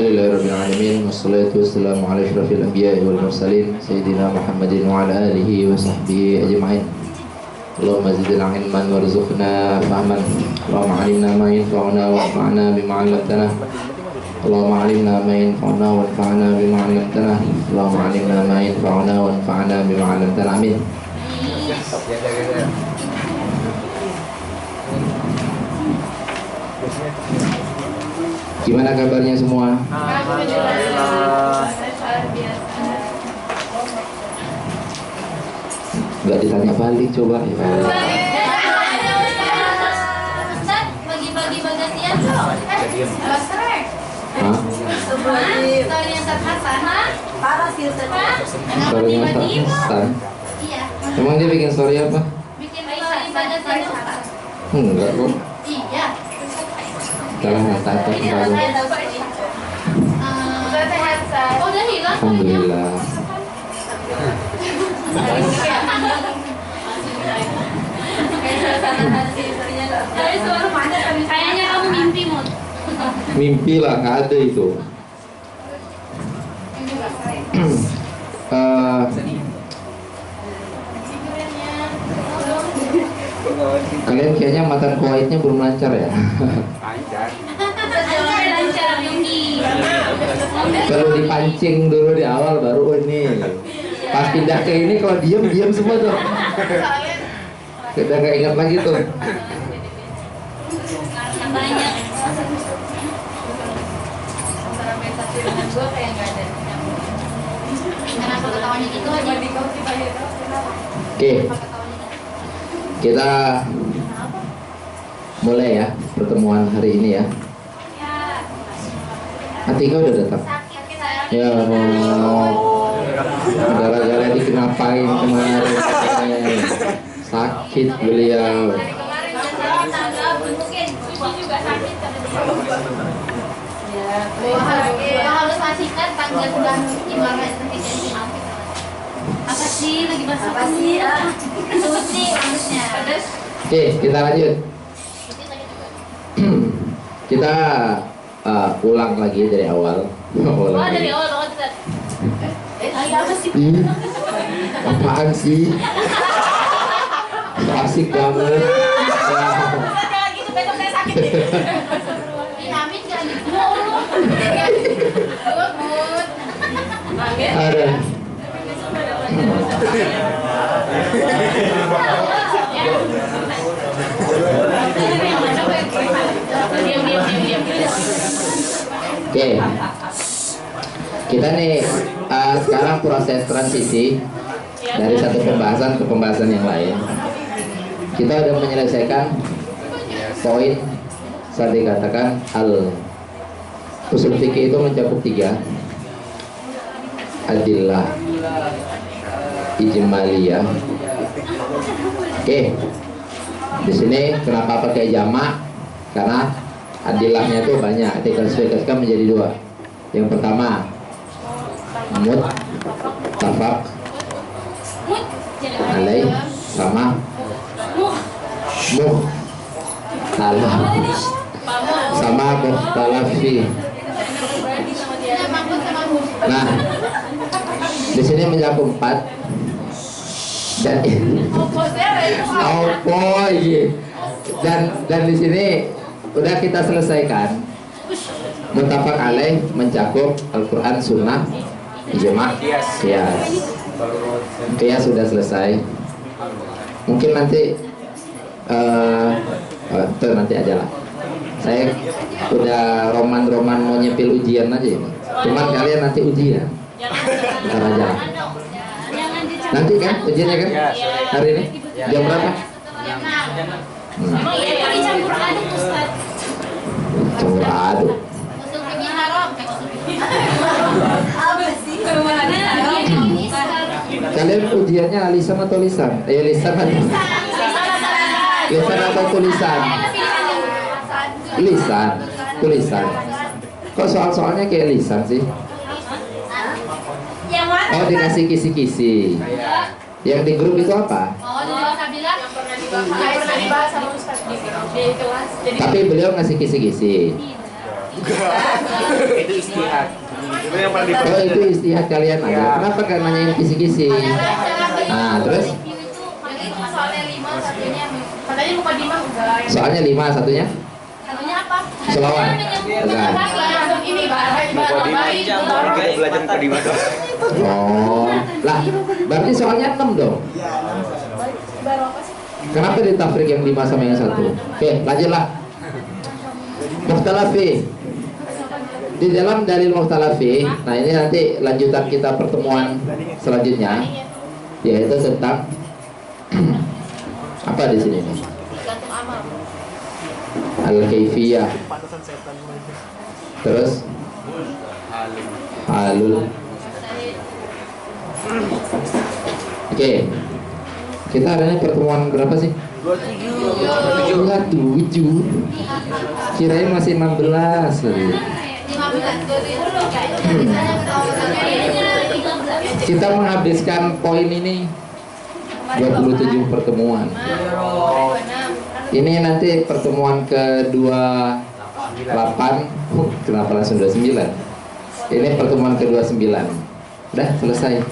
Alhamdulillahirrabbilalamin. Wassalatu wassalamu ala asyrafil anbiya'i wal mursalin Sayyidina Muhammadin wa ala alihi wa sahbihi ajma'in. Allahumma zidna ilman warzuqna fahman. Allahumma alimna ma yanfa'una wanfa'na bima 'allamtana. Allahumma alimna ma yanfa'una wanfa'na bima 'allamtana. Allahumma alimna ma yanfa'una wanfa'na bima 'allamtana. Amin. Gimana kabarnya semua? Alhamdulillah. Enggak ditanya balik coba ya. Ustaz, bagi-bagi bagasian dong. Hah? Soalnya Ustaz Hasan. Parah sih Ustaz. Story Hasan. Iya. Emang dia bikin story apa? Bikin bagasian Ustaz. Enggak kok. Iya. Salah nata Ustaz Hasan. Oh, udah hilang. Alhamdulillah. Kayaknya kamu mimpi, Mut. Mimpi lah, nggak ada itu. Kalian kayaknya makan kuaitnya belum lancar ya? Lancar mimpi. Kalau dipancing dulu di awal baru ini. Pas pindah ke ini kalau diam semua tuh. Udah nggak ingat lagi tuh. Banyak. Kenapa ketawanya gitu aja? Oke, kita mulai ya pertemuan hari ini ya. Atika udah datang. Ya Allah, gara-gara dikenapain kemarin sakit beliau. Hari kemarin saya tangga mungkin juga sakit harus masihkan tangga sudah gimana efisiensi apa sih lagi bahas apa sih ya suci maksudnya Oke, kita lanjut. Kita ulang lagi dari awal. dari awal banget Ustaz. Apa sih? Apaan sih? Asik banget. Jangan gitu, besok saya sakit deh. Amin jangan gitu. Ada. Oke, kita nih sekarang proses transisi dari satu pembahasan ke pembahasan yang lain. Kita udah menyelesaikan poin saat dikatakan usul fikih itu mencakup 3: adillah, ijmaliyah. Oke, di sini kenapa pakai jamak? Karena adillahnya itu banyak, diklasifikasikan menjadi 2. Yang pertama muttafaq alaih sama mukhtalaf sama mukhtalaf fi. Nah, di sini mencakup 4 dan dan di sini udah kita selesaikan. Muttafaq alaih mencakup Al-Quran, Sunnah, Ijma', Qiyas. Qiyas sudah selesai. Mungkin nanti nanti aja lah. Saya udah roman mau nyepil ujian aja ini. Cuman kalian nanti ujian. Bentar aja lah. Nanti kan ujiannya kan? Hari ini? Jam berapa? Emang iya dicampur aduk Ustaz. Campur aduk. Usul fikih haram. Apa sih? Kalian ujiannya lisan atau lisan? Lisan atau lisan atau tulisan? Lisan, tulisan. Kok soal-soalnya kayak lisan sih? Yang mana? Oh, dikasih kisi-kisi. Yang di grup itu apa? Oh, di Sabila yang pernah dibahas sama Ustaz di kelas. Tapi beliau ngasih kisi-kisi. Itu istihad. Itu yang paling Oh itu istihad kalian aja. Kenapa kan nanyain kisi-kisi? Nah terus itu soalnya 5 satunya katanya lupa Dimah enggak. soalnya 5 satunya Satunya apa? Selawan. Enggak. Ini baik. Kita belajar muka di mana? Oh lah berarti soalnya 6 dong. Baru apa sih? Kenapa ditafrik yang 5 sama yang 1? Oke lanjutlah. Mukhtalafi. Di dalam dalil mukhtalafi, nah ini nanti lanjutan kita pertemuan selanjutnya, yaitu tentang apa di sini nih? Gantung amal. Al-kaifiyah. Terus halul. Oke. Kita hari ini pertemuan berapa sih? 27. Kirain masih 16. Kita menghabiskan poin ini 27 pertemuan. Ini nanti pertemuan ke-28. Kenapa langsung 29? Ini pertemuan ke-29. Udah selesai.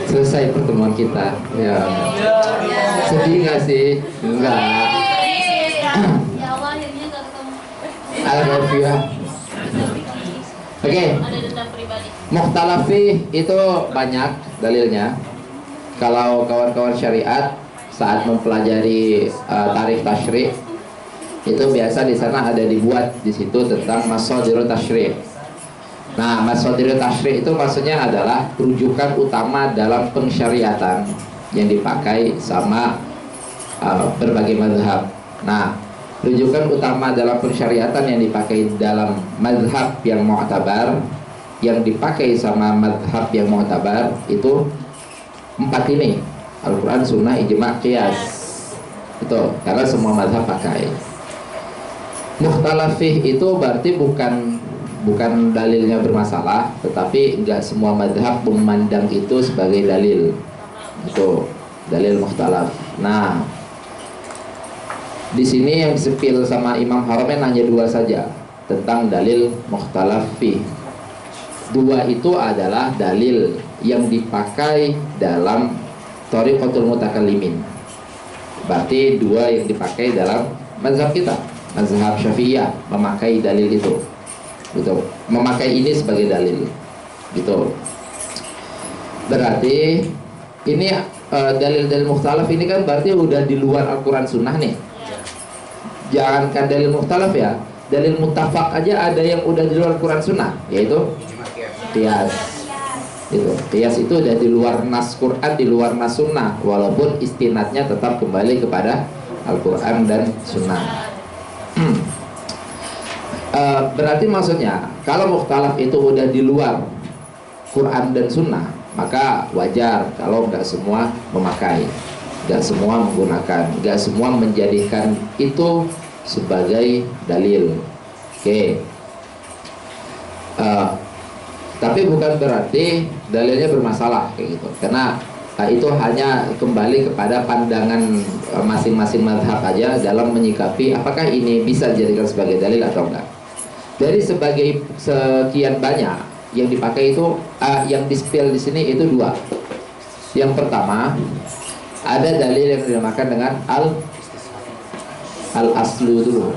Selesai pertemuan kita. Ya. Sedih nggak sih? Enggak. Ya Allah akhirnya nggak ketemu. Al-Ghafiyah. Oke. Ada dendam pribadi. Mukhtalafi itu banyak dalilnya. Kalau kawan-kawan syariat saat mempelajari tarikh tasyri' itu biasa di sana ada dibuat di situ tentang masadirut tasyri'. Nah, masadirut tasyri' itu maksudnya adalah rujukan utama dalam pensyariatan yang dipakai sama berbagai mazhab. Nah, rujukan utama dalam pensyariatan yang dipakai dalam mazhab yang mu'tabar, yang dipakai sama mazhab yang mu'tabar itu 4 ini: Al-Quran, Sunnah, Ijma', Qiyas. Itu karena semua mazhab pakai. Mukhtalafih itu berarti bukan dalilnya bermasalah, tetapi enggak semua mazhab memandang itu sebagai dalil. Itu dalil mukhtalaf. Nah, di sini yang disepil sama Imam Haramain hanya 2 saja tentang dalil mukhtalaf fi. 2 itu adalah dalil yang dipakai dalam thariqatul mutakallimin. Berarti 2 yang dipakai dalam mazhab kita, mazhab Syafi'iyah, memakai dalil itu. Gitu. Memakai ini sebagai dalil. Gitu. Berarti ini dalil-dalil mukhtalaf ini kan berarti udah di luar Al-Quran Sunnah nih. Jangankan dalil mukhtalaf ya, dalil muttafaq aja ada yang udah di luar Al-Quran Sunnah, yaitu qiyas. Itu qiyas itu udah di luar nas Quran, di luar nas Sunnah, walaupun istinadnya tetap kembali kepada Al-Quran dan Sunnah. Berarti maksudnya kalau mukhtalaf itu udah di luar Quran dan Sunnah, maka wajar kalau nggak semua memakai, nggak semua menggunakan, nggak semua menjadikan itu sebagai dalil. Oke. Tapi bukan berarti dalilnya bermasalah kayak gitu, karena itu hanya kembali kepada pandangan masing-masing mazhab aja dalam menyikapi apakah ini bisa dijadikan sebagai dalil atau enggak. Dari sekian banyak yang dipakai itu, yang di-spill di sini itu 2. Yang pertama, ada dalil yang dinamakan dengan al-aslu dulu.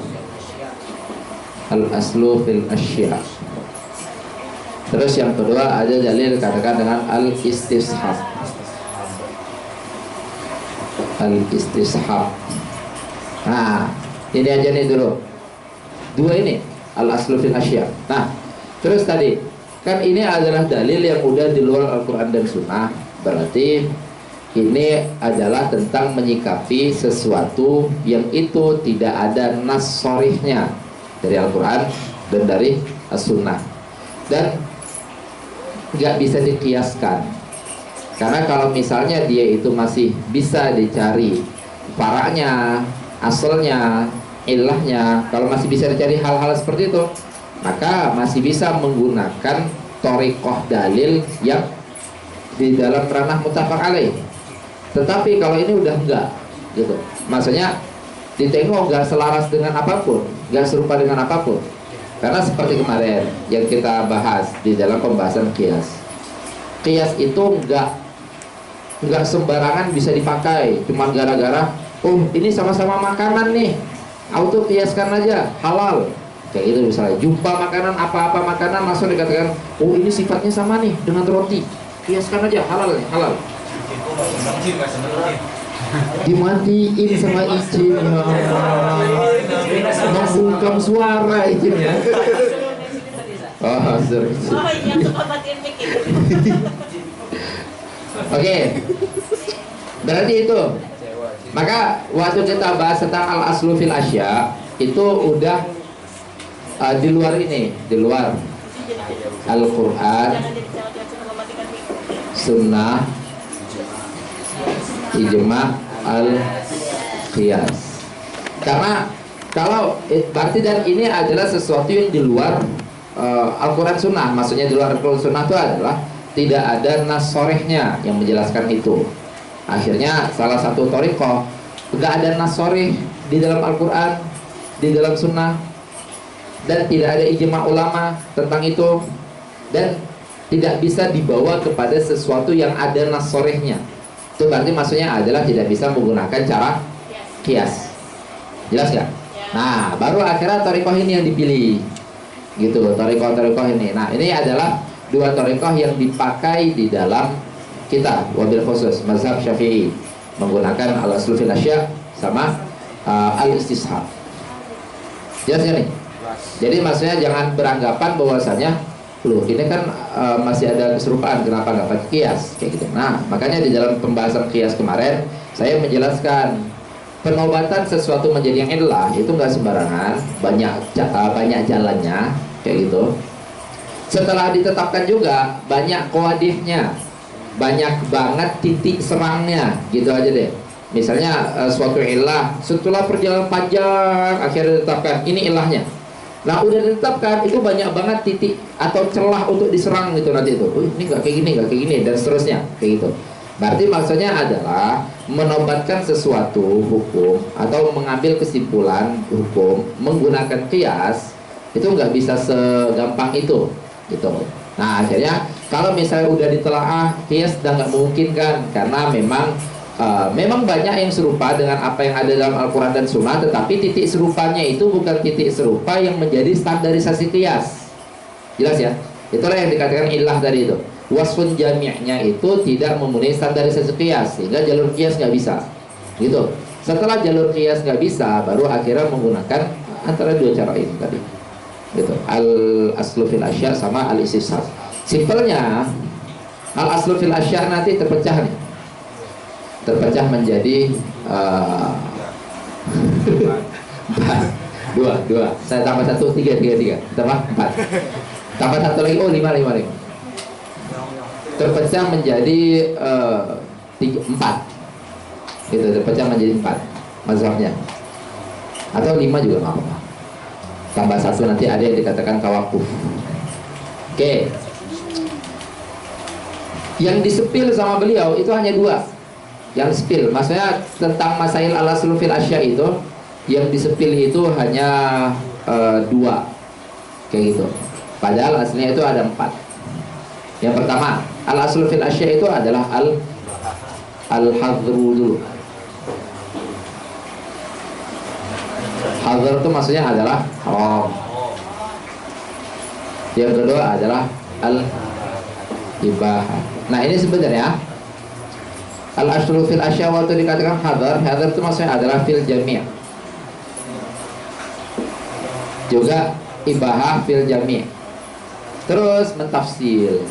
Al-aslu fil asya. Terus yang kedua ada dalil katakan dengan al-istishab. Al-istishab. Nah, ini aja nih dulu. 2 ini al-aslu fil asya. Nah, terus tadi kan ini adalah dalil yang udah di luar Al-Quran dan Sunnah. Berarti ini adalah tentang menyikapi sesuatu yang itu tidak ada nas shorihnya dari Al-Quran dan dari As-Sunnah, dan nggak bisa dikiaskan. Karena kalau misalnya dia itu masih bisa dicari faraknya, asalnya, ilahnya, kalau masih bisa dicari hal-hal seperti itu, maka masih bisa menggunakan thariqah dalil yang di dalam ranah muttafaq alaih. Tetapi kalau ini udah enggak gitu, maksudnya ditengok nggak selaras dengan apapun, nggak serupa dengan apapun. Karena seperti kemarin yang kita bahas di dalam pembahasan kias. Kias itu nggak sembarangan bisa dipakai cuma gara-gara oh ini sama-sama makanan nih, auto kiaskan aja halal. Kayak gitu misalnya, jumpa makanan apa-apa makanan langsung dikatakan oh ini sifatnya sama nih dengan roti, kiaskan aja halal nih, halal. Dimatiin sama izin ya, membungkam suara izinnya. Oh, sorry. yang suka matiin mic itu. Oke, berarti itu. Maka waktu kita bahas tentang al-aslu fil asya itu udah di luar ini, di luar Al-Quran, Sunnah, Ijma, Al-Qiyas. Karena kalau berarti dan ini adalah sesuatu yang di luar Al-Quran Sunnah. Maksudnya di luar Al-Quran Sunnah itu adalah tidak ada nas sorehnya yang menjelaskan itu. Akhirnya salah satu thariqah nggak ada nas soreh di dalam Al-Quran, di dalam Sunnah, dan tidak ada ijma ulama tentang itu, dan tidak bisa dibawa kepada sesuatu yang ada nas sorehnya. Itu berarti maksudnya adalah tidak bisa menggunakan cara kias. Jelas nggak? Nah, baru akhirnya thariqah ini yang dipilih, gitu. Thariqah ini. Nah, ini adalah dua thariqah yang dipakai di dalam kita wabil khusus mazhab Syafi'i, menggunakan al-aslu fil asya sama al-istishab. Jelas nggak nih? Jadi maksudnya jangan beranggapan bahwasanya loh ini kan masih ada keserupaan, kenapa nggak pakai kias kayak gitu. Nah, makanya di dalam pembahasan kias kemarin saya menjelaskan penobatan sesuatu menjadi yang illah itu nggak sembarangan, banyak jalannya kayak gitu. Setelah ditetapkan juga banyak qawadihnya, banyak banget titik serangnya, gitu aja deh. Misalnya suatu illah setelah perjalanan panjang akhirnya ditetapkan ini ilahnya. Nah udah ditetapkan itu banyak banget titik atau celah untuk diserang gitu nanti itu. Ini nggak kayak gini, dan seterusnya kayak gitu. Berarti maksudnya adalah menobatkan sesuatu hukum atau mengambil kesimpulan hukum menggunakan kias itu nggak bisa segampang itu, gitu. Nah akhirnya kalau misalnya udah ditelaah kias udah nggak mungkin kan, karena memang banyak yang serupa dengan apa yang ada dalam Al-Quran dan Sunnah, tetapi titik serupanya itu bukan titik serupa yang menjadi standarisasi kias. Jelas ya? Itulah yang dikatakan ilah tadi itu. Wasfun jami'nya itu tidak memenuhi standarisasi kias, sehingga jalur kias nggak bisa, gitu. Setelah jalur kias nggak bisa, baru akhirnya menggunakan antara dua cara ini tadi, gitu. Al-aslu fil asya sama al-istishab. Simpelnya al-aslu fil asya nanti terpecah nih, terpecah menjadi dua. Saya tambah satu, tiga. Tambah empat. Tambah satu lagi, lima. Terpecah menjadi empat. Gitu, terpecah menjadi empat mazhabnya. Atau lima juga nggak apa-apa. Tambah satu nanti ada yang dikatakan tawakuf. Oke. Yang disepil sama beliau itu hanya dua. Yang disepil, maksudnya tentang masail al-aslu fil asya itu, yang disepil itu hanya dua, kayak gitu. Padahal aslinya itu ada empat. Yang pertama, al-aslu fil asya itu adalah al-hadru dulu. Hadr itu maksudnya adalah haram. Yang kedua adalah al-ibahah. Nah ini sebenarnya al-aslu fil asya waktu dikatakan hadar itu maksudnya adalah fil jami'. Juga ibahah fil jami'. Terus mentafsil.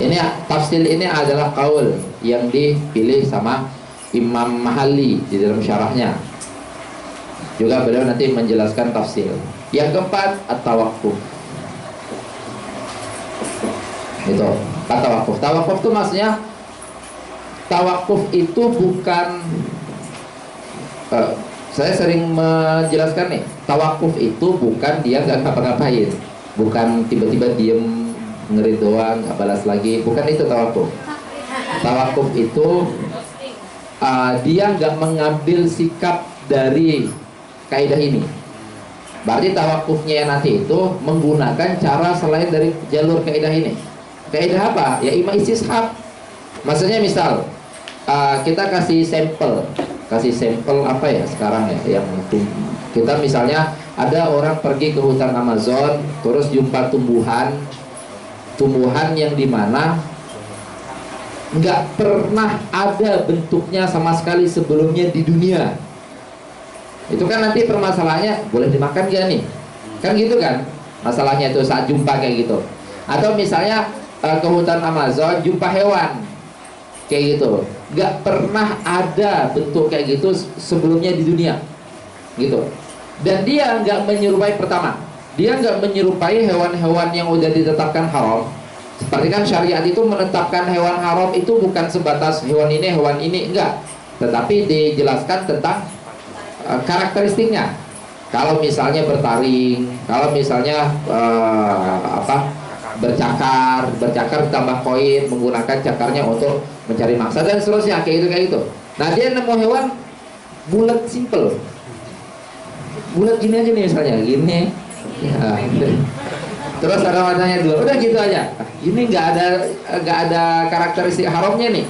Ini tafsil ini adalah qaul yang dipilih sama Imam Mahalli di dalam syarahnya. Juga beliau nanti menjelaskan tafsil. Yang keempat at-tawaqquf. Itu tawakuf. Tawakuf itu maksudnya tawakuf itu bukan saya sering menjelaskan nih, tawakuf itu bukan dia nggak ngapa-ngapain, bukan tiba-tiba diem ngeri doang nggak balas lagi, bukan itu tawakuf. Tawakuf itu dia nggak mengambil sikap dari kaidah ini. Berarti tawakufnya nanti itu menggunakan cara selain dari jalur kaidah ini. Kaidah apa? Ya ima istishab. Maksudnya misal kita kasih sampel apa ya sekarang ya, yang kita misalnya ada orang pergi ke hutan Amazon, terus jumpa tumbuhan yang dimana nggak pernah ada bentuknya sama sekali sebelumnya di dunia. Itu kan nanti permasalahannya boleh dimakan gak nih? Kan gitu kan masalahnya itu saat jumpa kayak gitu. Atau misalnya ke hutan Amazon jumpa hewan kayak gitu, nggak pernah ada bentuk kayak gitu sebelumnya di dunia gitu. Dan dia nggak menyerupai, pertama dia nggak menyerupai hewan-hewan yang udah ditetapkan haram. Seperti kan syariat itu menetapkan hewan haram itu bukan sebatas hewan ini enggak, tetapi dijelaskan tentang karakteristiknya. Kalau misalnya bertaring, kalau misalnya bercakar ditambah koin, menggunakan cakarnya untuk mencari mangsa dan seterusnya kayak gitu. Nah dia nemu hewan bulat simple, bulat gini aja nih misalnya gini. Ya, terus ada warnanya dua, udah gitu aja. Ini nggak ada karakteristik haramnya nih.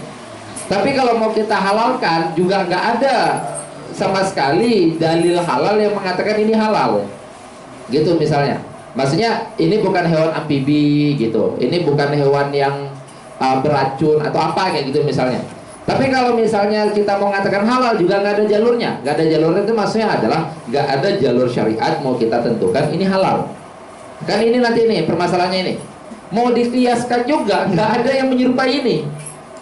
Tapi kalau mau kita halalkan juga nggak ada sama sekali dalil halal yang mengatakan ini halal gitu misalnya. Maksudnya ini bukan hewan amfibi gitu, ini bukan hewan yang beracun atau apa kayak gitu misalnya. Tapi kalau misalnya kita mau mengatakan halal juga nggak ada jalurnya. Nggak ada jalurnya itu maksudnya adalah nggak ada jalur syariat mau kita tentukan ini halal. Kan ini nanti nih permasalahannya ini mau dikiaskan juga nggak ada yang menyerupai ini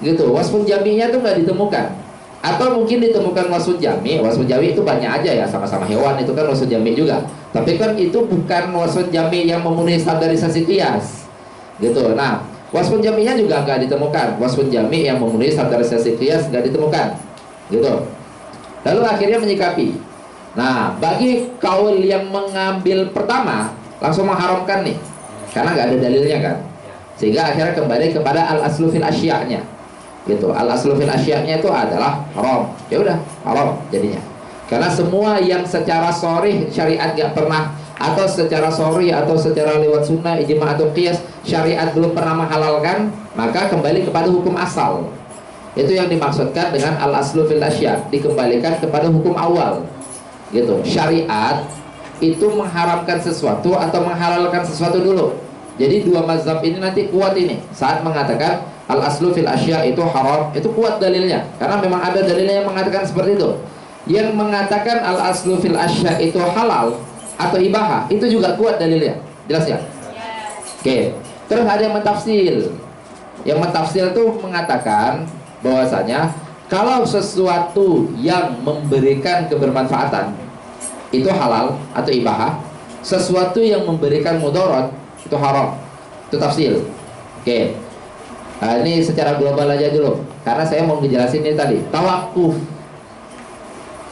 gitu. Wasfun jami'nya tuh nggak ditemukan. Atau mungkin ditemukan wasfun jami. Wasfun jami itu banyak aja ya, sama-sama hewan itu kan wasfun jami juga. Tapi kan itu bukan wasfun jami yang memenuhi standarisasi kias gitu. Nah wasfun jaminya juga nggak ditemukan. Wasfun jami yang memenuhi standarisasi kias nggak ditemukan gitu. Lalu akhirnya menyikapi. Nah bagi kaul yang mengambil pertama langsung mengharamkan nih, karena nggak ada dalilnya kan, sehingga akhirnya kembali kepada al-aslu fil asya'nya gitu. Al-aslu fil asya'nya itu adalah haram, ya udah haram jadinya. Karena semua yang secara sharih syariat nggak pernah, atau secara sharih atau secara lewat sunnah, ijma atau qiyas syariat belum pernah menghalalkan, maka kembali kepada hukum asal. Itu yang dimaksudkan dengan al-aslu fil asya', dikembalikan kepada hukum awal gitu. Syariat itu mengharamkan sesuatu atau menghalalkan sesuatu dulu. Jadi dua mazhab ini nanti kuat ini saat mengatakan al-aslu fil asya' itu haram, itu kuat dalilnya. Karena memang ada dalilnya yang mengatakan seperti itu. Yang mengatakan al-aslu fil asya' itu halal atau ibahah, itu juga kuat dalilnya. Jelas ya? Oke. Terus ada yang mentafsir. Yang mentafsir itu mengatakan bahwasanya kalau sesuatu yang memberikan kebermanfaatan itu halal atau ibahah, sesuatu yang memberikan mudarat itu haram. Itu tafsir. Oke. Nah, ini secara global aja dulu, karena saya mau ngejelasin ini tadi. Tawakuf.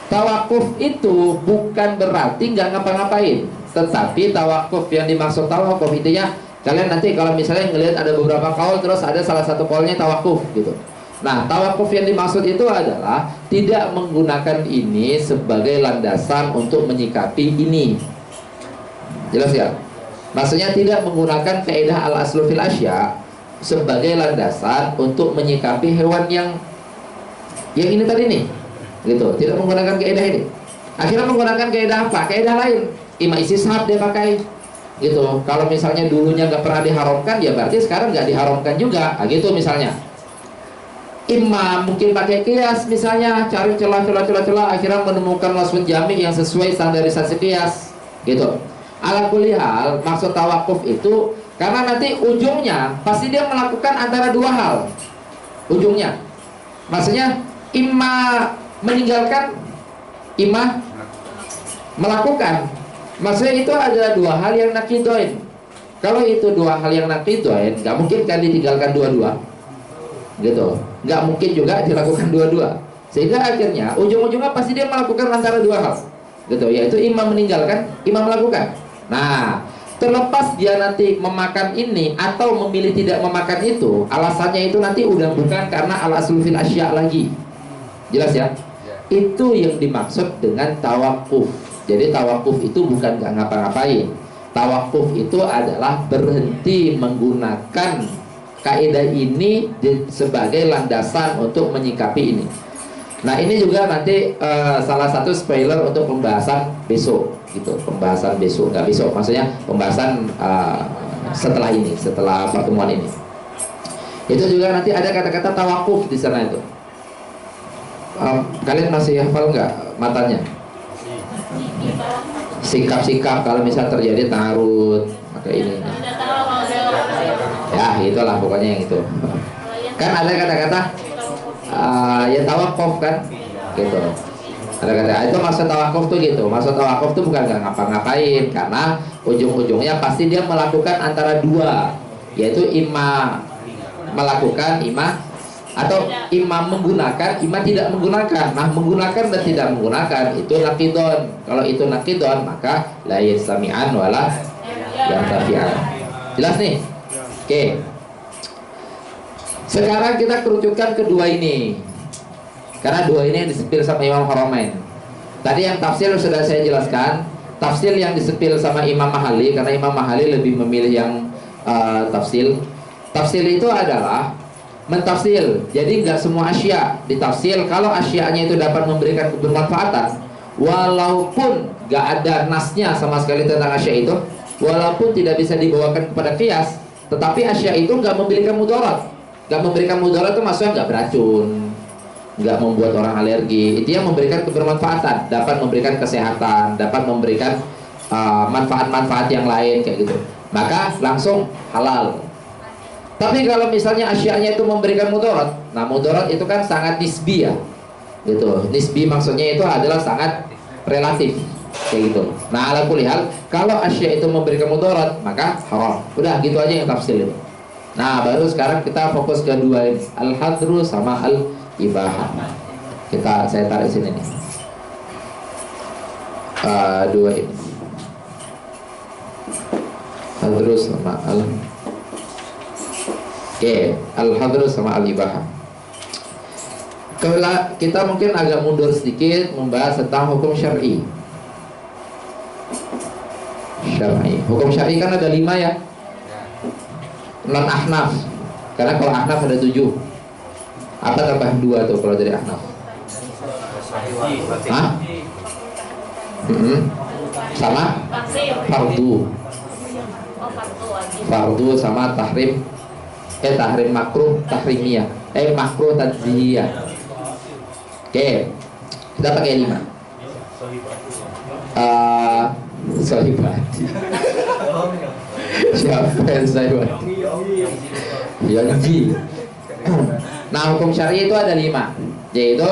Tawakuf itu bukan berarti nggak ngapa-ngapain, tetapi tawakuf yang dimaksud tawakuf intinya kalian nanti kalau misalnya ngelihat ada beberapa kaul terus ada salah satu kaulnya tawakuf gitu. Nah, tawakuf yang dimaksud itu adalah tidak menggunakan ini sebagai landasan untuk menyikapi ini. Jelas ya? Maksudnya tidak menggunakan kaidah al-aslu fil asya' sebagai landasan untuk menyikapi hewan yang ini tadi nih. Gitu. Tidak menggunakan kaidah ini. Akhirnya menggunakan kaidah apa? Kaidah lain. Ima istishab dia pakai. Gitu. Kalau misalnya dulunya nggak pernah diharamkan, ya berarti sekarang nggak diharamkan juga. Nah, gitu misalnya. Imam mungkin pakai kias misalnya, cari celah akhirnya menemukan wasfun jami yang sesuai standarisasi kias gitu. Ala kulli hal, maksud tawakuf itu karena nanti ujungnya pasti dia melakukan antara dua hal. Ujungnya maksudnya imma meninggalkan, imma melakukan. Maksudnya itu ada dua hal yang naqidain. Kalau itu dua hal yang naqidain, nggak mungkin kan ditinggalkan dua-dua gitu, nggak mungkin juga dilakukan dua-dua, sehingga akhirnya ujung-ujungnya pasti dia melakukan antara dua hal gitu, yaitu imam meninggalkan, imam melakukan. Nah, terlepas dia nanti memakan ini atau memilih tidak memakan itu, alasannya itu nanti udah bukan karena al-aslu fil asya' lagi. Jelas ya? Itu yang dimaksud dengan tawakuf. Jadi tawakuf itu bukan nggak ngapa-ngapain. Tawakuf itu adalah berhenti menggunakan kaidah ini sebagai landasan untuk menyikapi ini. Nah ini juga nanti salah satu spoiler untuk pembahasan besok, gitu. Pembahasan besok, nggak besok, maksudnya pembahasan setelah ini, setelah pertemuan ini. Itu juga nanti ada kata-kata tawakuf di sana itu. Kalian masih hafal nggak matanya? Sikap-sikap kalau misal terjadi ta'arud, maka ini. Ya itulah pokoknya yang itu. Kan ada kata-kata ya tawakuf kan, gitu. Ada kata itu maksud tawakuf tuh gitu. Maksud tawakuf tuh bukan nggak ngapa-ngapain, karena ujung-ujungnya pasti dia melakukan antara dua, yaitu imma melakukan, atau imam menggunakan, imam tidak menggunakan. Nah menggunakan dan tidak menggunakan itu nakidon. Kalau itu nakidon maka la yastami'an wala yantafi'an. Jelas nih? Oke. Sekarang kita kerucutkan kedua ini, karena dua ini yang disepil sama Imam Haramain. Tadi yang tafsir sudah saya jelaskan. Tafsir yang disepil sama Imam Mahali, karena Imam Mahali lebih memilih yang tafsir. Tafsir itu adalah mentafsir. Jadi nggak semua asya ditafsir. Kalau asyanya itu dapat memberikan kebermanfaatan, walaupun nggak ada nasnya sama sekali tentang asya itu, walaupun tidak bisa dibawakan kepada qiyas, tetapi asya itu nggak memberikan mudarat. Nggak memberikan mudarat itu maksudnya nggak beracun, nggak membuat orang alergi. Itu yang memberikan kebermanfaatan, dapat memberikan kesehatan, dapat memberikan manfaat-manfaat yang lain kayak gitu, maka langsung halal. Tapi kalau misalnya asyanya itu memberikan mudarat, nah mudarat itu kan sangat nisbi ya, gitu. Nisbi maksudnya itu adalah sangat relatif, kayak gitu. Nah ala kulli hal, kalau asya itu memberikan mudarat maka haram. Udah gitu aja yang tafsir itu. Nah baru sekarang kita fokus ke dua ini, al-hadru sama al-ibahah. Saya tarik sini nih, dua ini, hadru sama al-hadru sama al-ibahah. Kita mungkin agak mundur sedikit membahas tentang hukum syar'i. Hukum syar'i kan ada 5 ya. Non ahnaf. Karena kalau ahnaf ada 7. Apa tambah 2 tuh kalau dari ahnaf? Hah? Sama fardu. Fardu sama tahrim. Tahrim makruh, tahrimiyah. Makruh tanzihiyah. Oke. Kita pakai 5. Sohibati. Siapa yang sohibati? Yonji. Nah hukum syar'i itu ada 5, yaitu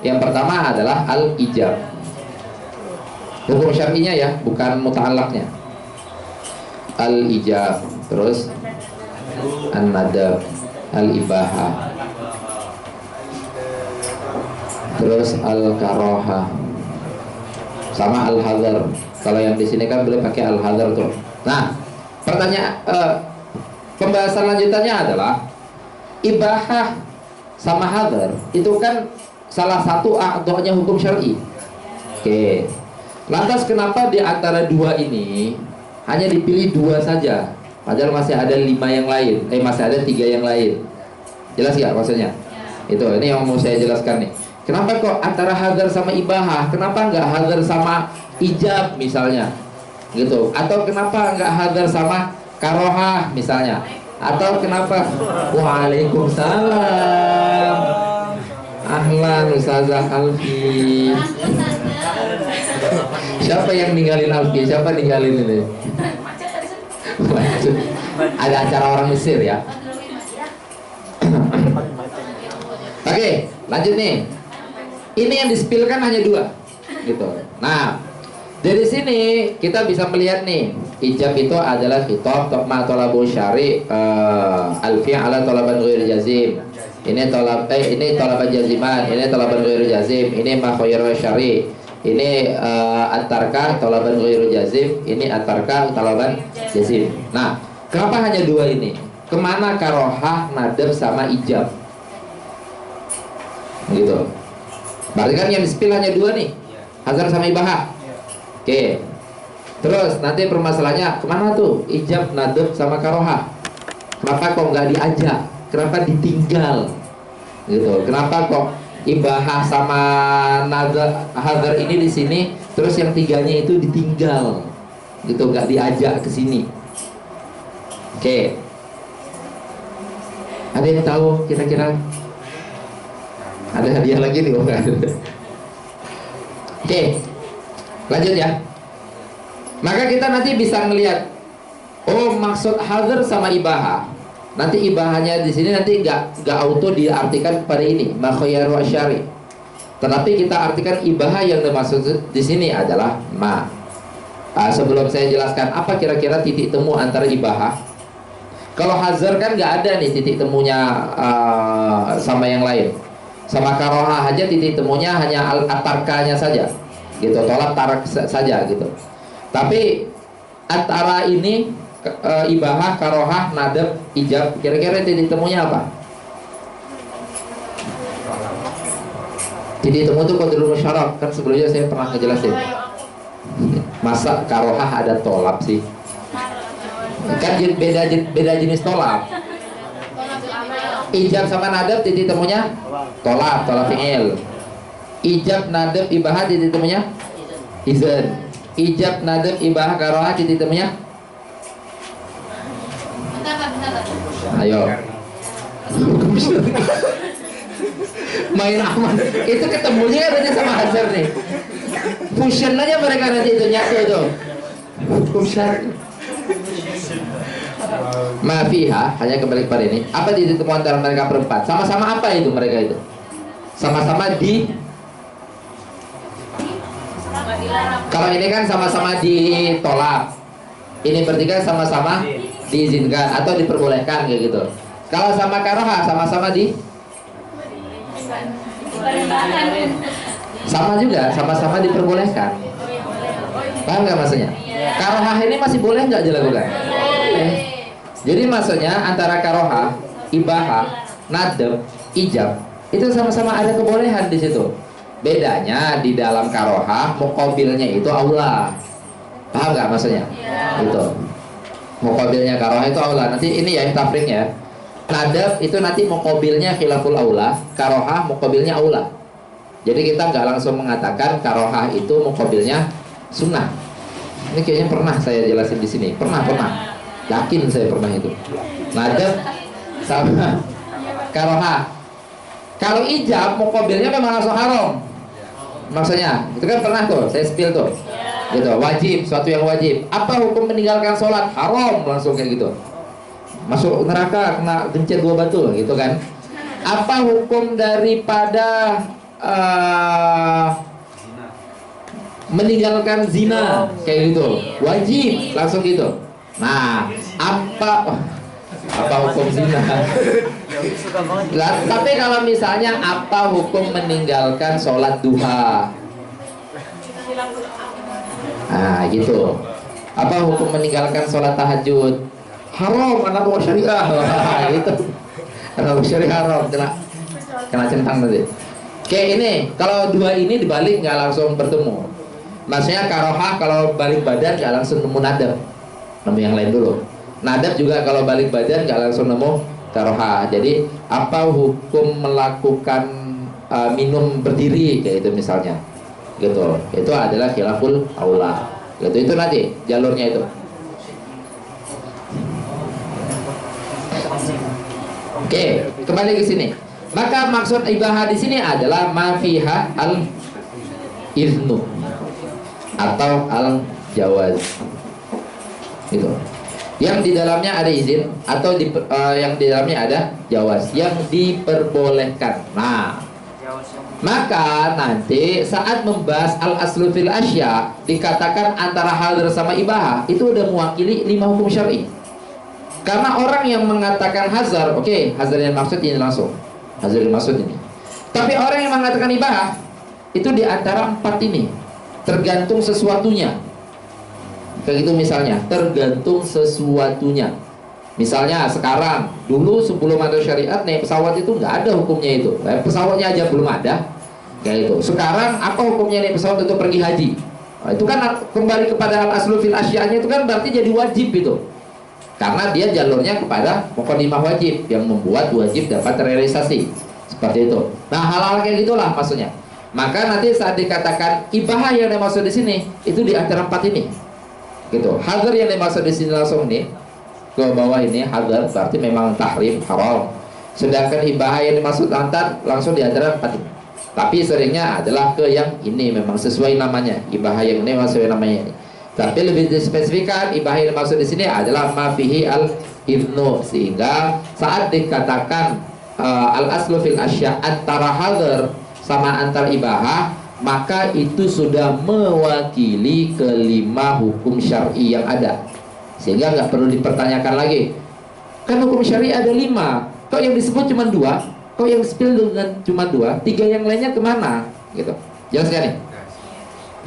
yang pertama adalah al-ijab. Hukum syar'inya ya, bukan muta'allaqnya. Al-ijab. Terus an-nadab, al-ibahah, terus al-karoha, sama al-hadar. Kalau yang di sini kan boleh pakai al-hadar tuh. Nah, pertanyaan pembahasan lanjutannya adalah ibahah sama hadar itu kan salah satu a'dha'nya hukum syar'i. Oke. Lantas kenapa di antara 2 ini hanya dipilih 2 saja? Padahal masih ada 5 yang lain, masih ada 3 yang lain. Jelas ya maksudnya? Ya. Itu, ini yang mau saya jelaskan nih. Kenapa kok antara hadar sama ibahah? Kenapa nggak hadar sama ijab misalnya? Gitu. Atau kenapa nggak hadar sama karohah misalnya? Atau kenapa? Waalaikumsalam. Ahlan Ustazah Alfi. Siapa yang ninggalin Alfi? Siapa ninggalin ini? Ada acara orang Mesir ya. Oke, lanjut nih. Ini yang disepilkan hanya 2, gitu. Nah, dari sini kita bisa melihat nih, ijab itu adalah khitab ma talabu syari' alfi ala talaban ghair jazim. Ini talaban jaziman, ini talaban ghair jazim, ini ma khayr syari'. Ini antarkah talaban ghairu jazim, ini antarkah talaban jazim. Nah, kenapa hanya 2 ini? Kemana karohah, nadab sama ijab? Gitu. Berarti kan yang disepil hanya 2 nih, hadar sama ibahah. Oke. Terus nanti permasalahannya kemana tuh ijab, nadab sama karohah? Kenapa kok nggak diajak? Kenapa ditinggal? Gitu. Kenapa kok ibahah sama hadar ini di sini, terus yang tiganya itu ditinggal? Gitu, nggak diajak ke sini. Oke. Ada yang tahu kira-kira? Ada hadiah lagi nih, bukan? Oke. Lanjut ya. Maka kita nanti bisa melihat, oh maksud hadar sama ibahah. Nanti ibahahnya di sini nanti nggak auto diartikan pada ini makhyaru asyari. Tetapi kita artikan ibahah yang dimaksud di sini adalah ma. Sebelum saya jelaskan apa kira-kira titik temu antara ibahah. Kalau hazar kan nggak ada nih titik temunya sama yang lain. Sama karohah aja titik temunya hanya atarkanya saja, gitu, tolak tarak saja gitu. Tapi antara ini ibahah, karohah, nadab, ijab, kira-kira titik temunya apa? Titik temu itu qadrul musyarak, kan sebelumnya saya pernah ngejelasin. Masa karohah ada tolak sih? Kan beda jenis tolak. Ijab sama nadab titik temunya tolak fi'il. Ijab, nadab, ibahah titik temunya izin. Ijab, nadab, ibahah, karohah titik temunya. Ayo. Main aman. Itu ketemunya katanya sama hazar nih. Fusion aja mereka nanti itu nyatu itu. Fusion. Mafiha, hanya kembali kepada ini. Apa titik temu antara mereka berempat? Sama-sama apa itu mereka itu? Sama-sama di. Kalau ini kan sama-sama ditolak. Ini bertiga sama-sama diizinkan atau diperbolehkan kayak gitu. Kalau sama karohah sama-sama di. Sama juga, sama-sama diperbolehkan. Paham nggak maksudnya? Karohah ini masih boleh nggak dilakukan? Jadi maksudnya antara karohah, ibahah, nadab, ijab itu sama-sama ada kebolehan di situ. Bedanya di dalam karohah muqabilnya itu aula. Paham nggak maksudnya? Itu muqabilnya karohah itu aula. Nanti ini ya tafrik ya. Nadab itu nanti muqabilnya khilaful aula, karohah muqabilnya aula. Jadi kita nggak langsung mengatakan karohah itu muqabilnya sunnah. Ini kayaknya pernah saya jelasin di sini. Pernah. Yakin saya pernah itu. Nadab sama karohah. Kalau ijab muqabilnya memang langsung haram. Maksudnya, itu kan pernah tuh, saya spill tuh. Gitu, wajib, suatu yang wajib. Apa hukum meninggalkan sholat? Haram, langsung kayak gitu. Masuk neraka, kena gencet 2 batu gitu kan. Apa hukum daripada meninggalkan zina? Kayak gitu. Wajib, langsung gitu. Nah, apa hukum zina? Tapi kalau misalnya apa hukum meninggalkan sholat duha? Nah gitu. Apa hukum meninggalkan sholat tahajud? Haram, anak buah syariah. Gitu. Anak buah syariah haram, kena centang nanti. Oke, ini kalau dua ini dibalik nggak langsung bertemu. Maksudnya karohah kalau balik badan nggak langsung nemu nadab, nemu yang lain dulu. Nadab juga kalau balik badan nggak langsung nemu karohah. Jadi apa hukum melakukan minum berdiri kayak itu misalnya, gitu. Itu adalah khilaful aula. Gitu. Itu nanti jalurnya itu. Oke, kembali ke sini. Maka maksud ibahah di sini adalah mafiha al iznu atau al jawaz. Gitu. Yang di dalamnya ada izin atau yang di dalamnya ada jawaz, yang diperbolehkan. Nah, maka nanti saat membahas al aslu fil asya dikatakan antara hadir sama ibahah itu udah mewakili 5 hukum syar'i. Karena orang yang mengatakan hazar, oke, hazar yang maksud ini langsung. Hazar yang maksud ini. Tapi orang yang mengatakan ibahah itu di antara 4 ini. Tergantung sesuatunya. Kayak gitu misalnya, tergantung sesuatunya. Misalnya sekarang, dulu sebelum ada syariat naik pesawat itu nggak ada hukumnya itu. Pesawatnya aja belum ada. Kayak itu. Sekarang apa hukumnya naik pesawat untuk pergi haji? Itu kan kembali kepada al-aslu fil asya'nya, itu kan berarti jadi wajib itu. Karena dia jalurnya kepada muqaddimah wajib yang membuat wajib dapat terrealisasi. Seperti itu. Nah, hal-hal kayak gitulah maksudnya. Maka nanti saat dikatakan ibahah yang dimaksud di sini itu di antara 4 ini. Gitu. Hadar yang dimaksud di sini langsung nih ke bawah ini, hadar berarti memang tahrim, haram. Sedangkan ibahah yang dimaksud antar langsung di antara 4 ini. Tapi seringnya adalah ke yang ini, memang sesuai namanya. Ibahah yang ini sesuai namanya ini. Tapi lebih dispesifikan, ibahah yang dimaksud di sini adalah ma fihi al-idnu, sehingga saat dikatakan al-aslu fil asya antara hadar sama antar ibahah, maka itu sudah mewakili kelima hukum syar'i yang ada, sehingga nggak perlu dipertanyakan lagi. Kan hukum syar'i ada 5, kok yang disebut cuma 2? Kok yang spill dengan cuma 2, 3 yang lainnya kemana? Gitu. Jelas kan nih?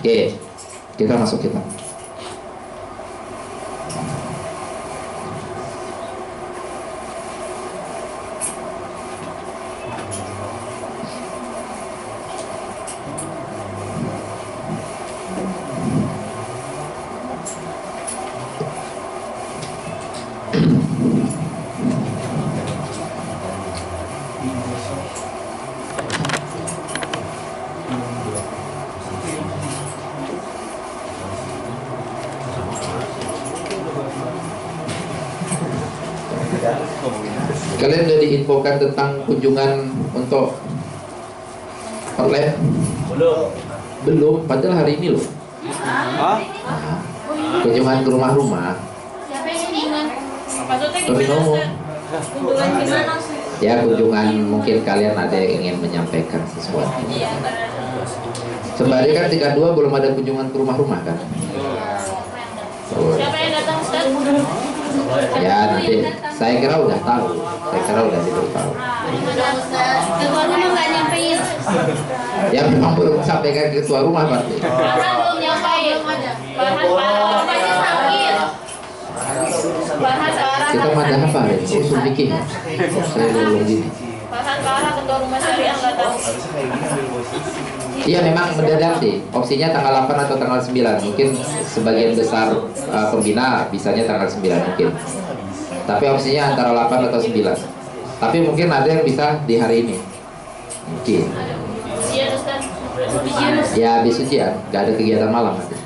Oke, kita masuk kita. Kalian udah diinfokan tentang kunjungan untuk online? Belum, padahal hari ini loh. Hah? Kunjungan ke rumah-rumah. Siapa yang kunjungan? Maksudnya Tapi gimana? ngomong. Ustaz? Kunjungan gimana sih? Ya, kunjungan mungkin kalian ada yang ingin menyampaikan sesuatu. Iya. Sembari kan tingkat 2 belum ada kunjungan ke rumah-rumah kan? Siapa yang datang, Ustaz? Ya nanti saya kira udah tahu, saya kira udah diberitahu. Gimana, Ustaz? Ketua rumah nggak nyampein. Ya memang belum sampaikan ke ketua rumah berarti. Bahan belum nyampein. Bahan parah pasti sakit. Bahan parah. Kita madah apa ya? Usul fikih. Saya belum gini. Bahan parah ketua rumah syariah nggak tahu. Iya memang mendadak sih. Opsinya tanggal 8 atau tanggal 9. Mungkin sebagian besar pembina bisanya tanggal 9 mungkin. Tapi opsinya antara 8 atau 9. Tapi mungkin ada yang bisa di hari ini. Mungkin. Ujian, Ustaz. Ujian. Ya habis ujian, nggak ada kegiatan malam nanti.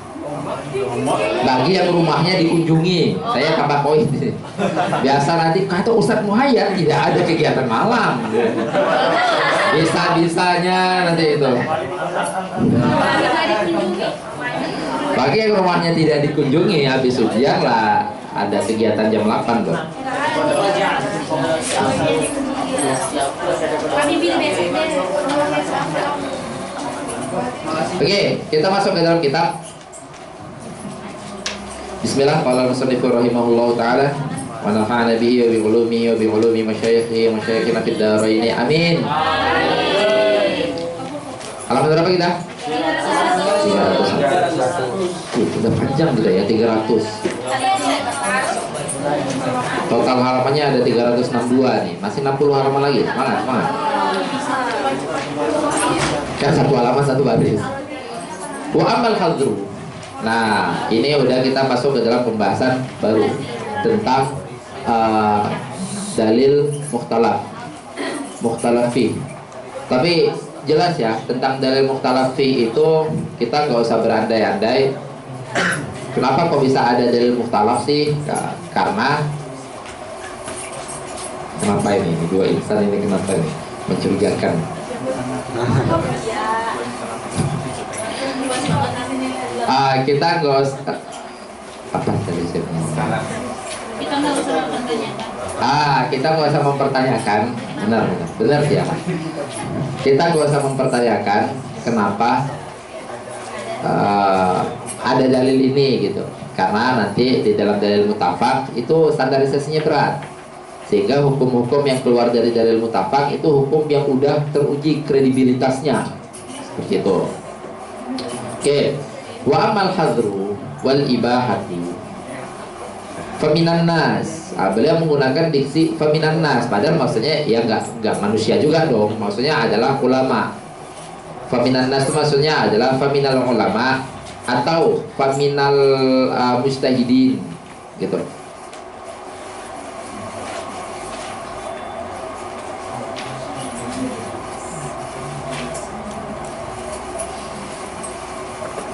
Bagi yang rumahnya dikunjungi, saya tambah poin. Biasa nanti kata Ustadz Muhayyad tidak ada kegiatan malam. Bisa-bisanya nanti itu. Bagi yang rumahnya tidak dikunjungi, habis ujian lah ada kegiatan jam 8 tuh. Oke, kita masuk ke dalam kitab. Bismillah, qala al-musannif rahimahullahu taala wa nafa'ana bihi wa bi ulumihi wa bi ulumi masyayikhi wa masyayikhina fid dharain. Amin. Halaman berapa kita? 300. Sudah panjang juga ya, 300. Total halamannya ada 362 nih. Masih 60 halaman lagi. Semangat, semangat. Kan satu halaman satu baris. Wa amal hadru. Nah, ini udah kita masuk ke dalam pembahasan baru tentang dalil mukhtalaf fi. Tapi jelas ya, tentang dalil mukhtalaf fi itu kita nggak usah berandai-andai. Kenapa kok bisa ada dalil mukhtalaf sih? Karena kenapa ini dua insan ini kenapa ini mencurigakan? Kita nggak usah apa tadi saya bilang? Kita nggak usah mempertanyakan. Kita nggak usah mempertanyakan, benar ya. Kita nggak usah mempertanyakan kenapa ada dalil ini gitu. Karena nanti di dalam dalil mutafaq itu standarisasinya berat, sehingga hukum-hukum yang keluar dari dalil mutafaq itu hukum yang udah teruji kredibilitasnya, seperti itu. Oke. Wa amal hadru wal ibahati faminan nas. Beliau menggunakan diksi faminan nas, padahal maksudnya ya nggak manusia juga dong, maksudnya adalah ulama. Faminan nas itu maksudnya adalah faminal ulama atau faminal mustahidin gitu.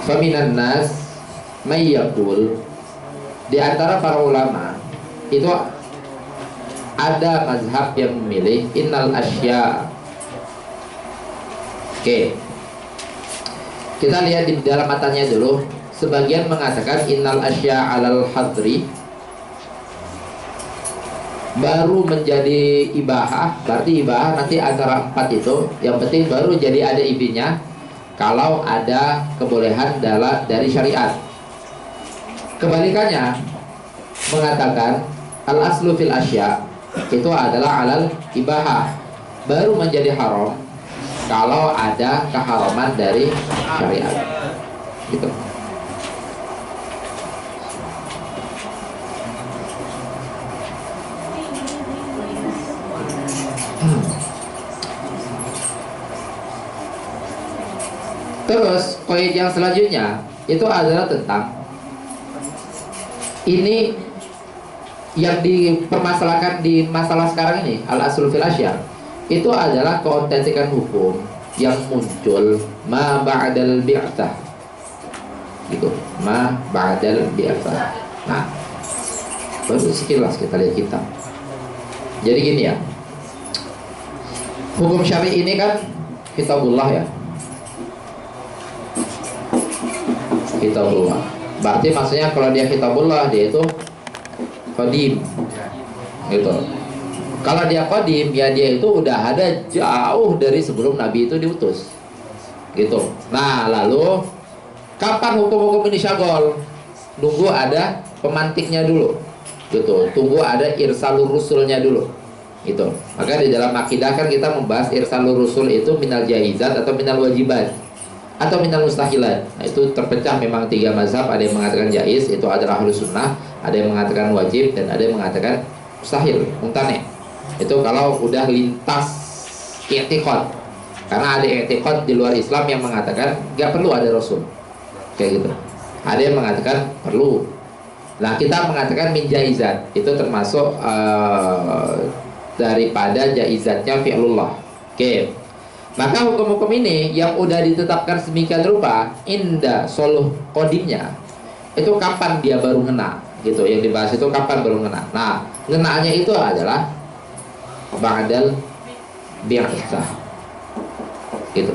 Faminan nas mayyakul, di antara para ulama itu ada mazhab yang memilih innal asya. Oke, kita lihat di dalam matanya dulu. Sebagian mengatakan innal asya alal hadri, baru menjadi ibahah. Berarti ibahah nanti antara 4 itu, yang penting baru jadi ada ibinya kalau ada kebolehan dari syariat. Kebalikannya mengatakan al aslu fil asya itu adalah alal ibahah, baru menjadi haram kalau ada keharaman dari syariat gitu. Terus poin yang selanjutnya itu adalah tentang ini yang dipermasalahkan di masalah sekarang ini, al aslu fil asya, itu adalah keautentikan hukum yang muncul ma ba'dal bi'tsah gitu, ma ba'dal bi'tsah. Nah, baru sekilas kita lihat kitab. Jadi gini ya, hukum syar'i ini kan kitabullah ya, kitabullah. Berarti maksudnya kalau dia kitabullah, dia itu qadim gitu. Kalau dia qadim, ya dia itu udah ada jauh dari sebelum Nabi itu diutus gitu. Nah, lalu kapan hukum-hukum ini syagol? Nunggu ada pemantiknya dulu gitu. Tunggu ada irsalur rusulnya dulu gitu. Maka di dalam akidah kan kita membahas irsalur rusul itu minal jaizat atau minal wajibat atau minal mustahilat. Nah, itu terpecah memang 3 mazhab. Ada yang mengatakan jaiz, itu adalah ahlus sunnah. Ada yang mengatakan wajib, dan ada yang mengatakan mustahil, mumtane. Itu kalau udah lintas i'tiqad. Karena ada i'tiqad di luar Islam yang mengatakan gak perlu ada rasul, kayak gitu. Ada yang mengatakan perlu. Nah, kita mengatakan min jaizat, itu termasuk daripada jaizatnya fi'lullah. Oke. Maka hukum-hukum ini yang udah ditetapkan sedemikian rupa, inda soluh kodimnya, itu kapan dia baru ngena gitu. Yang dibahas itu kapan baru ngena. Nah, ngenaannya itu adalah ba'dal bi'tsah gitu.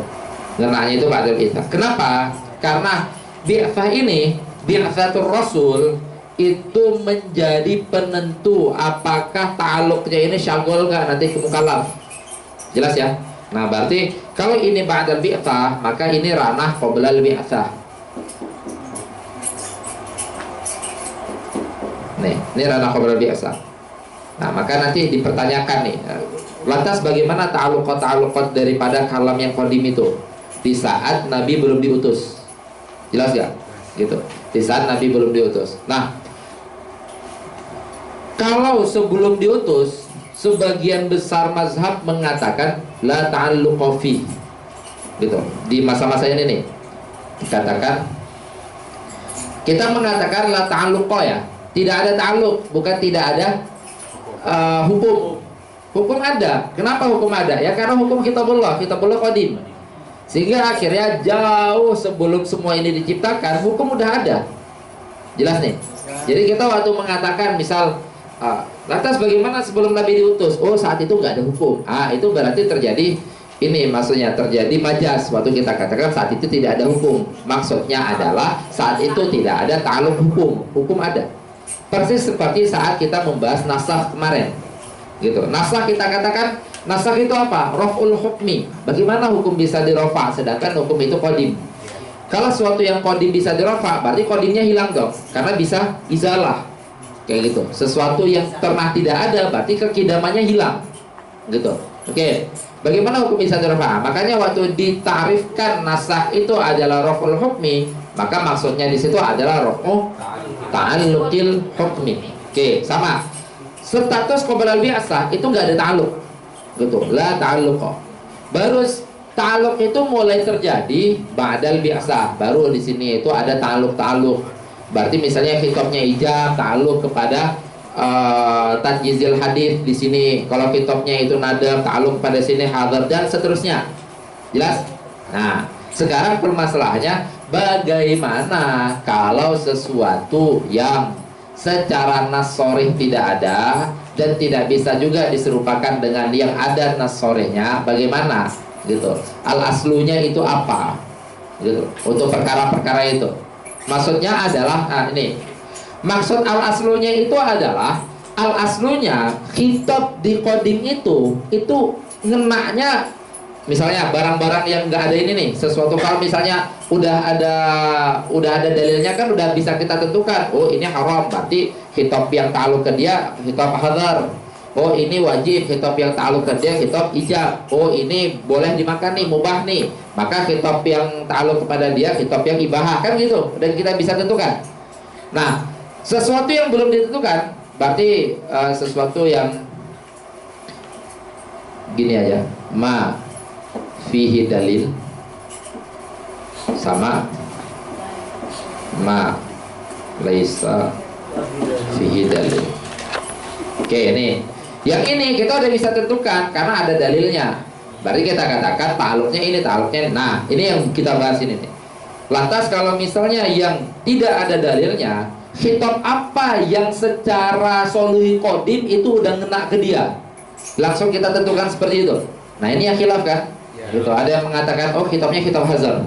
Ngenaannya itu ba'dal bi'tsah. Kenapa? Karena bi'tsah ini, bi'tsatur rasul, itu menjadi penentu apakah ta'alluqnya ini syagol nggak nanti ke mukallaf. Jelas ya? Nah, berarti kalau ini ba'dal bi'tsah, maka ini ranah qoblal bi'tsah. Nih, ini ranah qoblal bi'tsah. Nah, maka nanti dipertanyakan nih, lantas bagaimana ta'alluqat daripada kalam yang qadim itu di saat Nabi belum diutus? Jelas ya? Gitu. Di saat Nabi belum diutus. Nah, kalau sebelum diutus, sebagian besar mazhab mengatakan la ta'alluqa fi gitu. Di masa-masa ini nih dikatakan, kita mengatakan la ta'alluqa ya, tidak ada ta'alluq, bukan tidak ada hukum. Hukum ada. Kenapa hukum ada? Ya karena hukum kitabullah qadim. Sehingga akhirnya jauh sebelum semua ini diciptakan, hukum udah ada. Jelas nih. Jadi kita waktu mengatakan misal lantas bagaimana sebelum Nabi diutus? Oh, saat itu nggak ada hukum. Itu berarti terjadi ini, maksudnya terjadi majas. Waktu kita katakan saat itu tidak ada hukum, maksudnya adalah saat itu tidak ada ta'alluq hukum. Hukum ada. Persis seperti saat kita membahas nasakh kemarin gitu. Nasakh, kita katakan nasakh itu apa? Raf'ul hukmi. Bagaimana hukum bisa dirofa sedangkan hukum itu qadim? Kalau suatu yang qadim bisa dirofa, berarti qadimnya hilang dong, karena bisa izalah. Kayak gitu. Sesuatu yang pernah tidak ada berarti kekidamannya hilang. Gitu. Oke. Bagaimana hukum bisa dirofa? Makanya waktu ditarifkan nasakh itu adalah raf'ul hukmi, maka maksudnya di situ adalah raf'u ta'alluqil hukmi. Oke, sama. Status qoblal bi'tsah itu enggak ada ta'alluq. Gitu. La ta'alluqa. Baru ta'alluq itu mulai terjadi ba'dal bi'tsah. Baru di sini itu ada ta'alluq. Berarti misalnya khitabnya ijab, ta'alluq kepada tajizil hadis di sini. Kalau khitabnya itu nadab, ta'alluq pada sini hadar dan seterusnya. Jelas? Nah, sekarang permasalahannya bagaimana kalau sesuatu yang secara nas shorih tidak ada dan tidak bisa juga diserupakan dengan yang ada nas shorihnya, bagaimana? Gitu. Al aslunya itu apa? Gitu. Untuk perkara-perkara itu. Maksudnya adalah ini. Maksud al aslunya itu adalah al aslunya khitab di qadim itu ngenaknya misalnya barang-barang yang nggak ada ini nih, sesuatu kalau misalnya udah ada dalilnya kan udah bisa kita tentukan. Oh, ini haram, berarti khitab yang ta'alluq ke dia khitab hadar. Oh, ini wajib, khitab yang ta'alluq ke dia khitab ijab. Oh, ini boleh dimakan nih, mubah nih, maka khitab yang ta'alluq kepada dia khitab yang ibahah, kan gitu. Dan kita bisa tentukan. Nah, sesuatu yang belum ditentukan berarti sesuatu yang gini aja, ma fihi dalil sama ma laisa fihi dalil. Oke, ini yang ini kita udah bisa tentukan karena ada dalilnya. Berarti kita katakan ta'alluqnya ini, ta'alluqnya. Nah, ini yang kita bahas ini nih. Lantas kalau misalnya yang tidak ada dalilnya, khitab apa yang secara soluhi qadim itu udah ngena ke dia, langsung kita tentukan seperti itu. Nah, ini yang khilaf kan? Gitu. Ada yang mengatakan oh khitabnya khitab hazar,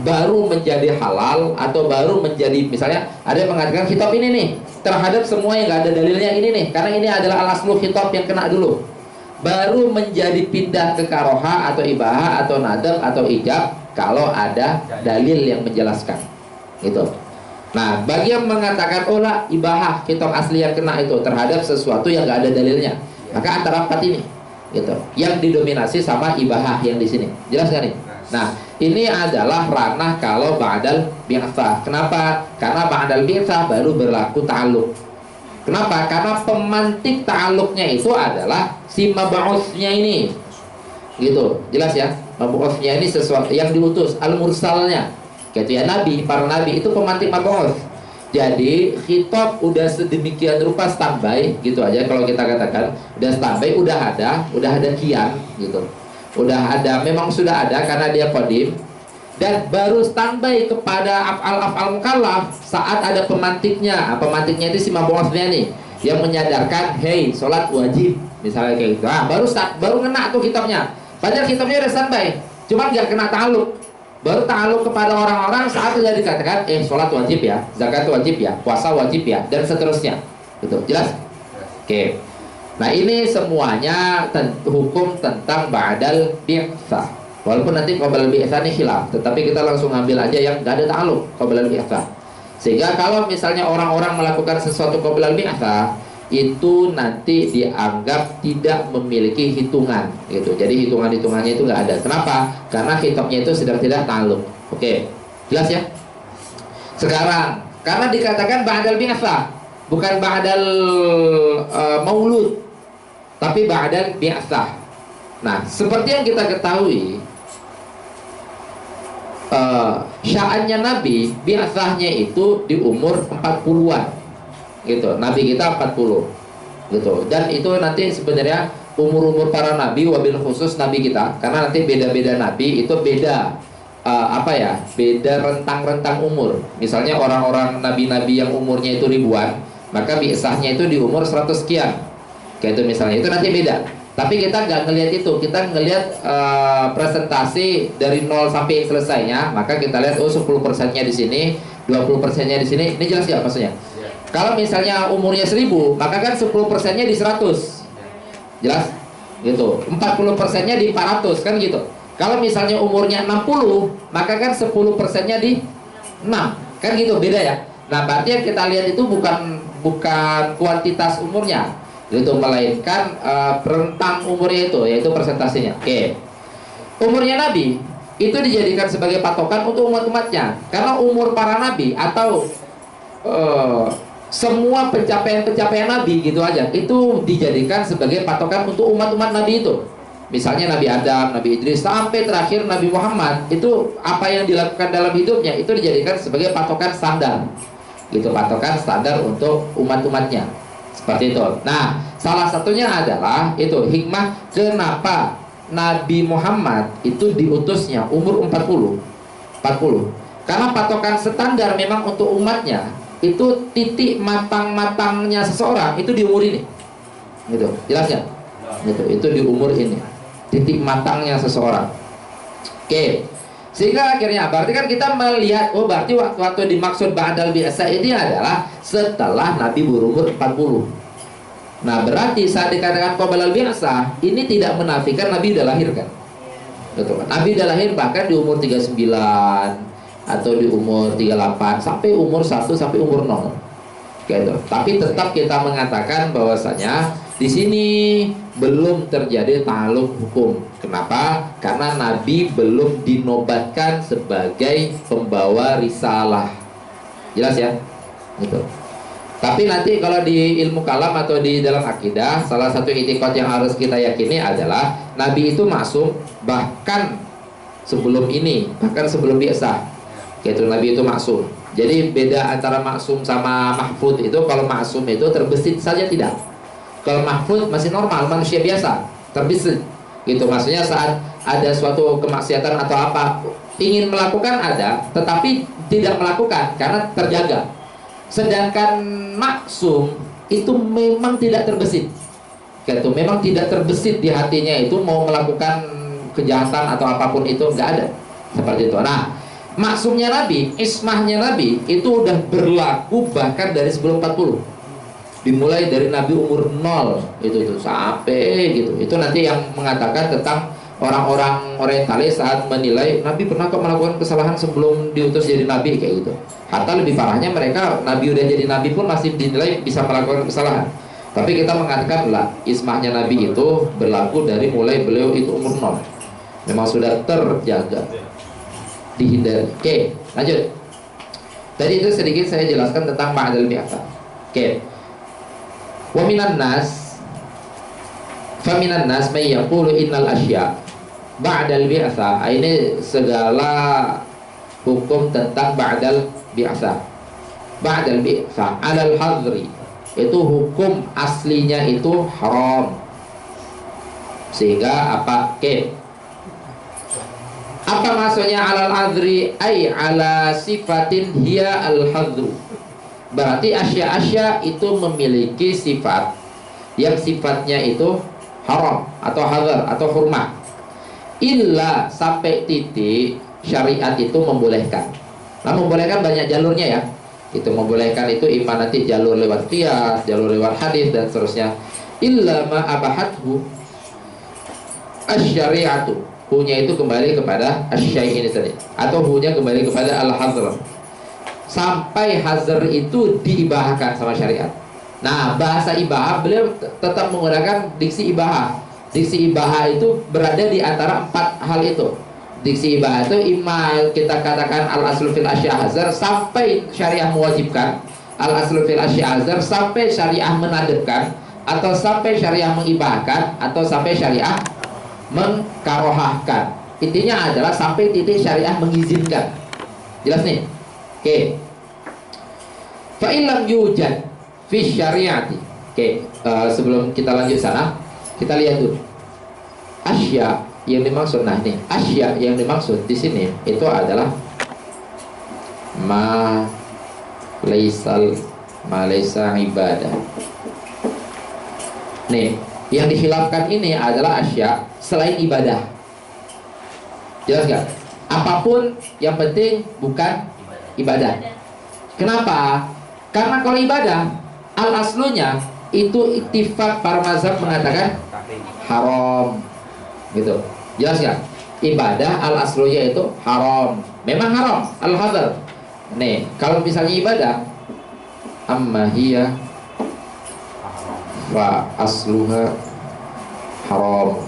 baru menjadi halal atau baru menjadi, misalnya ada yang mengatakan khitab ini nih terhadap semua yang nggak ada dalilnya ini nih, karena ini adalah al aslu khitab yang kena dulu, baru menjadi pindah ke karoha atau ibahah atau nadab atau ijab kalau ada dalil yang menjelaskan gitu. Nah, bagi yang mengatakan oh lah ibahah khitab asli yang kena itu terhadap sesuatu yang nggak ada dalilnya, maka antara empat ini gitu yang didominasi sama ibahah yang di sini. Jelas kan nih? Nah, ini adalah ranah kalau ba'dal bi'tsah. Kenapa? Karena ba'dal bi'tsah baru berlaku ta'alluq. Kenapa? Karena pemantik ta'alluqnya itu adalah si mab'utsnya ini. Gitu. Jelas ya? Mab'utsnya ini sesuatu yang diutus, al-mursalnya. Gitu ya, nabi, para nabi itu pemantik mab'uts. Jadi khitab udah sedemikian rupa standby gitu aja kalau kita katakan udah standby, udah ada kian gitu, udah ada, memang sudah ada karena dia qadim, dan baru standby kepada af'al mukallaf saat ada pemantiknya. Pemantiknya itu si mab'utsnya nih yang menyadarkan hey sholat wajib misalnya kayak gitu. Baru ngena tuh kitabnya, padahal kitabnya udah standby, cuma nggak kena ta'alluq. Baru ta'alluq kepada orang-orang saat sudah dikatakan sholat wajib ya, zakat wajib ya, puasa wajib ya, dan seterusnya gitu. Jelas? Oke. Nah, ini semuanya hukum tentang ba'dal bi'tsah. Walaupun nanti qabla bi'tsah ini khilaf, tetapi kita langsung ambil aja yang gak ada ta'alluq qabla bi'tsah. Sehingga kalau misalnya orang-orang melakukan sesuatu qabla bi'tsah, itu nanti dianggap tidak memiliki hitungan gitu. Jadi hitungannya itu nggak ada. Kenapa? Karena khitabnya itu sedang tidak ta'alluq. Oke, jelas ya? Sekarang karena dikatakan ba'dal bi'tsah, bukan ba'dal maulud, tapi ba'dal bi'tsah. Nah, seperti yang kita ketahui, sya'annya Nabi bi'tsahnya itu di umur 40-an gitu. Nabi kita 40 gitu. Dan itu nanti sebenarnya umur-umur para nabi, wabil khusus nabi kita, karena nanti beda-beda nabi itu beda beda rentang-rentang umur. Misalnya orang-orang nabi-nabi yang umurnya itu ribuan, maka bi'tsahnya itu di umur 100 sekian kayak itu misalnya, itu nanti beda. Tapi kita nggak ngelihat itu, kita ngelihat presentasi dari 0 sampai selesainya. Maka kita lihat 10%-nya di sini, 20%-nya di sini. Ini jelas nggak maksudnya? Kalau misalnya umurnya 1000, maka kan 10%-nya di 100. Jelas? Gitu. 40%-nya di 400, kan gitu. Kalau misalnya umurnya 60, maka kan 10%-nya di 6. Kan gitu, beda ya. Nah, berarti yang kita lihat itu bukan kuantitas umurnya, itu melainkan rentang umurnya itu, yaitu presentasinya. Oke. Umurnya Nabi itu dijadikan sebagai patokan untuk umat-umatnya. Karena umur para nabi atau semua pencapaian Nabi gitu aja, itu dijadikan sebagai patokan untuk umat-umat Nabi itu. Misalnya Nabi Adam, Nabi Idris, sampai terakhir Nabi Muhammad, itu apa yang dilakukan dalam hidupnya itu dijadikan sebagai patokan standar. Gitu, patokan standar untuk umat-umatnya. Seperti itu. Nah, salah satunya adalah itu hikmah kenapa Nabi Muhammad itu diutusnya umur 40. Karena patokan standar memang untuk umatnya itu titik matang-matangnya seseorang itu di umur ini. Gitu. Jelas ya? Gitu. Itu di umur ini. Titik matangnya seseorang. Oke. Sehingga akhirnya berarti kan kita melihat, oh berarti waktu dimaksud ba'dal bi'sa ini adalah setelah Nabi berumur 40. Nah, berarti saat dikatakan qobalal bi'sa ini tidak menafikan Nabi udah lahir kan? Betul. Nabi udah lahir bahkan di umur 39 atau di umur 38 sampai umur 1 sampai umur 0. Gitu. Tapi tetap kita mengatakan bahwasanya di sini belum terjadi ta'alluq hukum. Kenapa? Karena Nabi belum dinobatkan sebagai pembawa risalah. Jelas ya? Gitu. Tapi nanti kalau di ilmu kalam atau di dalam akidah, salah satu i'tiqad yang harus kita yakini adalah Nabi itu maksum bahkan sebelum ini, bahkan sebelum biasa. Yaitu Nabi itu maksum. Jadi beda antara maksum sama mahfud itu, kalau maksum itu terbesit saja tidak. Kalau mahfud masih normal, manusia biasa, terbesit. Gitu, maksudnya saat ada suatu kemaksiatan atau apa, ingin melakukan ada, tetapi tidak melakukan karena terjaga. Sedangkan maksum itu memang tidak terbesit. Gitu, memang tidak terbesit di hatinya itu mau melakukan kejahatan atau apapun itu, nggak ada. Seperti itu. Nah, maksumnya Nabi, ismahnya Nabi itu udah berlaku bahkan dari sebelum 40. Dimulai dari Nabi umur 0 itu tuh sampai gitu. Itu nanti yang mengatakan tentang orang-orang orientalis saat menilai Nabi pernah kok melakukan kesalahan sebelum diutus jadi Nabi kayak gitu. Hatta lebih parahnya mereka Nabi udah jadi Nabi pun masih dinilai bisa melakukan kesalahan. Tapi kita mengatakan lah, ismahnya Nabi itu berlaku dari mulai beliau itu umur 0. Memang sudah terjaga, dihindari. Oke, lanjut. Tadi itu sedikit saya jelaskan tentang ba'dal bi'tsah. Oke. Wa minan nas faminan nas may yaqulu innal asya ba'dal bi'tsah. Ini segala hukum tentang ba'dal bi'tsah. Ba'dal bi'tsah 'alal hadri. Itu hukum aslinya itu haram. Sehingga apa? Oke. Apa maksudnya 'alal hadri? Ai 'ala sifatin hiya al-hadru. Berarti asya-asya itu memiliki sifat yang sifatnya itu haram atau hadar atau hurmat. Illa sampai titik syariat itu membolehkan. Nah, membolehkan banyak jalurnya ya. Itu membolehkan itu iman nanti jalur lewat qiyas, jalur lewat hadis dan seterusnya. Illa ma abahathu asy-syari'atu. Hunya itu kembali kepada asy-syai' ini tadi. Atau hunya kembali kepada al-hadr. Sampai hazar itu diibahahkan sama syariat. Nah, bahasa ibahah beliau tetap menggunakan diksi ibahah. Diksi ibahah itu berada di antara 4 hal itu. Diksi ibahah itu imma kita katakan al-aslu fil asya hazar sampai syariah mewajibkan, al-aslu fil asya hazar sampai syariah menadabkan, atau sampai syariah mengibahahkan, atau sampai syariah mengkarohahkan. Intinya adalah sampai titik syariah mengizinkan. Jelas nih? Oke. Fa illam yujad fi syariati. Oke, sebelum kita lanjut sana, kita lihat dulu. Asya yang dimaksud, nah ini asya yang dimaksud di sini itu adalah ma laisa ibadah. Nih, yang dihilafkan ini adalah asya selain ibadah. Jelas nggak? Apapun yang penting bukan ibadah. Kenapa? Karena kalau ibadah al-aslunya itu ittifaq para mazhab mengatakan haram. Gitu. Jelas nggak? Ibadah al-aslunya itu haram. Memang haram, al-hadar. Nih, kalau misalnya ibadah amma hiya fa asluha haram.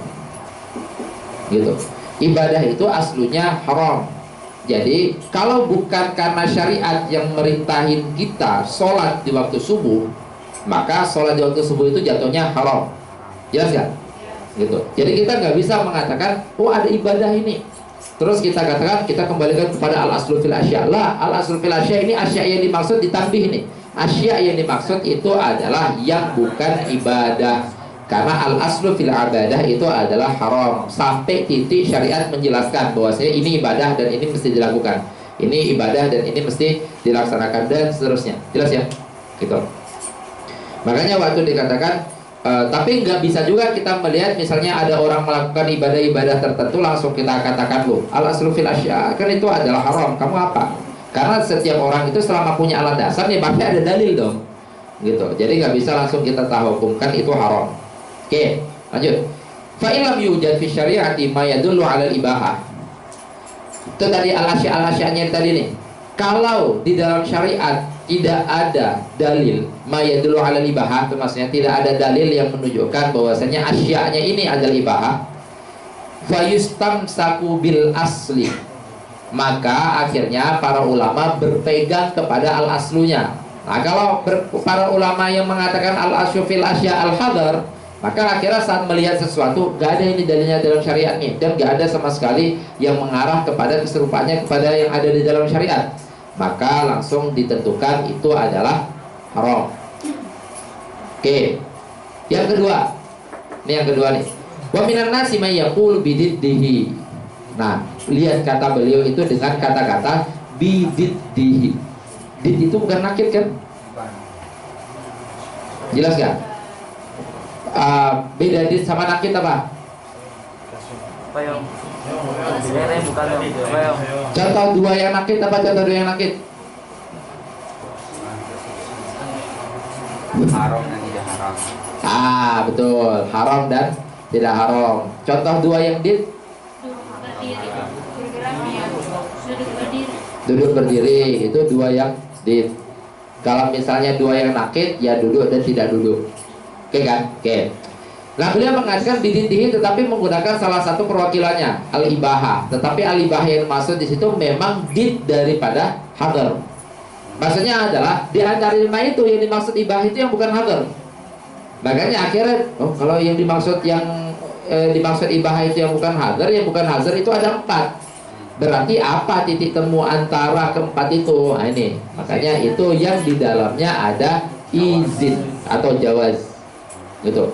Gitu. Ibadah itu aslunya haram. Jadi kalau bukan karena syariat yang merintahin kita sholat di waktu subuh, maka sholat di waktu subuh itu jatuhnya haram. Jelas gak? gitu. Jadi kita nggak bisa mengatakan oh ada ibadah ini terus kita katakan kita kembalikan kepada al aslu fil asya. Lah, al aslu fil asya ini asya yang dimaksud ditambih nih. Asya yang dimaksud itu adalah yang bukan ibadah. Karena al aslu fil ibadah itu adalah haram sampai titik syariat menjelaskan bahwasanya ini ibadah dan ini mesti dilakukan. Ini ibadah dan ini mesti dilaksanakan dan seterusnya. Jelas ya? Gitu. Makanya waktu dikatakan tapi nggak bisa juga kita melihat misalnya ada orang melakukan ibadah-ibadah tertentu langsung kita katakan loh al aslu fil asya kan itu adalah haram. Kamu apa? Karena setiap orang itu selama punya alat dasar nih pasti ada dalil dong. Gitu. Jadi nggak bisa langsung kita hukumkan itu haram. Oke, lanjut. Fa illam yujad fi syari'ati ma yadullu 'ala al-ibahah. Itu tadi al-asya'-nya tadi nih. Kalau di dalam syariat tidak ada dalil ma yadullu 'ala al-ibahah, itu maksudnya tidak ada dalil yang menunjukkan bahwasanya asya'-nya ini adalah ibahah. Fa yustamsaku bil asli. Maka akhirnya para ulama berpegang kepada al-aslunya. Nah, kalau para ulama yang mengatakan al-asyu fil asya' al-hadar, maka akhirnya saat melihat sesuatu gak ada ini dalilnya dalam syariatnya dan gak ada sama sekali yang mengarah kepada keserupaannya kepada yang ada di dalam syariat, maka langsung ditentukan itu adalah haram. Oke, yang kedua, ini yang kedua nih. Wa minan nasi may yaqulu bididdihi. Nah, lihat kata beliau itu dengan kata-kata bididdihi. Did itu bukan nakit kan? Jelas gak? Beda did sama nakit apa? Payung. Bukan payung. Contoh dua yang nakit apa contoh dua yang nakit? Haram dan tidak haram. Betul, haram dan tidak haram. Contoh dua yang did? Duduk berdiri, itu dua yang did. Kalau misalnya dua yang nakit, ya duduk dan tidak duduk. Oke kan? Oke. Nah, beliau mengatakan bididdihi tetapi menggunakan salah satu perwakilannya al-ibahah. Tetapi al-ibahah yang maksud di situ memang did daripada hadar. Maksudnya adalah di antara lima itu yang dimaksud ibahah itu yang bukan hadar. Makanya akhirnya kalau yang dimaksud dimaksud ibahah itu yang bukan hadar itu ada 4. Berarti apa titik temu antara keempat itu? Nah ini, makanya itu yang di dalamnya ada izin atau jawaz. Gitu.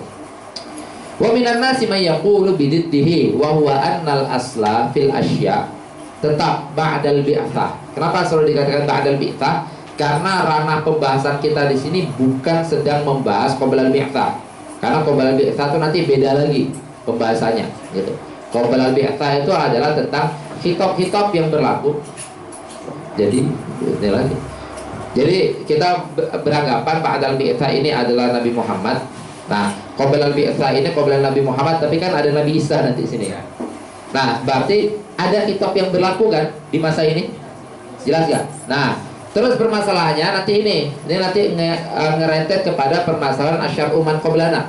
Wa minan nasi may yaqulu bididdihi wa huwa annal asla fil asya tetap ba'dal bi'tsah. Kenapa selalu dikatakan ba'dal bi'tsah? Karena ranah pembahasan kita di sini bukan sedang membahas qoblal bi'tsah. Karena qoblal bi'tsah itu nanti beda lagi pembahasannya, gitu. Qoblal bi'tsah itu adalah tentang khitab-khitab yang berlaku. Jadi ini lagi. Jadi kita beranggapan ba'dal bi'tsah ini adalah Nabi Muhammad. Nah, qoblal bi'tsah ini qoblal Nabi Muhammad, tapi kan ada Nabi Isa nanti di sini. Nah, berarti ada kitab yang berlaku kan di masa ini? Jelas gak? Nah, terus permasalahannya nanti ini nanti ngerentet kepada permasalahan asyar'u man qoblana,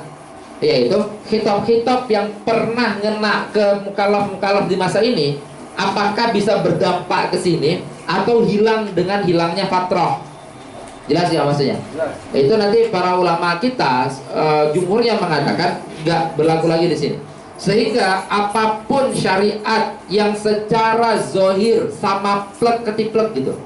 yaitu kitab-kitab yang pernah ngena ke mukallaf di masa ini, apakah bisa berdampak ke sini atau hilang dengan hilangnya fatrah? Jelas ya maksudnya? Itu nanti para ulama kita jumhurnya mengatakan nggak berlaku lagi di sini. Sehingga apapun syariat yang secara zohir sama plek ketiplek gitu.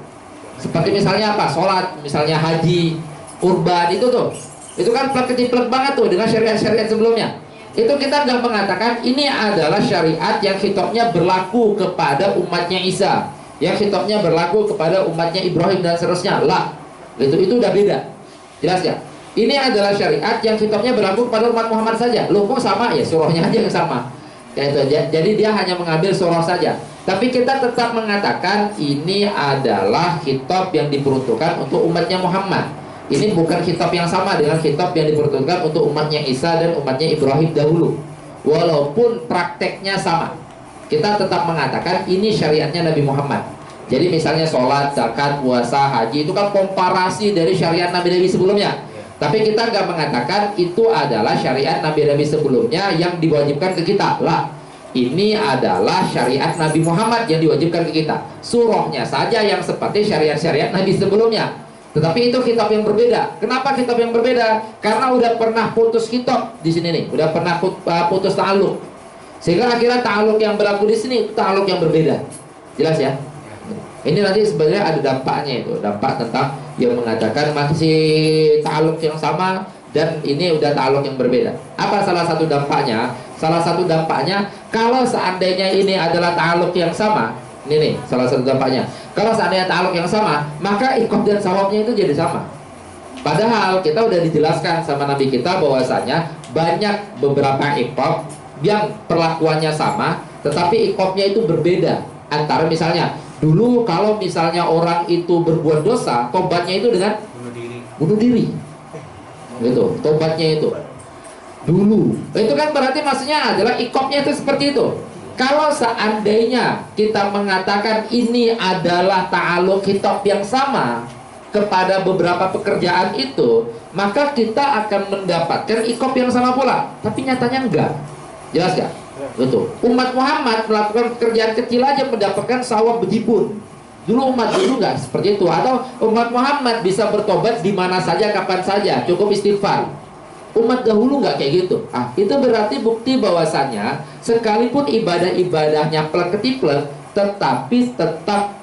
Seperti misalnya apa? Sholat, misalnya haji, kurban itu tuh. Itu kan plek ketiplek banget tuh dengan syariat-syariat sebelumnya. Itu kita nggak mengatakan ini adalah syariat yang khitabnya berlaku kepada umatnya Isa, yang khitabnya berlaku kepada umatnya Ibrahim dan seterusnya. Lah. Itu udah beda. Jelas ya? Ini adalah syariat yang kitabnya berlaku pada umat Muhammad saja. Loh kok sama? Ya surahnya aja yang sama. Kayak itu aja. Jadi dia hanya mengambil surah saja. Tapi kita tetap mengatakan ini adalah kitab yang diperuntukkan untuk umatnya Muhammad. Ini bukan kitab yang sama dengan kitab yang diperuntukkan untuk umatnya Isa dan umatnya Ibrahim dahulu. Walaupun prakteknya sama, kita tetap mengatakan ini syariatnya Nabi Muhammad. Jadi misalnya sholat, zakat, puasa, haji itu kan komparasi dari syariat Nabi-Nabi sebelumnya. Tapi kita nggak mengatakan itu adalah syariat Nabi-Nabi sebelumnya yang diwajibkan ke kita. Lah, ini adalah syariat Nabi Muhammad yang diwajibkan ke kita. Surahnya saja yang seperti syariat-syariat Nabi sebelumnya. Tetapi itu kitab yang berbeda. Kenapa kitab yang berbeda? Karena udah pernah putus kitab di sini nih, udah pernah putus ta'aluk. Sehingga akhirnya ta'aluk yang berlaku di sini ta'aluk yang berbeda. Jelas ya? Ini nanti sebenarnya ada dampaknya itu, dampak tentang yang mengatakan masih ta'aluk yang sama dan ini udah ta'aluk yang berbeda. Apa salah satu dampaknya? Salah satu dampaknya kalau seandainya ini adalah ta'aluk yang sama, ini nih salah satu dampaknya. Kalau seandainya ta'aluk yang sama, maka iqab dan sawabnya itu jadi sama. Padahal kita udah dijelaskan sama Nabi kita bahwasanya banyak beberapa iqab yang perlakuannya sama, tetapi iqabnya itu berbeda. Antara misalnya dulu kalau misalnya orang itu berbuat dosa, tobatnya itu dengan bunuh diri. Gitu, tobatnya itu dulu. Itu kan berarti maksudnya adalah iqabnya itu seperti itu. Kalau seandainya kita mengatakan ini adalah ta'aluk kitab yang sama kepada beberapa pekerjaan itu, maka kita akan mendapatkan iqab yang sama pula. Tapi nyatanya enggak. Jelas gak? Betul. Umat Muhammad melakukan pekerjaan kecil aja mendapatkan sawab bejibun. Dulu umat dulu nggak seperti itu. Atau umat Muhammad bisa bertobat di mana saja, kapan saja, cukup istighfar. Umat dahulu nggak kayak gitu. Itu berarti bukti bahwasannya sekalipun ibadah-ibadahnya plek-ketiplek, tetapi tetap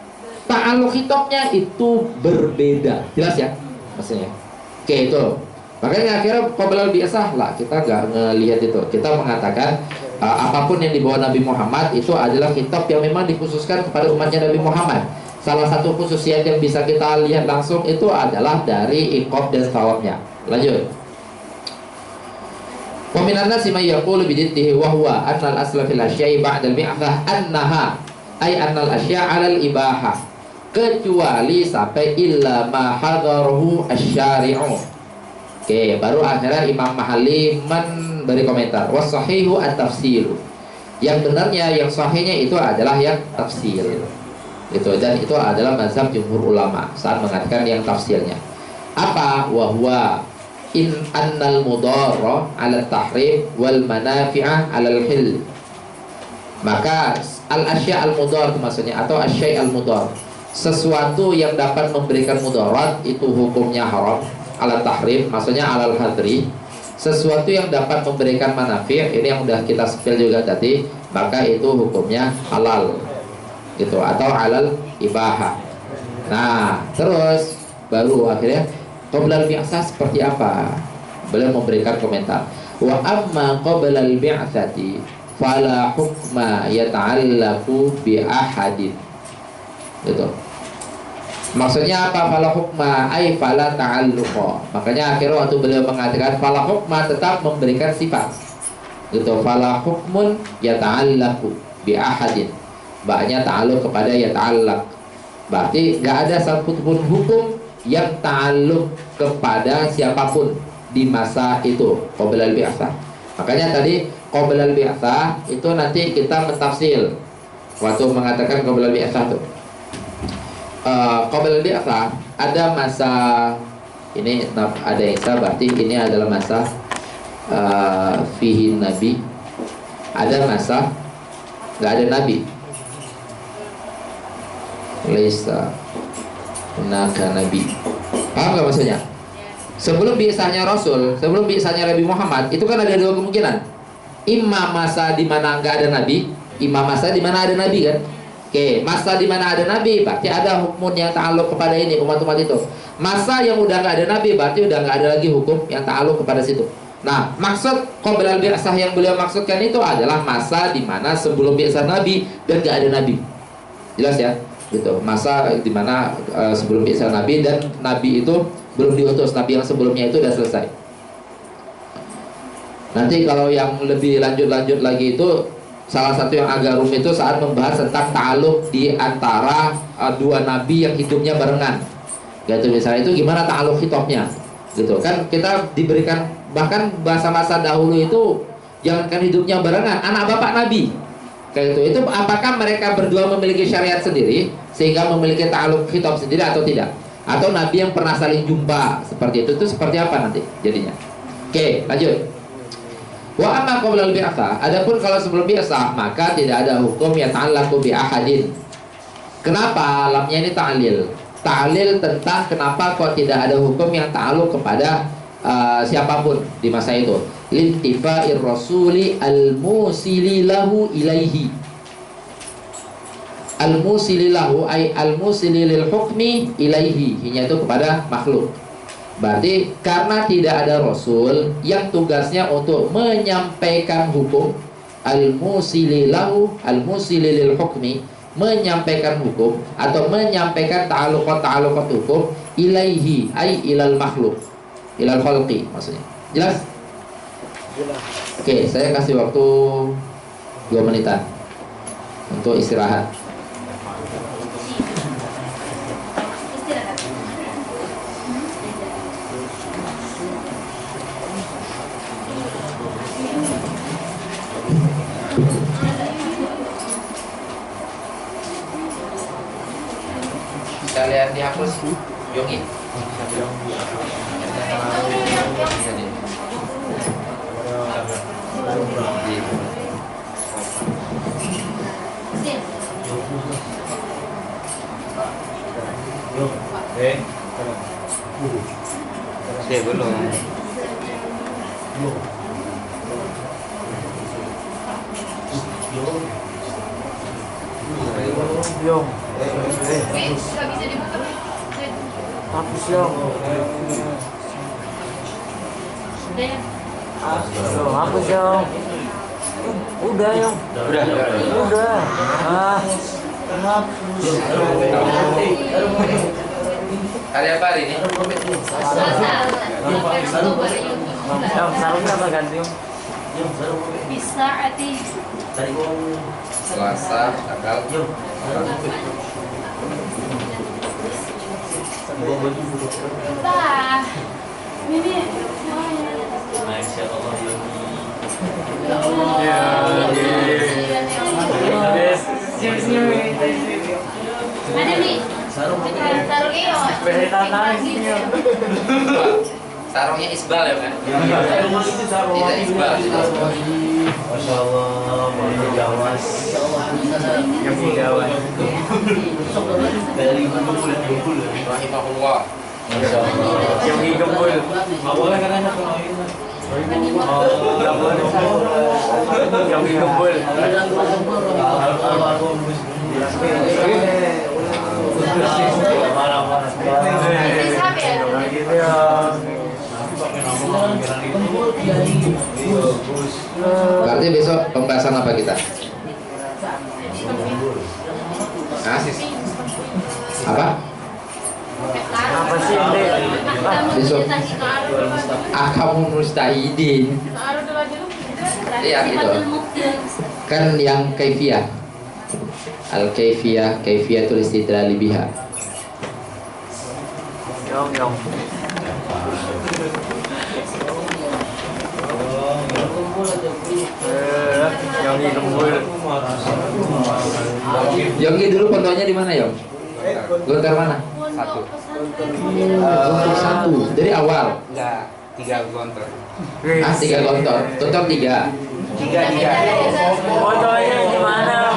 ta'aluk hitopnya itu berbeda. Jelas ya? Maksudnya. Oke, itu. Makanya akhirnya qabla biasah lah, kita nggak ngelihat itu. Kita mengatakan apapun yang dibawa Nabi Muhammad itu adalah kitab yang memang dikhususkan kepada umatnya Nabi Muhammad. Salah satu khususiyat yang bisa kita lihat langsung itu adalah dari iqab dan sawabnya. Lanjut. Wa minan nasi may yaqulu bididdihi wa huwa anna al-asla fil asya'i ba'da al-mi'athah annaha ay anna al-asya' 'ala al-ibahah, kecuali sampai illa ma hadarahu asy-syari'u. Oke, baru akhirnya Imam Mahalli memberi komentar. Wasahihu at-tafsil. Yang benarnya, yang sahihnya itu adalah yang tafsil. Gitu, dan itu adalah mazhab jumhur ulama saat mengatakan yang tafsirnya. Apa? Wahwa in annal mudarra 'ala tahrim wal manafi'ah 'ala al-hil. Maka al-asya' al-mudar maksudnya, atau asy-syai' al-mudar, sesuatu yang dapat memberikan mudarat itu hukumnya haram. Alat tahrim, maksudnya alal hadri, sesuatu yang dapat memberikan manafi', ini yang udah kita sepil juga tadi, maka itu hukumnya halal, gitu, atau halal ibahah. Nah, terus baru akhirnya qabla al-bi'tsah seperti apa? Beliau memberikan komentar. Wa amma qabla al-bi'tsati fala hukma yata'allaqu bi ahadin. Gitu. Maksudnya apa? Fala hukma ay fala ta'alluqa. Makanya akhirnya waktu beliau mengatakan fala hukma, tetap memberikan sifat. Gitu. Fala hukmun yata'allaqu bi ahadin. Ba'nya ta'alluq kepada yata'allaq. Berarti enggak ada satu pun hukum yang ta'alluq kepada siapapun di masa itu qabla al-bi'tsah. Makanya tadi qabla al-bi'tsah itu nanti kita mentafsil waktu mengatakan qabla al-bi'tsah itu. Qabla al-bi'tsah ada masa ini, ada Isa, berarti ini adalah masa fihi nabi. Ada masa nggak ada nabi. Laisa hunaka nabi. Paham nggak maksudnya? Sebelum bi'tsahnya Rasul, sebelum bi'tsahnya Nabi Muhammad, itu kan ada dua kemungkinan. Imam masa di mana nggak ada nabi, imam masa di mana ada nabi kan? Oke, masa di mana ada nabi berarti ada hukum yang ta'aluk kepada ini umat-umat itu. Masa yang udah nggak ada nabi berarti udah nggak ada lagi hukum yang ta'aluk kepada situ. Nah, maksud qabla al-bi'tsah yang beliau maksudkan itu adalah masa di mana sebelum bi'tsah nabi dan nggak ada nabi. Jelas ya? Gitu. Masa di mana sebelum bi'tsah nabi dan nabi itu belum diutus, nabi yang sebelumnya itu udah selesai. Nanti kalau yang lebih lanjut lagi itu salah satu yang agak rumit itu saat membahas tentang ta'aluk di antara dua nabi yang hidupnya barengan. Gitu, misalnya itu gimana ta'aluk hitopnya. Gitu kan kita diberikan, bahkan masa-masa dahulu itu jangankan hidupnya barengan, anak bapak nabi. Kayak itu apakah mereka berdua memiliki syariat sendiri sehingga memiliki ta'aluk hitop sendiri atau tidak? Atau nabi yang pernah saling jumpa seperti itu seperti apa nanti jadinya? Oke, lanjut. Wa amma qabla al-bi'tsah, adapun kalau sebelum bi'tsah maka tidak ada hukum yang ta'allaqu bi ahadin. Kenapa? Lamnya ini ta'lil. ta'lil tentang kenapa kok tidak ada hukum yang ta'aluk kepada siapapun di masa itu. Lintifa'ir rasuli al-musili lahu ilaihi. Al-musili lahu ay al-musili lil hukmi ilaihi, hanya itu kepada makhluk. Berarti karena tidak ada rasul yang tugasnya untuk menyampaikan hukum, al-musili lahu al-musili lil hukmi, menyampaikan hukum atau menyampaikan ta'aluqat hukum ilaihi ay ilal makhluk, ilal khalqi maksudnya. Jelas? Oke, saya kasih waktu 2 menitan untuk istirahat. Sekalian dihapus Yogi. Belum. Yung. Hapus yung. Hapus yung. Udah yung. Udah. Hari apa hari ini? Yung sarungnya apa ganti yung? Bisa ati. Selasa tanggal Bah. Ini. Masya Allah. Ada nih. Taruh iyo. sarungnya Isbal ya kan? Tidak Isbal. Masya Allah, gawas. Yang gawas. Dari gumpul. Rahimahullah. Masya Allah. Yang gembul. Awalnya katanya kalau ini. Yang gembul. Berarti besok pembahasan apa kita? Asis. Apa? Apa sih ini? Besok Ahkamul Mustahidin. Iya gitu. Kan yang kaifiyah. Al-kaifiyah, kaifiyatul istidlal biha. Yang gembul. Yogi dulu pondoknya di mana, Yong? Gontor mana? Satu. Gontor 1 dari awal. Enggak, 3 gontor. 3 gontor. Gontor 3. 3. Fotonya di mana?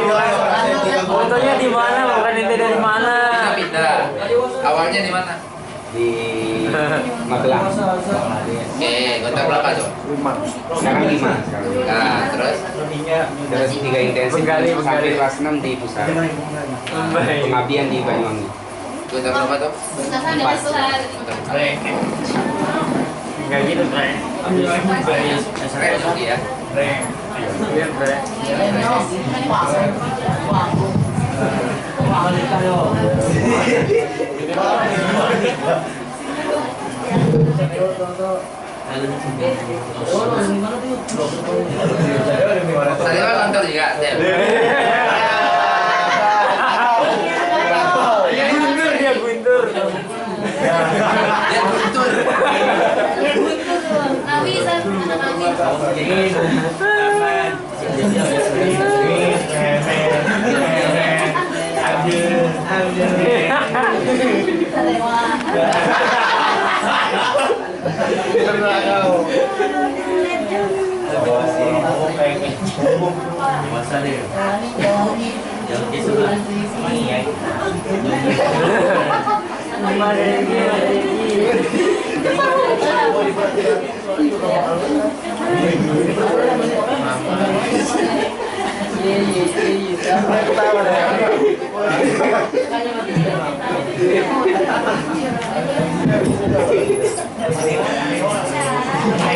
Fotonya di mana? Bukan ente dari mana? Pindah. Awalnya di mana? Di Magelang. Oke, gontor berapa tuh? 5. Sekarang 5. Nah, terus Terus 3 intensif Bengali. sampai kelas 6 di pusat. Pengabdian di Banyuwangi. gontor berapa tuh? Nah, ada besar. Enggak gitu, Bre. Keren Yogi ya. Iya, Bre. Tadi apa gontor juga? Dem. Dia guntur. Dia guntur. Nabi Jangan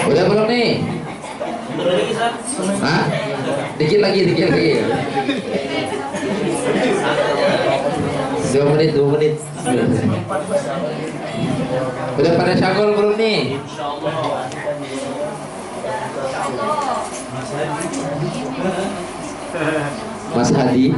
Udah belum nih? Hah? Dikit lagi. 2 menit. Udah pada syagol belum nih? Mas Hadi.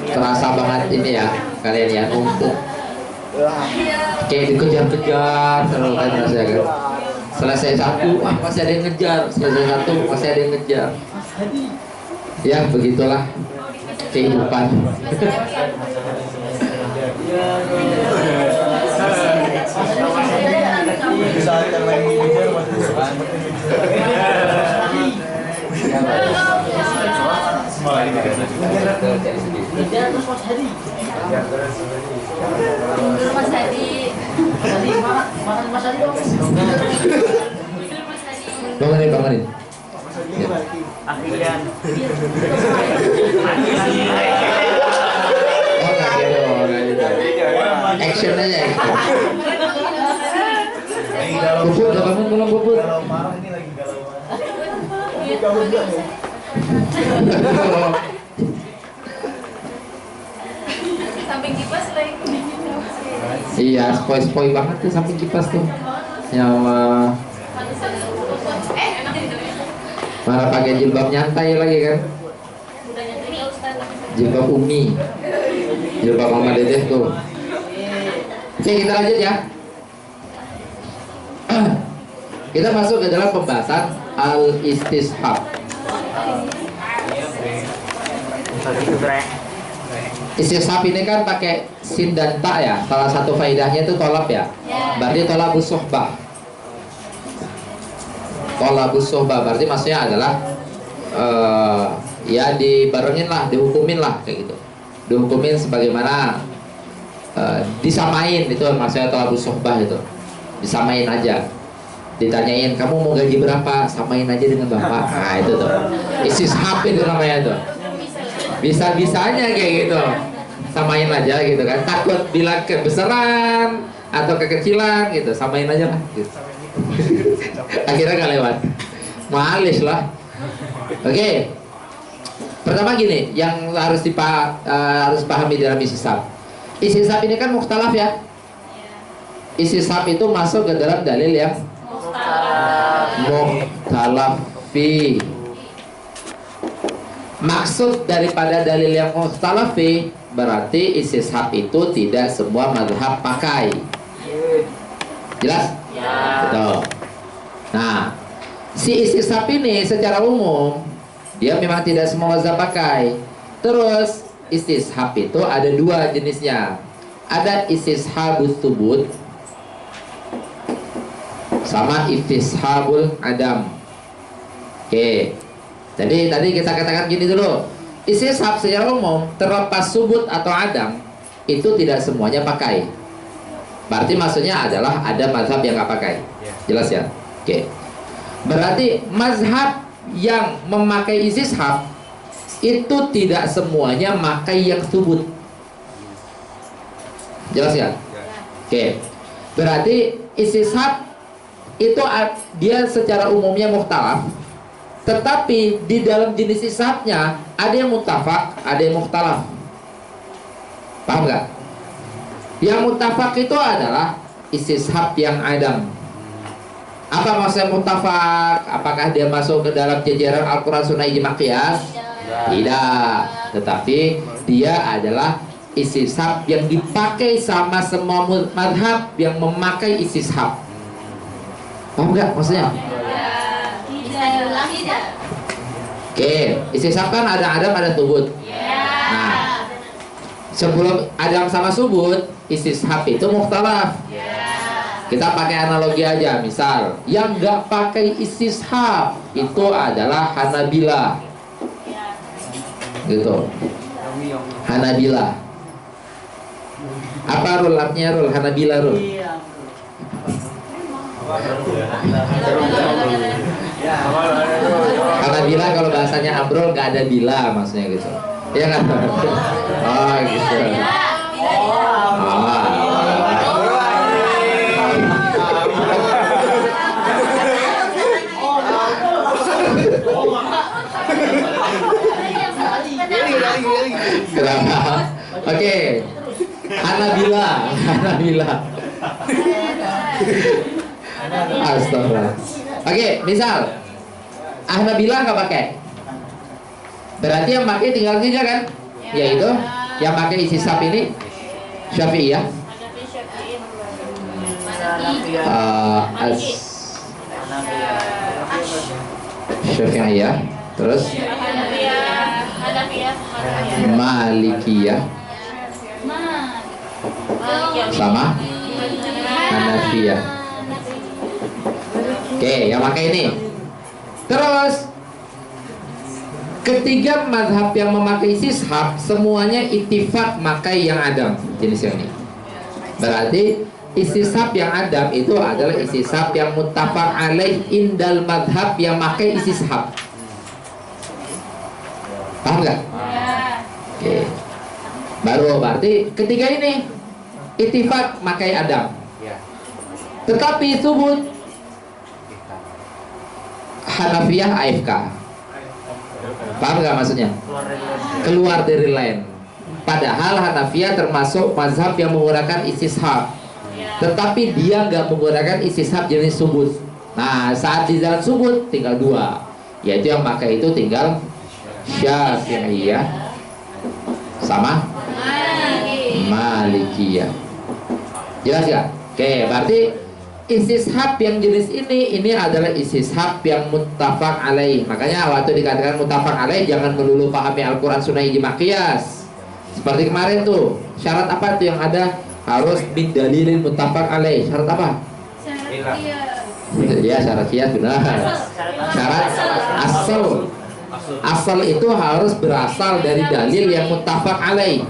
Terasa banget ini ya kalian ya, numpuk kayak dikejar-kejar terus kan rasanya kan. Selesai satu, masih ada yang ngejar. Selesai satu, masih ada yang ngejar. Ya begitulah kehidupan. Mas Hadi. Bangunin. Akhirnya. Oh nggak gitu. Action aja. Puput udah bangun belum Puput? Samping kipas lagi. Iya, spoi banget tuh samping kipas tuh. Yang malah pakai jilbab nyantai lagi kan? Jilbab Umi, jilbab Mama Dedeh tuh. Oke, kita lanjut ya. Kita masuk ke dalam pembahasan al-istishab. Istishab ini kan pakai sin dan ta ya. Salah satu faedahnya itu tolab ya. Berarti tolabus sohbah. Tolabus sohbah berarti maksudnya adalah ya dibarengin lah, dihukumin lah kayak gitu. Dihukumin sebagaimana disamain, itu maksudnya tolabus sohbah itu. Disamain aja. Ditanyain kamu mau gaji berapa, samain aja dengan bapak. Nah itu tuh istishab itu namanya tuh. Bisa-bisanya kayak gitu, samain aja gitu kan. Takut bilang kebesaran atau kekecilan gitu, samain aja lah gitu. Akhirnya gak lewat, malis lah. Oke. Pertama gini, yang harus pahami dalam istishab. Istishab ini kan mukhtalaf ya. Istishab itu masuk ke dalam dalil yang mukhtalaf fi. Maksud daripada dalil yang mukhtalaf fi berarti istishab itu tidak semua mazhab pakai. Jelas? Ya. Betul. Nah, si istishab ini secara umum dia memang tidak semua mazhab pakai. Terus istishab itu ada 2 jenisnya. Ada istishabus tsubut sama istishabul adam. Oke. Jadi tadi kita katakan gini dulu. Istishab secara umum terlepas subut atau adam itu tidak semuanya pakai. Berarti maksudnya adalah ada mazhab yang nggak pakai. Jelas ya? Oke. Berarti mazhab yang memakai istishab itu tidak semuanya pakai yang subut. Jelas ya? Oke. Berarti istishab itu dia secara umumnya mukhtalaf. Tetapi di dalam jenis istishabnya ada yang muttafaq, ada yang mukhtalaf. Paham nggak? Yang muttafaq itu adalah istishab yang adam. Apa maksudnya muttafaq? Apakah dia masuk ke dalam jajaran Al-Quran Sunnah Ijma' Qiyas? Tidak. Tetapi dia adalah istishab yang dipakai sama semua madhab yang memakai istishab. Paham nggak maksudnya? Oke, istishab kan ada adam, ada subut. Nah, sebelum adam sama subut, istishab itu mukhtalaf. Kita pakai analogi aja, misal yang nggak pakai istishab itu adalah Hanabilah, gitu. Hanabilah. Apa Rul artinya Rul? Hanabilah Rul. Hanabilah kalau bahasanya Abrol nggak ada bila maksudnya gitu. Iya nggak? Oh gitu. Oh. Kenapa? Oke. Hanabilah. Astagfirullah. Oke, misal Hanabilah nggak pakai. Berarti yang pakai tinggal 3 kan? Yaitu yang pakai istishab ini Syafi'iyah, Syafi'iyah, terus Malikiyah, sama Hanafiyah. Oke, yang pakai ini. Terus ketiga mazhab yang memakai istishab semuanya ittifaq makai yang adam jenis yang ini. Berarti istishab yang adam itu adalah istishab yang muttafaq alaih indal mazhab yang makai istishab. Paham nggak? Oke. Baru berarti ketiga ini ittifaq makai adam. Tetapi subut Hanafiyah AFK. Paham nggak maksudnya? Keluar dari line. Padahal Hanafiyah termasuk mazhab yang menggunakan istishab, tetapi dia nggak menggunakan istishab jenis subut. Nah, saat di jalan subut tinggal 2, yaitu yang pakai itu tinggal Syafi'iyah sama Malikiyah. Jelas ya? Oke, berarti istishab yang jenis ini adalah istishab yang muttafaq alaih. Makanya waktu dikatakan muttafaq alaih jangan melulu pahami Al-Quran Sunnah ijma qiyas. Seperti kemarin tuh, syarat apa tuh yang ada? Harus min dalilin muttafaq alaih. Syarat apa? Ya, syarat qiyas benar. Syarat asal. Asal itu harus berasal dari dalil yang muttafaq alaih.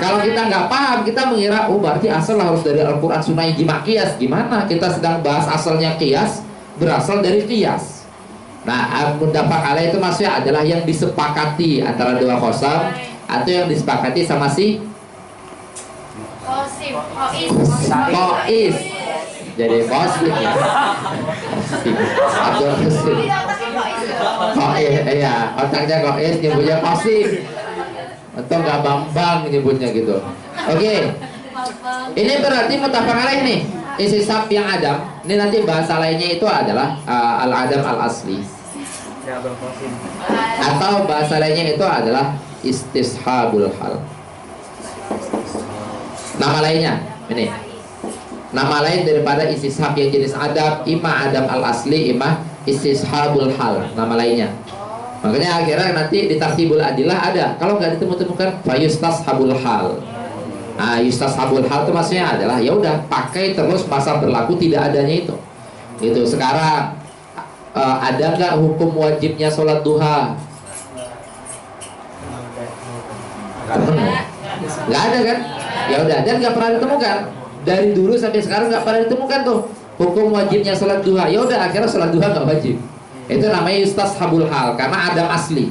Kalau kita nggak paham, kita mengira oh berarti asal harus dari Al-Quran Sunnah ijma qiyas. Gimana? Kita sedang bahas asalnya qiyas berasal dari qiyas. Nah, muttafaq alaih itu maksudnya adalah yang disepakati antara 2 khosam atau yang disepakati sama si Qois. Jadi Muslim ya. Abdul Qasim. Iya, otaknya Qois nyebutnya Qasim. Atau nggak Bambang nyebutnya gitu. Oke. Ini berarti muttafaq alaih nih. Istishab yang adam. Ini nanti bahasa lainnya itu adalah al-adam al-asli. Atau bahasa lainnya itu adalah istishabul hal. Nama lainnya ini. Nama lain daripada istishab yang jenis adam, ima adam al-asli, ima istishabul hal. Nama lainnya. Makanya akhirnya nanti di tartibul adillah ada. Kalau nggak ditemukan fayustashabul hal. Nah, yustashabul hal itu maksudnya adalah ya udah pakai terus masa berlaku tidak adanya itu. Gitu. Sekarang ada nggak hukum wajibnya sholat duha? Nggak ada kan? Ya udah, dan nggak pernah ditemukan. Dari dulu sampai sekarang nggak pernah ditemukan tuh hukum wajibnya sholat duha. Ya udah, akhirnya sholat duha nggak wajib. Itu namanya yustashabul hal karena adam asli.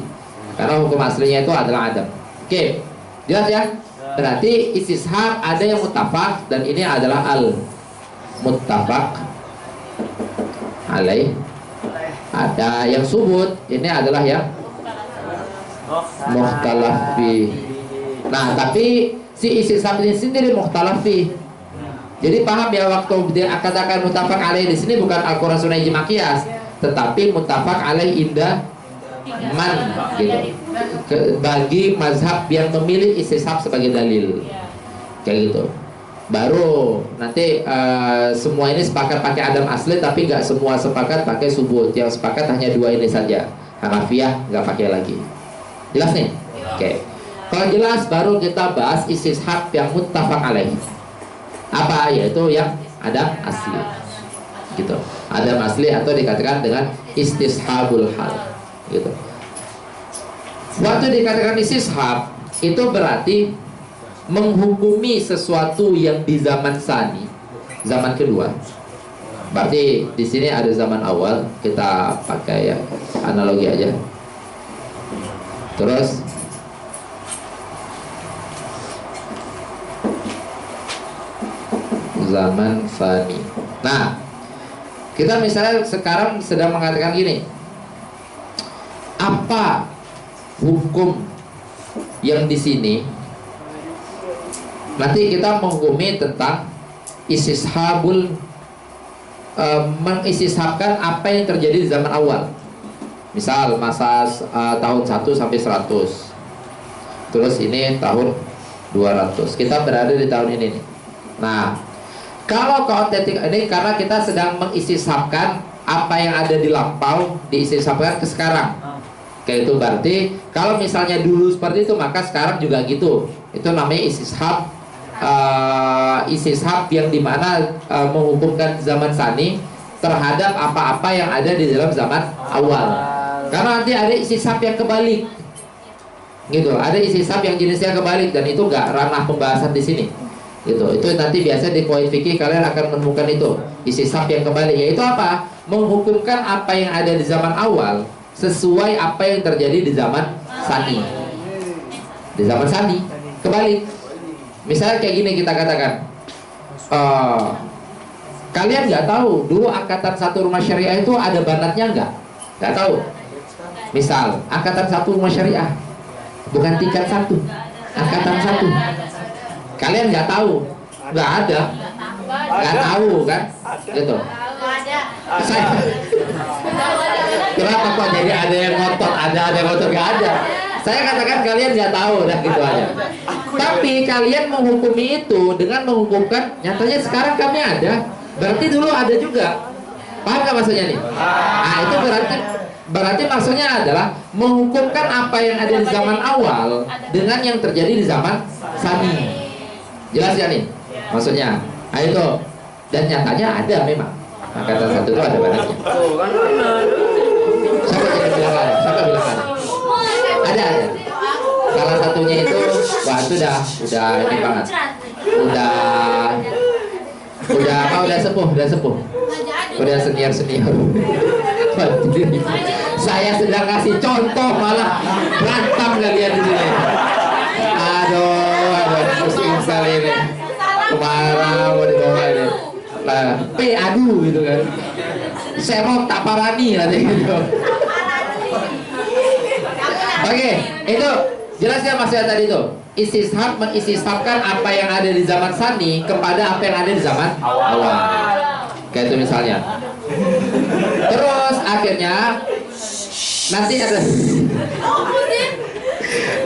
Karena hukum aslinya itu adalah adam. Oke, jelas ya? Berarti istishab ada yang muttafaq dan ini adalah al muttafaq alaih. Ada yang subut, ini adalah yang mukhtalaf fi. Nah, tapi si istishab ini sendiri mukhtalaf fi. Jadi paham ya waktu dia katakan muttafaq alaih di sini bukan Al-Quran Sunnah ijma qiyas, tetapi muttafaq alaih indah man gitu. Bagi mazhab yang memilih istishab sebagai dalil. Kayak gitu. Baru nanti semua ini sepakat pakai adam asli, tapi nggak semua sepakat pakai subut. Yang sepakat hanya 2 ini saja. Hanafiyah nggak pakai lagi. Jelas nih? Oke. Kalau jelas baru kita bahas istishab yang muttafaq alaih. Apa? Yaitu yang adam asli. Gitu. Adam asli atau dikatakan dengan istishabul hal. Gitu. Waktu dikatakan istishab itu berarti menghukumi sesuatu yang di zaman sani, zaman kedua. Berarti di sini ada zaman awal, kita pakai ya analogi aja. Terus zaman fani. Nah, kita misalnya sekarang sedang mengatakan gini, apa hukum yang di sini? Nanti kita menghukumi tentang istishabul, mengistishabkan apa yang terjadi di zaman awal. Misal masa tahun 1 sampai 100. Terus ini tahun 200. Kita berada di tahun ini nih. Nah, kalau keotentik ini karena kita sedang mengistishabkan apa yang ada di lampau, diistishabkan ke sekarang. Kayak itu berarti kalau misalnya dulu seperti itu, maka sekarang juga gitu. Itu namanya istishab. Istishab yang dimana menghukumkan zaman sani terhadap apa-apa yang ada di dalam zaman awal. Karena nanti ada istishab yang kebalik, gitu. Ada istishab yang jenisnya kebalik dan itu nggak ranah pembahasan di sini. Gitu. Itu nanti biasa di qawaid fikih kalian akan menemukan itu istishab yang kebalik, yaitu apa? Menghukumkan apa yang ada di zaman awal sesuai apa yang terjadi di zaman sani. Di zaman sani kebalik. Misalnya kayak gini kita katakan, kalian nggak tahu dulu angkatan 1 rumah syariah itu ada banatnya nggak tahu. Misal angkatan 1 rumah syariah, bukan tingkat 1, angkatan 1. Kalian nggak tahu, nggak ada, nggak tahu kan, gitu. Saya, kenapa kok jadi ada yang ngotot, ada yang ngotot, nggak ada. Saya katakan kalian nggak tahu, dah gitu aja. Tapi kalian menghukumi itu dengan menghukumkan nyatanya sekarang kami ada, berarti dulu ada juga. Paham nggak maksudnya nih? Nah itu berarti maksudnya adalah menghukumkan apa yang ada di zaman awal dengan yang terjadi di zaman sani. Jelas ya nih maksudnya? Nah itu, dan nyatanya ada memang angkatan 1 itu ada banatnya. Siapa yang bilang ada? Siapa bilang ada? Ada. Salah satunya itu, wah itu udah ini banget, udah sepuh, udah senior. Saya sedang kasih contoh malah berantem kalian di sini. Aduh, pusing sekali ini. Kemana mau dibawa ini? Lah, aduh gitu kan. Serok tak parani nanti gitu. Oke, itu jelas ya maksudnya tadi itu. Istishab mengistishabkan apa yang ada di zaman sani kepada apa yang ada di zaman awal. Kayak itu misalnya. Terus akhirnya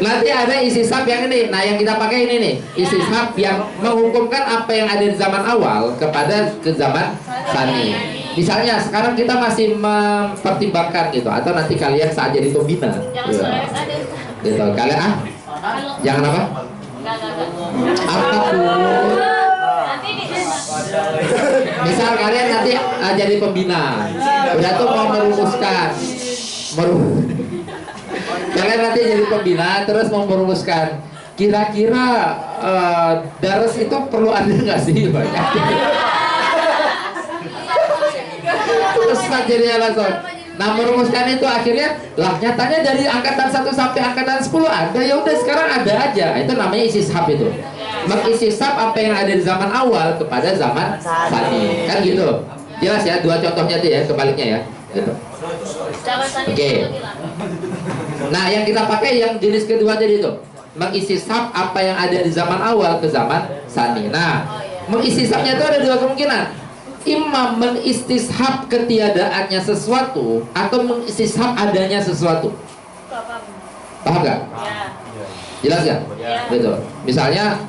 nanti ada istishab yang ini. Nah, yang kita pakai ini nih, istishab yang menghukumkan apa yang ada di zaman awal kepada ke zaman sani. Misalnya sekarang kita masih mempertimbangkan gitu, atau nanti kalian saat jadi pembina gitu. Kalian jangan apa? Apapun. Misal kalian nanti jadi pembina, udah tuh mau merumuskan, kalian nanti jadi pembina terus mau merumuskan kira-kira daras itu perlu ada nggak sih? Terus jadinya langsung. Nah merumuskan itu akhirnya lah nyatanya dari angkatan 1 sampai angkatan 10 ada, ya udah sekarang ada aja. Itu namanya istishab itu. Mengisishab apa yang ada di zaman awal kepada zaman sani. Kan gitu. Jelas ya, 2 contohnya tuh ya, kebaliknya ya. Gitu. Oke. Nah, yang kita pakai yang jenis kedua tadi itu. Mengisishab apa yang ada di zaman awal ke zaman sani. Nah, mengistishabnya itu ada 2 kemungkinan. Imam menistishab ketiadaannya sesuatu atau menistishab adanya sesuatu. Paham nggak? Jelas nggak? Betul. Misalnya,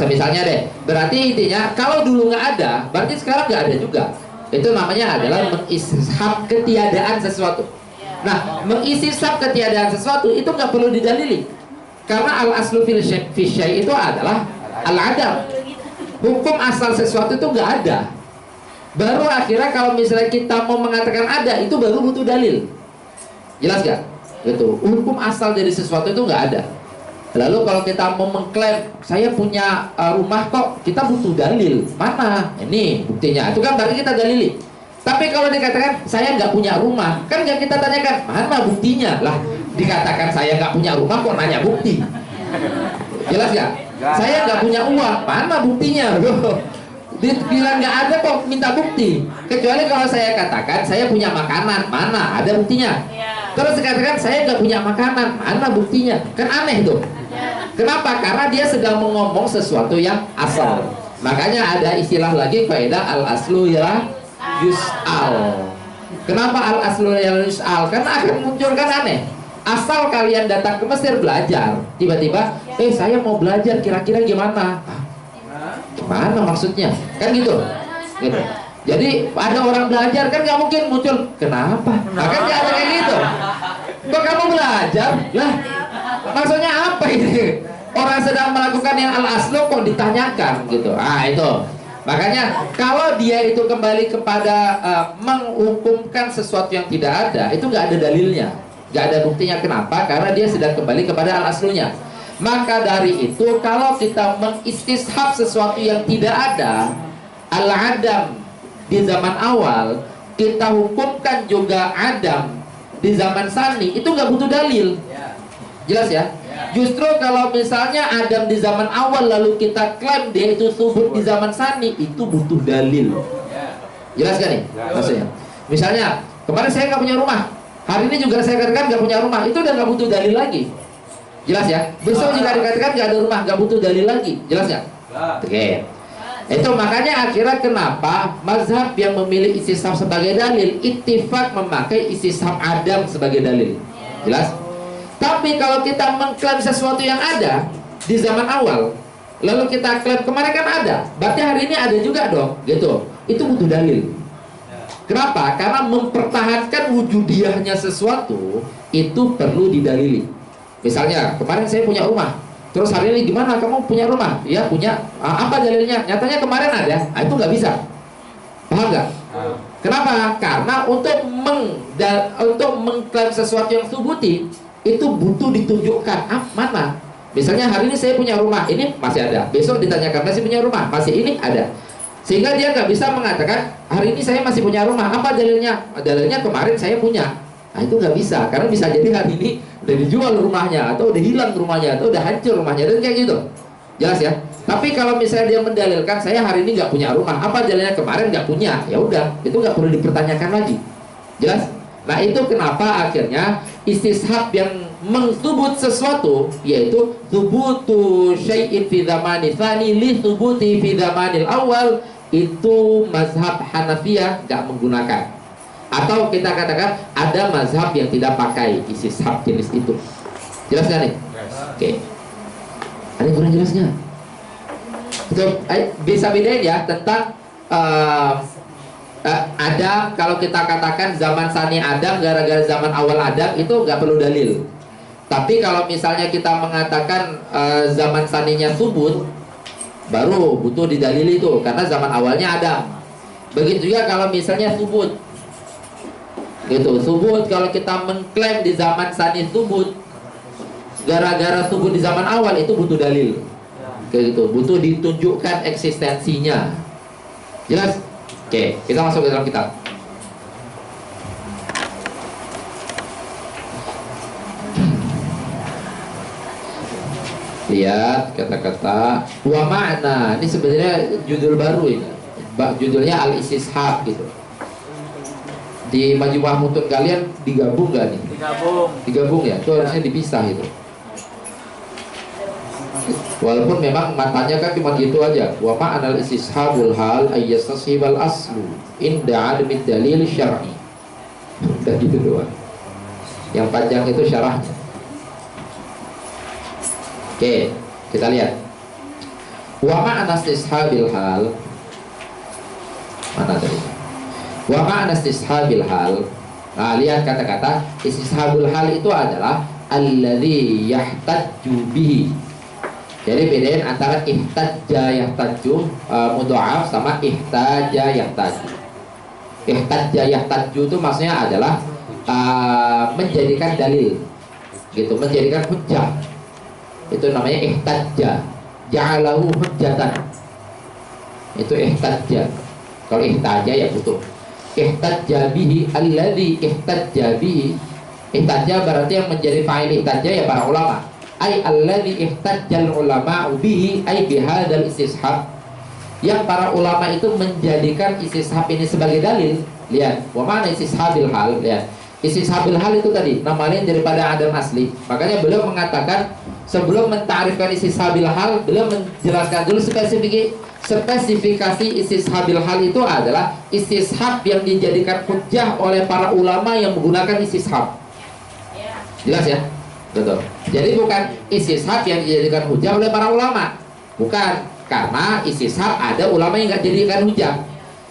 misalnya deh. Berarti intinya kalau dulu nggak ada, berarti sekarang nggak ada juga. Itu namanya adalah menistishab ketiadaan sesuatu. Nah, menistishab ketiadaan sesuatu itu nggak perlu didalili. Karena al aslu fil syai' itu adalah al adam. Hukum asal sesuatu itu nggak ada. Baru akhirnya kalau misalnya kita mau mengatakan ada, itu baru butuh dalil. Jelas gak? Gitu. Hukum asal dari sesuatu itu nggak ada. Lalu kalau kita mau mengklaim saya punya rumah kok, kita butuh dalil. Mana? Ini buktinya. Itu kan berarti kita dalili. Tapi kalau dikatakan saya nggak punya rumah, kan nggak kita tanyakan mana buktinya lah. Dikatakan saya nggak punya rumah kok nanya bukti. Jelas gak? Saya nggak punya uang, mana buktinya? Bilang nggak ada kok minta bukti. Kecuali kalau saya katakan saya punya makanan, mana ada buktinya? Terus dikatakan saya nggak punya makanan, mana buktinya? Kan aneh tuh. Kenapa? Karena dia sedang mengomong sesuatu yang asal. Makanya ada istilah lagi kaidah al aslu ya yus'al. Kenapa al aslu ya yus'al? Karena akan muncul kan aneh. Asal kalian datang ke Mesir belajar, tiba-tiba, saya mau belajar, kira-kira gimana? Gimana maksudnya? Kan gitu. Jadi ada orang belajar kan nggak mungkin muncul. Kenapa? Nah, kan nggak ada kayak gitu. Kok kamu belajar? Lah, maksudnya apa ini? Orang sedang melakukan yang al aslu kok ditanyakan gitu. Itu. Makanya kalau dia itu kembali kepada menghukumkan sesuatu yang tidak ada, itu nggak ada dalilnya. Gak ada buktinya. Kenapa? Karena dia sedang kembali kepada al-aslunya. Maka dari itu kalau kita mengistishab sesuatu yang tidak ada, al-adam di zaman awal, kita hukumkan juga adam di zaman sani, itu gak butuh dalil. Jelas ya? Justru kalau misalnya adam di zaman awal lalu kita klaim dia itu subut di zaman sani, itu butuh dalil. Jelas gak nih? Maksudnya misalnya kemarin saya gak punya rumah, hari ini juga saya katakan nggak punya rumah, itu udah nggak butuh dalil lagi. Jelas ya? Besok juga dikatakan nggak ada rumah, nggak butuh dalil lagi. Jelas ya? Oke. Itu makanya akhirnya kenapa mazhab yang memilih istishab sebagai dalil, ittifaq memakai istishab adam sebagai dalil. Jelas? Tapi kalau kita mengklaim sesuatu yang ada di zaman awal, lalu kita klaim kemarin kan ada, berarti hari ini ada juga dong, gitu. Itu butuh dalil. Kenapa? Karena mempertahankan wujudiahnya sesuatu itu perlu didalili. Misalnya kemarin saya punya rumah, terus hari ini gimana kamu punya rumah? Ya punya. Apa dalilnya? Nyatanya kemarin ada. Itu nggak bisa. Paham nggak? Kenapa? Karena untuk mengklaim sesuatu yang subuti itu butuh ditunjukkan mana. Misalnya hari ini saya punya rumah, ini masih ada. Besok ditanyakan masih punya rumah, masih ini ada. Sehingga dia nggak bisa mengatakan hari ini saya masih punya rumah. Apa dalilnya? Dalilnya kemarin saya punya. Nah itu nggak bisa, karena bisa jadi hari ini udah dijual rumahnya, atau udah hilang rumahnya, atau udah hancur rumahnya, dan kayak gitu. Jelas ya? Tapi kalau misalnya dia mendalilkan saya hari ini nggak punya rumah, apa dalilnya kemarin nggak punya? Ya udah, itu nggak perlu dipertanyakan lagi. Jelas? Nah itu kenapa akhirnya istishab yang mensubut sesuatu, yaitu subutu syai'in fi zamani tsani li subuti fi zamanil awal, itu mazhab Hanafiyah gak menggunakan. Atau kita katakan ada mazhab yang tidak pakai istishab jenis itu. Jelas gak nih? Oke. Ada yang kurang jelasnya? Itu bisa bedain ya tentang Adam. Kalau kita katakan zaman Sani Adam gara-gara zaman awal Adam, itu gak perlu dalil. Tapi kalau misalnya kita mengatakan zaman Saninya subut, baru butuh didalili itu, karena zaman awalnya Adam. Begitu juga kalau misalnya subut, gitu. Subut kalau kita mengklaim di zaman Sani subut, gara-gara subut di zaman awal, itu butuh dalil. Kayak gitu, butuh ditunjukkan eksistensinya. Jelas? Oke, kita masuk ke dalam kitab. Lihat kata-kata wa ma'na. Ini sebenarnya judul baru ini. Judulnya al-istishab gitu. Di Majmu'ah Mutun kalian digabung gak nih? Digabung ya? Itu harusnya dipisah itu. Walaupun memang matanya kan cuma gitu aja. Wa ma'na al-istishabul hal ayyastashibal aslu inda adamid dalil syar'i. Udah gitu doang. Yang panjang itu syarahnya. Oke, kita lihat. Wa ma'na istishabil hal. Mana tadi? Wa ma'na istishabil hal. Nah, lihat kata-kata istishabul hal itu adalah alladzi yahtajju bihi. Jadi bedain antara ihtajja yahtaju mudha'af sama ihtajja yahtaju. Ihtajja yahtaju itu maksudnya adalah menjadikan dalil, gitu, menjadikan hujjah. Itu namanya ihtajja, ja'alahu hujjatan. Itu ihtajja. Kalau ihtajja ya butuh. Ihtajja bihi alladhi ihtajja bihi. Ihtajja berarti yang menjadi fa'il ihtajja ya para ulama. Ai alladhi ihtajjal ulama'u bihi ai bihadzal istishab. Yang para ulama itu menjadikan istishab ini sebagai dalil. Lihat, wa mana istishabil hal? Lihat. Istishabil hal itu tadi nama lain daripada adam asli. Makanya beliau mengatakan sebelum mentarifkan istishabil hal, beliau menjelaskan dulu spesifikasi istishabil hal itu adalah istishab yang dijadikan hujjah oleh para ulama yang menggunakan istishab. Jelas ya? Betul. Jadi bukan istishab yang dijadikan hujjah oleh para ulama. Bukan, karena istishab ada ulama yang nggak jadikan hujjah.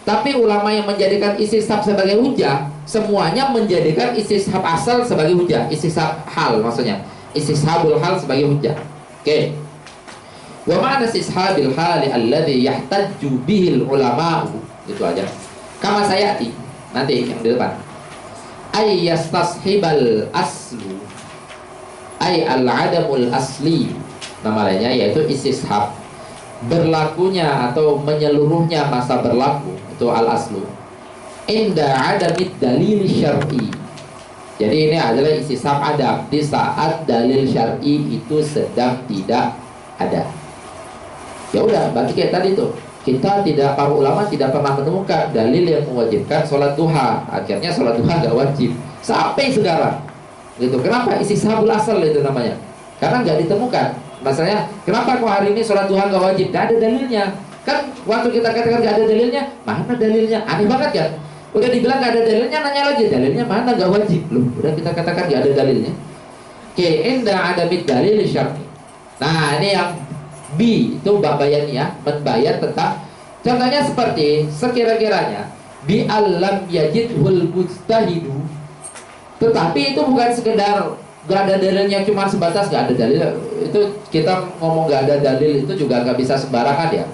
Tapi ulama yang menjadikan istishab sebagai hujjah, semuanya menjadikan istishab asal sebagai hujjah. Istishab hal maksudnya. Istishabul hal sebagai hujjah. Oke. Wa ma'na istishabil hali alladhi yahtajju bihil ulama'u. Itu aja. Kama sayati. Nanti yang di depan. Ay yastashibal aslu. Ay al-adamul asli. Nama lainnya yaitu istishab. Berlakunya atau menyeluruhnya masa berlaku. Itu al-aslu. Inda adamid dalil syar'i. Jadi ini adalah istishab adab di saat dalil syar'i itu sedang tidak ada. Ya udah, berarti kayak tadi tuh, kita tidak, para ulama tidak pernah menemukan dalil yang mewajibkan sholat duha. Akhirnya sholat duha nggak wajib sampai sekarang. Gitu. Kenapa? Istishabul asal itu namanya. Karena nggak ditemukan. Masalahnya, kenapa kok hari ini sholat duha nggak wajib? Nggak ada dalilnya. Kan waktu kita katakan nggak ada dalilnya, mana dalilnya? Aneh banget kan? Udah dibilang nggak ada dalilnya, nanya lagi dalilnya mana, nggak wajib loh. Udah kita katakan nggak ada dalilnya. Oke, inda ada bid dalil syar'i. Nah ini yang B itu babayan ya, membayar tentang. Contohnya seperti sekira-kiranya bi alam yajidhul mujtahidu. Tetapi itu bukan sekedar nggak ada dalilnya, cuma sebatas nggak ada dalil. Itu kita ngomong nggak ada dalil itu juga nggak bisa sembarangan ya.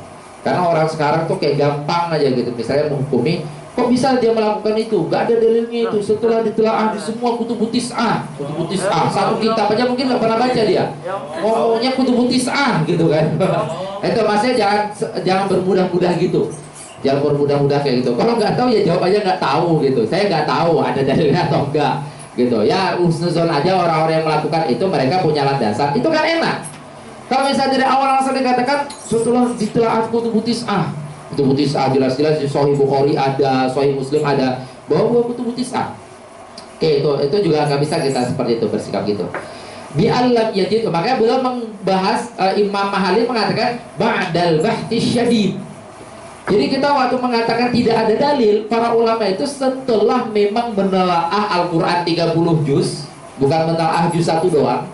Karena orang sekarang tuh kayak gampang aja gitu. Misalnya menghukumi, kok bisa dia melakukan itu? Gak ada dalilnya itu. Setelah ditelaah di semua kutubut tis'ah, satu kitab aja mungkin gak pernah baca dia. Ngomongnya kutubut tis'ah gitu kan. Itu maksudnya jangan bermudah-mudah gitu. Jangan bermudah-mudah kayak gitu. Kalau nggak tahu ya jawab aja nggak tahu gitu. Saya nggak tahu ada dalilnya atau enggak gitu. Ya husnuzon aja orang-orang yang melakukan itu, mereka punya landasan. Itu kan enak. Kalau misalnya dari awal langsung dikatakan setelah ditelaah kutubut tis'ah, kutubut tis'ah jelas-jelas di Sahih Bukhari ada, Sahih Muslim ada, bahwa kutubut tis'ah. Oke, itu juga nggak bisa kita seperti itu, bersikap gitu. Bi alam yajid, makanya beliau membahas Imam Mahali mengatakan ba'dal bahti syadid. Jadi kita waktu mengatakan tidak ada dalil, para ulama itu setelah memang menelaah Al-Quran 30 juz, bukan menelaah juz 1 doang,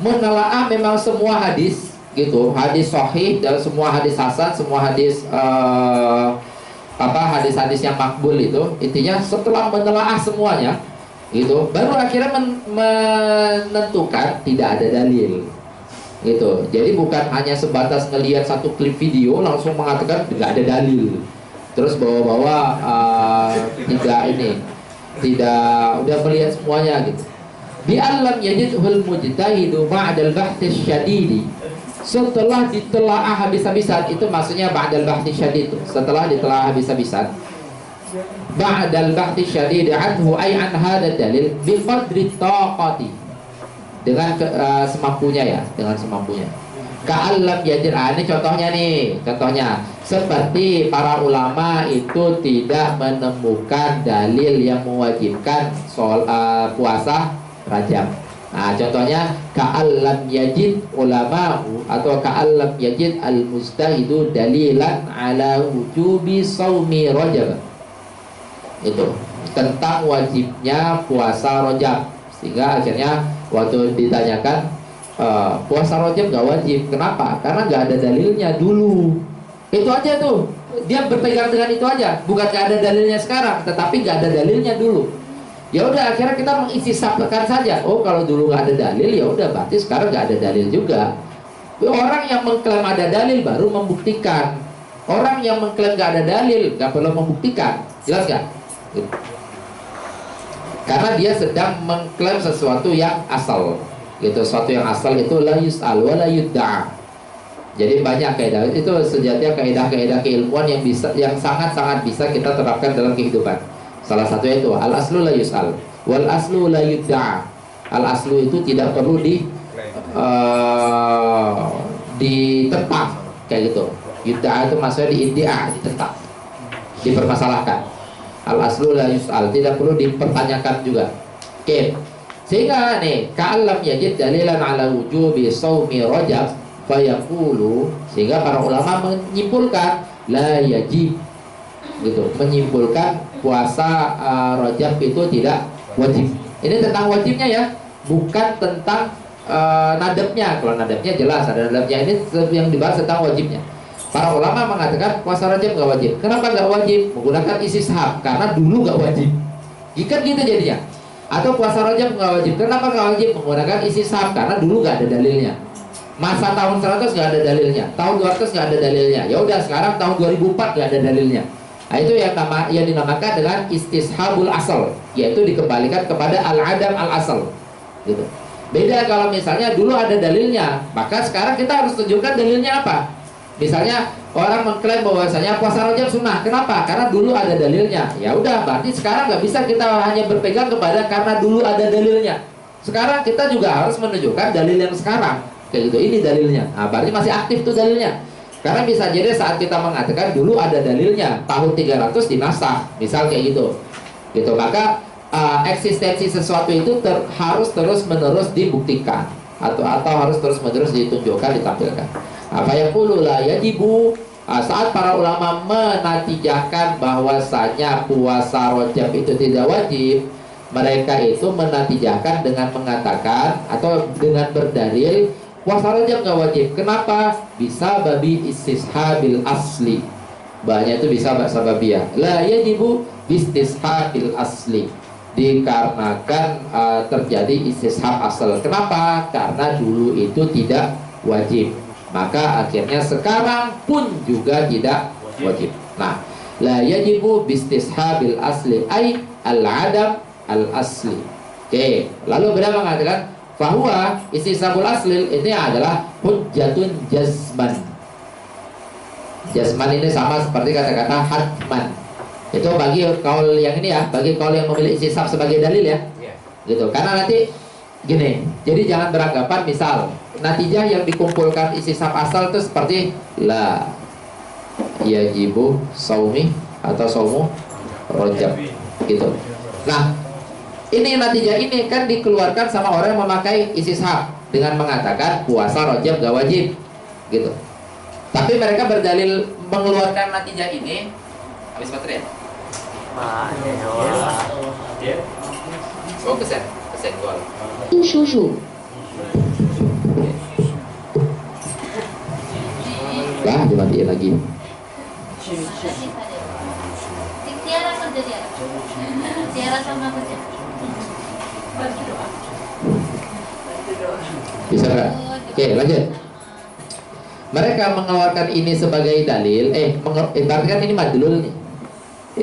menelaah memang semua hadis gitu, hadis sahih dan semua hadis hasan, semua hadis hadis-hadis yang makbul itu, intinya setelah menelaah semuanya gitu, baru akhirnya menentukan tidak ada dalil gitu. Jadi bukan hanya sebatas ngelihat satu klip video langsung mengatakan tidak ada dalil, terus bawa-bawa tidak udah melihat semuanya gitu. Bi alam yajidhul mujtahidu ba'dal bahthi syadidi. Setelah ditelaah habis-habisan, itu maksudnya ba'dal bahthi syadid, setelah ditelaah habis-habisan. Ba'dal bahthi syadid anhu ay an hadzal dalil bi qadri taqati. Dengan semampunya ya, dengan semampunya. Ka'allam yajid, ini contohnya seperti para ulama itu tidak menemukan dalil yang mewajibkan puasa Rajab. Nah, contohnya ka'allam yajid ulama'u atau ka'allam yajid al-mustahidu dalilan ala wujubi shaumi Rajab. Itu tentang wajibnya puasa Rajab. Sehingga akhirnya waktu ditanyakan puasa Rajab nggak wajib. Kenapa? Karena nggak ada dalilnya dulu. Itu aja tuh. Dia berpegang dengan itu aja. Bukan nggak ada dalilnya sekarang, tetapi nggak ada dalilnya dulu. Ya udah, akhirnya kita mengistisabkan saja. Oh, kalau dulu nggak ada dalil, ya udah berarti sekarang nggak ada dalil juga. Orang yang mengklaim ada dalil baru membuktikan. Orang yang mengklaim nggak ada dalil nggak perlu membuktikan. Jelas nggak? Karena dia sedang mengklaim sesuatu yang asal. Gitu, sesuatu yang asal itu la yus'al wa la yudda'a. Jadi banyak kaidah itu, sejatinya kaidah-kaidah keilmuan yang sangat-sangat bisa kita terapkan dalam kehidupan. Salah satunya itu al aslu la yus'al wal aslu la yudda'a. Al aslu itu tidak perlu ditentang kayak gitu. Yudda'a itu maksudnya ditentang, dipermasalahkan. Al aslu la yus'al, tidak perlu dipertanyakan juga. Oke. Sehingga nih, ka'allam yajid dalilan ala wujubi shaumi Rajab fayaqulu, sehingga para ulama menyimpulkan la yajib, gitu, menyimpulkan puasa Rajab itu tidak wajib. Ini tentang wajibnya ya, bukan tentang nadabnya. Kalau nadabnya jelas ada nadabnya, ini yang dibahas tentang wajibnya. Para ulama mengatakan puasa Rajab nggak wajib. Kenapa nggak wajib? Menggunakan istishab, karena dulu nggak wajib. Jika gitu jadinya. Atau puasa Rajab nggak wajib. Kenapa nggak wajib? Menggunakan istishab, karena dulu nggak ada dalilnya. Masa tahun 100 nggak ada dalilnya, tahun 200 nggak ada dalilnya. Ya udah, sekarang tahun 2004 nggak ada dalilnya. Nah, itu yang dinamakan dengan istishabul asal, yaitu dikembalikan kepada al-adam al-asal. Gitu. Beda kalau misalnya dulu ada dalilnya, maka sekarang kita harus tunjukkan dalilnya apa. Misalnya orang mengklaim bahwasanya puasa Rajab sunnah. Kenapa? Karena dulu ada dalilnya. Ya udah, berarti sekarang nggak bisa kita hanya berpegang kepada karena dulu ada dalilnya. Sekarang kita juga harus menunjukkan dalil yang sekarang. Kayak gitu, ini dalilnya. Nah, berarti masih aktif tuh dalilnya. Karena bisa jadi saat kita mengatakan dulu ada dalilnya, tahun 300 dinasah, misal kayak gitu. Gitu, maka eksistensi sesuatu itu harus terus-menerus dibuktikan atau harus terus-menerus ditunjukkan, ditampilkan. Apa yang la yajibu, saat para ulama menatijahkan bahwasanya puasa Rajab itu tidak wajib, mereka itu menatijahkan dengan mengatakan atau dengan berdalil puasa Rajab nggak wajib. Kenapa? Bisa babi istishabil asli. Banyak itu bisa sababiyah. La yajibu istishabil asli. Dikarenakan terjadi istishab asal. Kenapa? Karena dulu itu tidak wajib. Maka akhirnya sekarang pun juga tidak wajib. Nah, la yajibu istishabil asli ay al-adam al-asli. Oke, lalu beliau mengatakan bahwa istishabul asli ini adalah hujjatun jazman. Jazman ini sama seperti kata-kata hatman. Itu bagi kaul yang ini ya, bagi kaul yang memilih istishab sebagai dalil ya. Gitu. Karena nanti gini, jadi jangan beranggapan misal natijah yang dikumpulkan istishab asal itu seperti la yajibu saumi atau saumu Rajab gitu. Nah, ini natijah ini kan dikeluarkan sama orang yang memakai istishab dengan mengatakan puasa Rajab gak wajib gitu. Tapi mereka berdalil mengeluarkan natijah ini. Habis baterai ya? Oh, kesenggol. Susu. Lah, dimatiin lagi. Tiara kerja dia. Tiara sama kerja. Bisa nggak? Oke, lanjut. Mereka mengeluarkan ini sebagai dalil. Berarti kan ini madlul nih.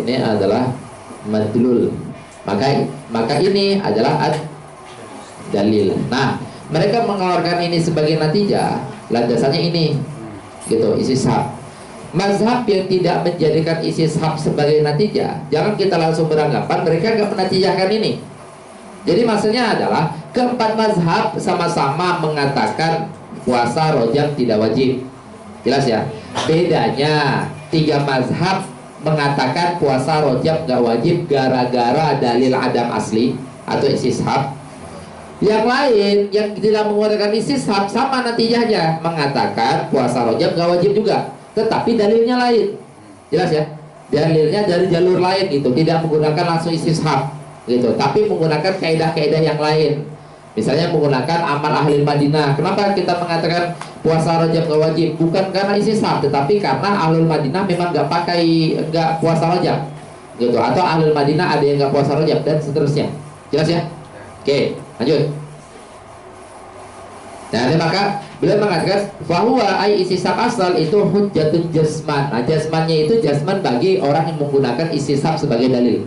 Ini adalah madlul. Maka ini adalah dalil. Nah, mereka mengeluarkan ini sebagai natijah. Landasannya ini, gitu, istishab. Mazhab yang tidak menjadikan istishab sebagai natijah, jangan kita langsung beranggapan mereka nggak menatijahkan ini. Jadi maksudnya adalah keempat mazhab sama-sama mengatakan puasa Rajab tidak wajib. Jelas ya? Bedanya 3 mazhab mengatakan puasa Rajab nggak wajib gara-gara dalil adam asli atau istishab. Yang lain yang tidak menggunakan istishab sama natijahnya, mengatakan puasa Rajab nggak wajib juga, tetapi dalilnya lain. Jelas ya? Dalilnya dari jalur lain gitu, tidak menggunakan langsung istishab gitu, tapi menggunakan kaidah-kaidah yang lain. Misalnya menggunakan amal ahli Madinah. Kenapa kita mengatakan puasa Rajab nggak wajib? Bukan karena istishab, tetapi karena ahli Madinah memang nggak puasa Rajab gitu, atau ahli Madinah ada yang nggak puasa Rajab dan seterusnya. Jelas ya? Oke, lanjut. Nah, maka beliau mengatakan bahwa istisab asal itu hujjatun jasman. Nah, jasmannya itu jasman bagi orang yang menggunakan istisab sebagai dalil.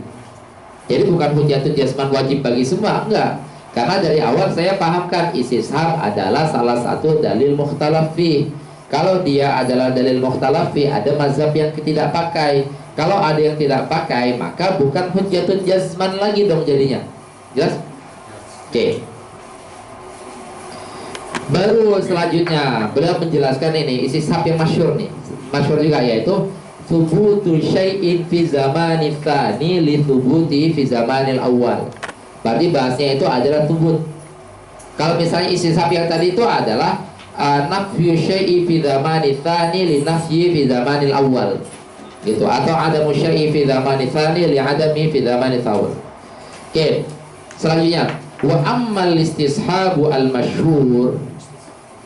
Jadi bukan hujjatun jasman wajib bagi semua, enggak. Karena dari awal saya pahamkan istisab adalah salah satu dalil mukhtalaf fi. Kalau dia adalah dalil mukhtalaf fi, ada mazhab yang tidak pakai. Kalau ada yang tidak pakai, maka bukan hujjatun jasman lagi dong jadinya. Jelas? Oke. Baru selanjutnya beliau menjelaskan ini istisab yang masyhur nih, masyhur juga, yaitu thubutu syai'in fi zamanil tsani li thubuti fi zamanil awal. Berarti bahasnya itu adalah thubut. Kalau misalnya istisab yang tadi itu adalah nafyu syai'i fi zamanil tsani li nafyi fi zamanil awal, gitu, atau adamu syai'i fi zamanil tsani li adami fi zamanil awal. Oke, selanjutnya wa ammal istishabu al masyhur.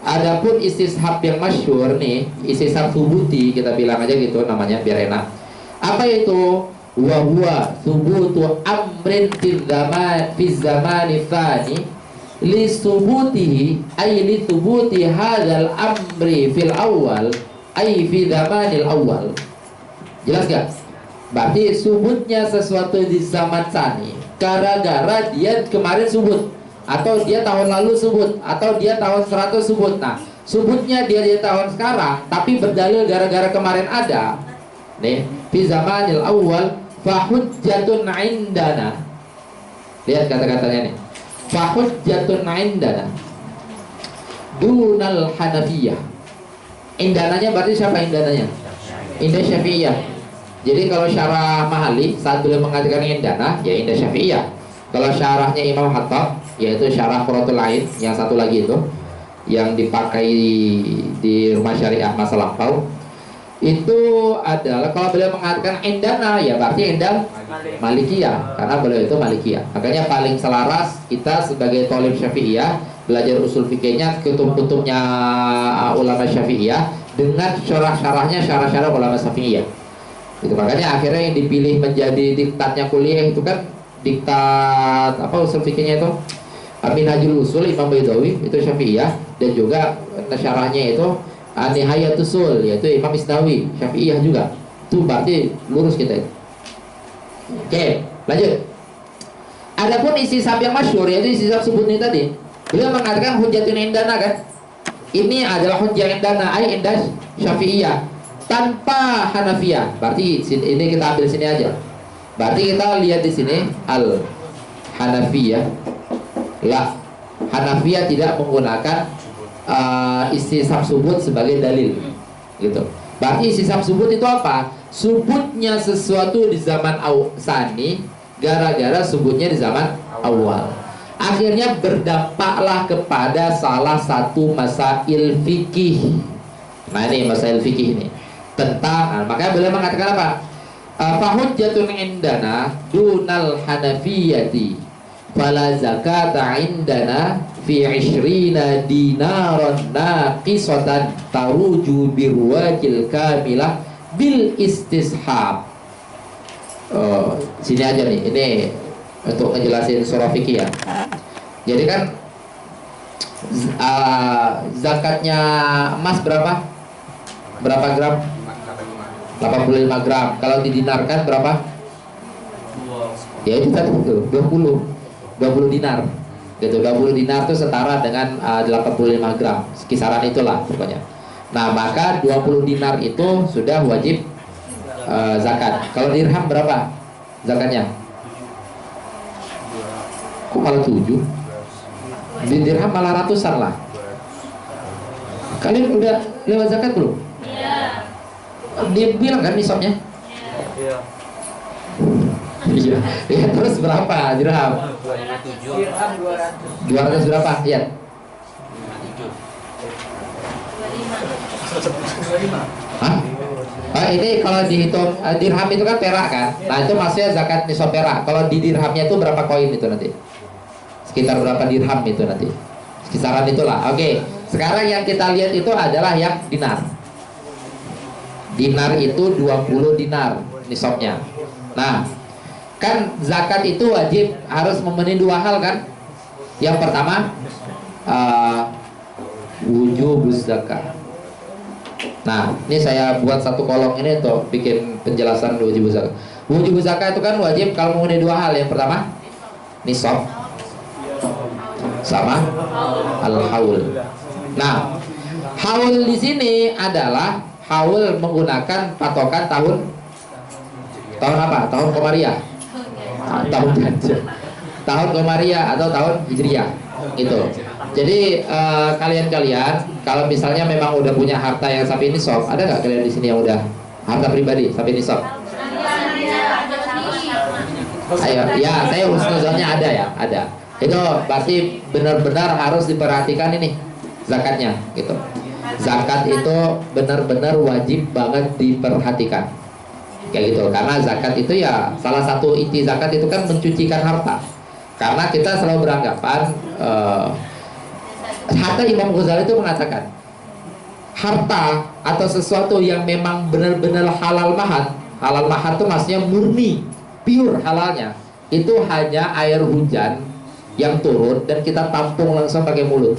Adapun istishab yang masyhur nih, istishab thubuti kita bilang aja gitu namanya biar enak. Apa itu? Wa huwa thubutu amrin fi zamani tsani li thubutihi ay li thubuti hadzal amri fil awal ay fi zamanil awal. Jelas gak? Berarti subutnya sesuatu di zaman tsani gara-gara dia kemarin subut, atau dia tahun lalu subut, atau dia tahun 100 subut. Nah, subutnya dia di tahun sekarang, tapi berdalil gara-gara kemarin ada. Nih, fi zamanil awal fa hujjatun indana. Lihat kata-katanya nih. Fa hujjatun indana dunal Hanafiyah. Indananya berarti siapa indananya? Indah Syafi'iyah. Jadi kalau syarah Mahali saat beliau mengatakan indana, ya Indah Syafi'iyah. Kalau syarahnya Imam Khattab, yaitu syarah Qurratul Ain, yang satu lagi itu yang dipakai di rumah syariah masa lampau, itu adalah kalau beliau mengatakan indana, ya berarti indah Malikiyah, karena beliau itu Malikiyah. Makanya paling selaras kita sebagai thalib Syafi'iyah belajar usul fikihnya, kutub-kutubnya ulama Syafi'iyah dengan syarah-syarahnya syarah-syarah ulama Syafi'iyah. Itu makanya akhirnya yang dipilih menjadi diktatnya kuliah itu kan diktat apa usul fikihnya itu Minhajul Usul Imam Baidawi itu Syafi'iyah, dan juga syarahnya itu Nihayatus Usul yaitu Imam Isnawi Syafi'iyah juga. Itu berarti lurus kita itu. Oke, lanjut. Adapun istisab yang masyhur yaitu istisab subut ini tadi, beliau mengatakan hujjatun indana kan. Ini adalah hujjah indana ai indah Syafi'iyah tanpa Hanafiyah. Berarti ini kita ambil sini aja. Berarti kita lihat di sini al Hanafiyah. La, Hanafiyah tidak menggunakan istisab subut sebagai dalil, gitu. Berarti istisab subut itu apa? Subutnya sesuatu di zaman tsani gara-gara subutnya di zaman awal. Akhirnya berdampaklah kepada salah satu masail fikih. Nah ini masail fikih ini tentang, makanya beliau mengatakan apa? Fahujjatun indana dunal hanafiyati fala zakata indana fi 20 dinaran naqisatan taruju birwajil kamilah bil istishab. Sini aja nih, ini untuk ngejelasin surah fikih ya. Jadi kan zakatnya emas berapa? Berapa gram? 85 gram. Kalau didinarkan berapa? Ya itu tadi tuh 20 dinar. Gitu, 20 dinar itu setara dengan 85 gram. Kisaran itulah pokoknya. Nah, maka 20 dinar itu sudah wajib zakat. Kalau dirham berapa zakatnya? Kok malah 7? Di dirham malah ratusan lah. Kalian udah lewat zakat belum? Iya. Dia bilang kan nisabnya? Iya. Iya. Ya, terus berapa dirham? 200 berapa? Iya. 25. Hah? Ini kalau dihitung dirham itu kan perak kan? Nah itu maksudnya zakat nisab perak. Kalau di dirhamnya itu berapa koin itu nanti? Sekitar berapa dirham itu nanti? Kisaran itulah. Oke. Sekarang yang kita lihat itu adalah yang dinar. Dinar itu 20 dinar nisabnya. Nah, kan zakat itu wajib harus memenuhi dua hal kan? Yang pertama wujubuz zakat. Nah, ini saya buat satu kolom ini untuk bikin penjelasan wujubuz zakat. Wujubuz zakat itu kan wajib kalau mengenai dua hal. Yang pertama, nisab sama al-haul. Nah, haul di sini adalah haul menggunakan patokan tahun apa? Tahun Komariah. Tahun gajah. Tahun Komariah atau tahun Hijriah. Gitu. Jadi kalian-kalian kalau misalnya memang udah punya harta yang sampai nisab, ada nggak kalian di sini yang udah harta pribadi sampai nisab? Ayo, ya saya husnuzonnya ada ya, ada. Itu berarti benar-benar harus diperhatikan ini zakatnya, gitu. Zakat itu benar-benar wajib banget diperhatikan, kayak gitu. Karena zakat itu ya salah satu inti zakat itu kan mencucikan harta. Karena kita selalu beranggapan harta Imam Ghazali itu mengatakan harta atau sesuatu yang memang benar-benar halal mahar itu maksudnya murni, pure halalnya, itu hanya air hujan yang turun dan kita tampung langsung pakai mulut.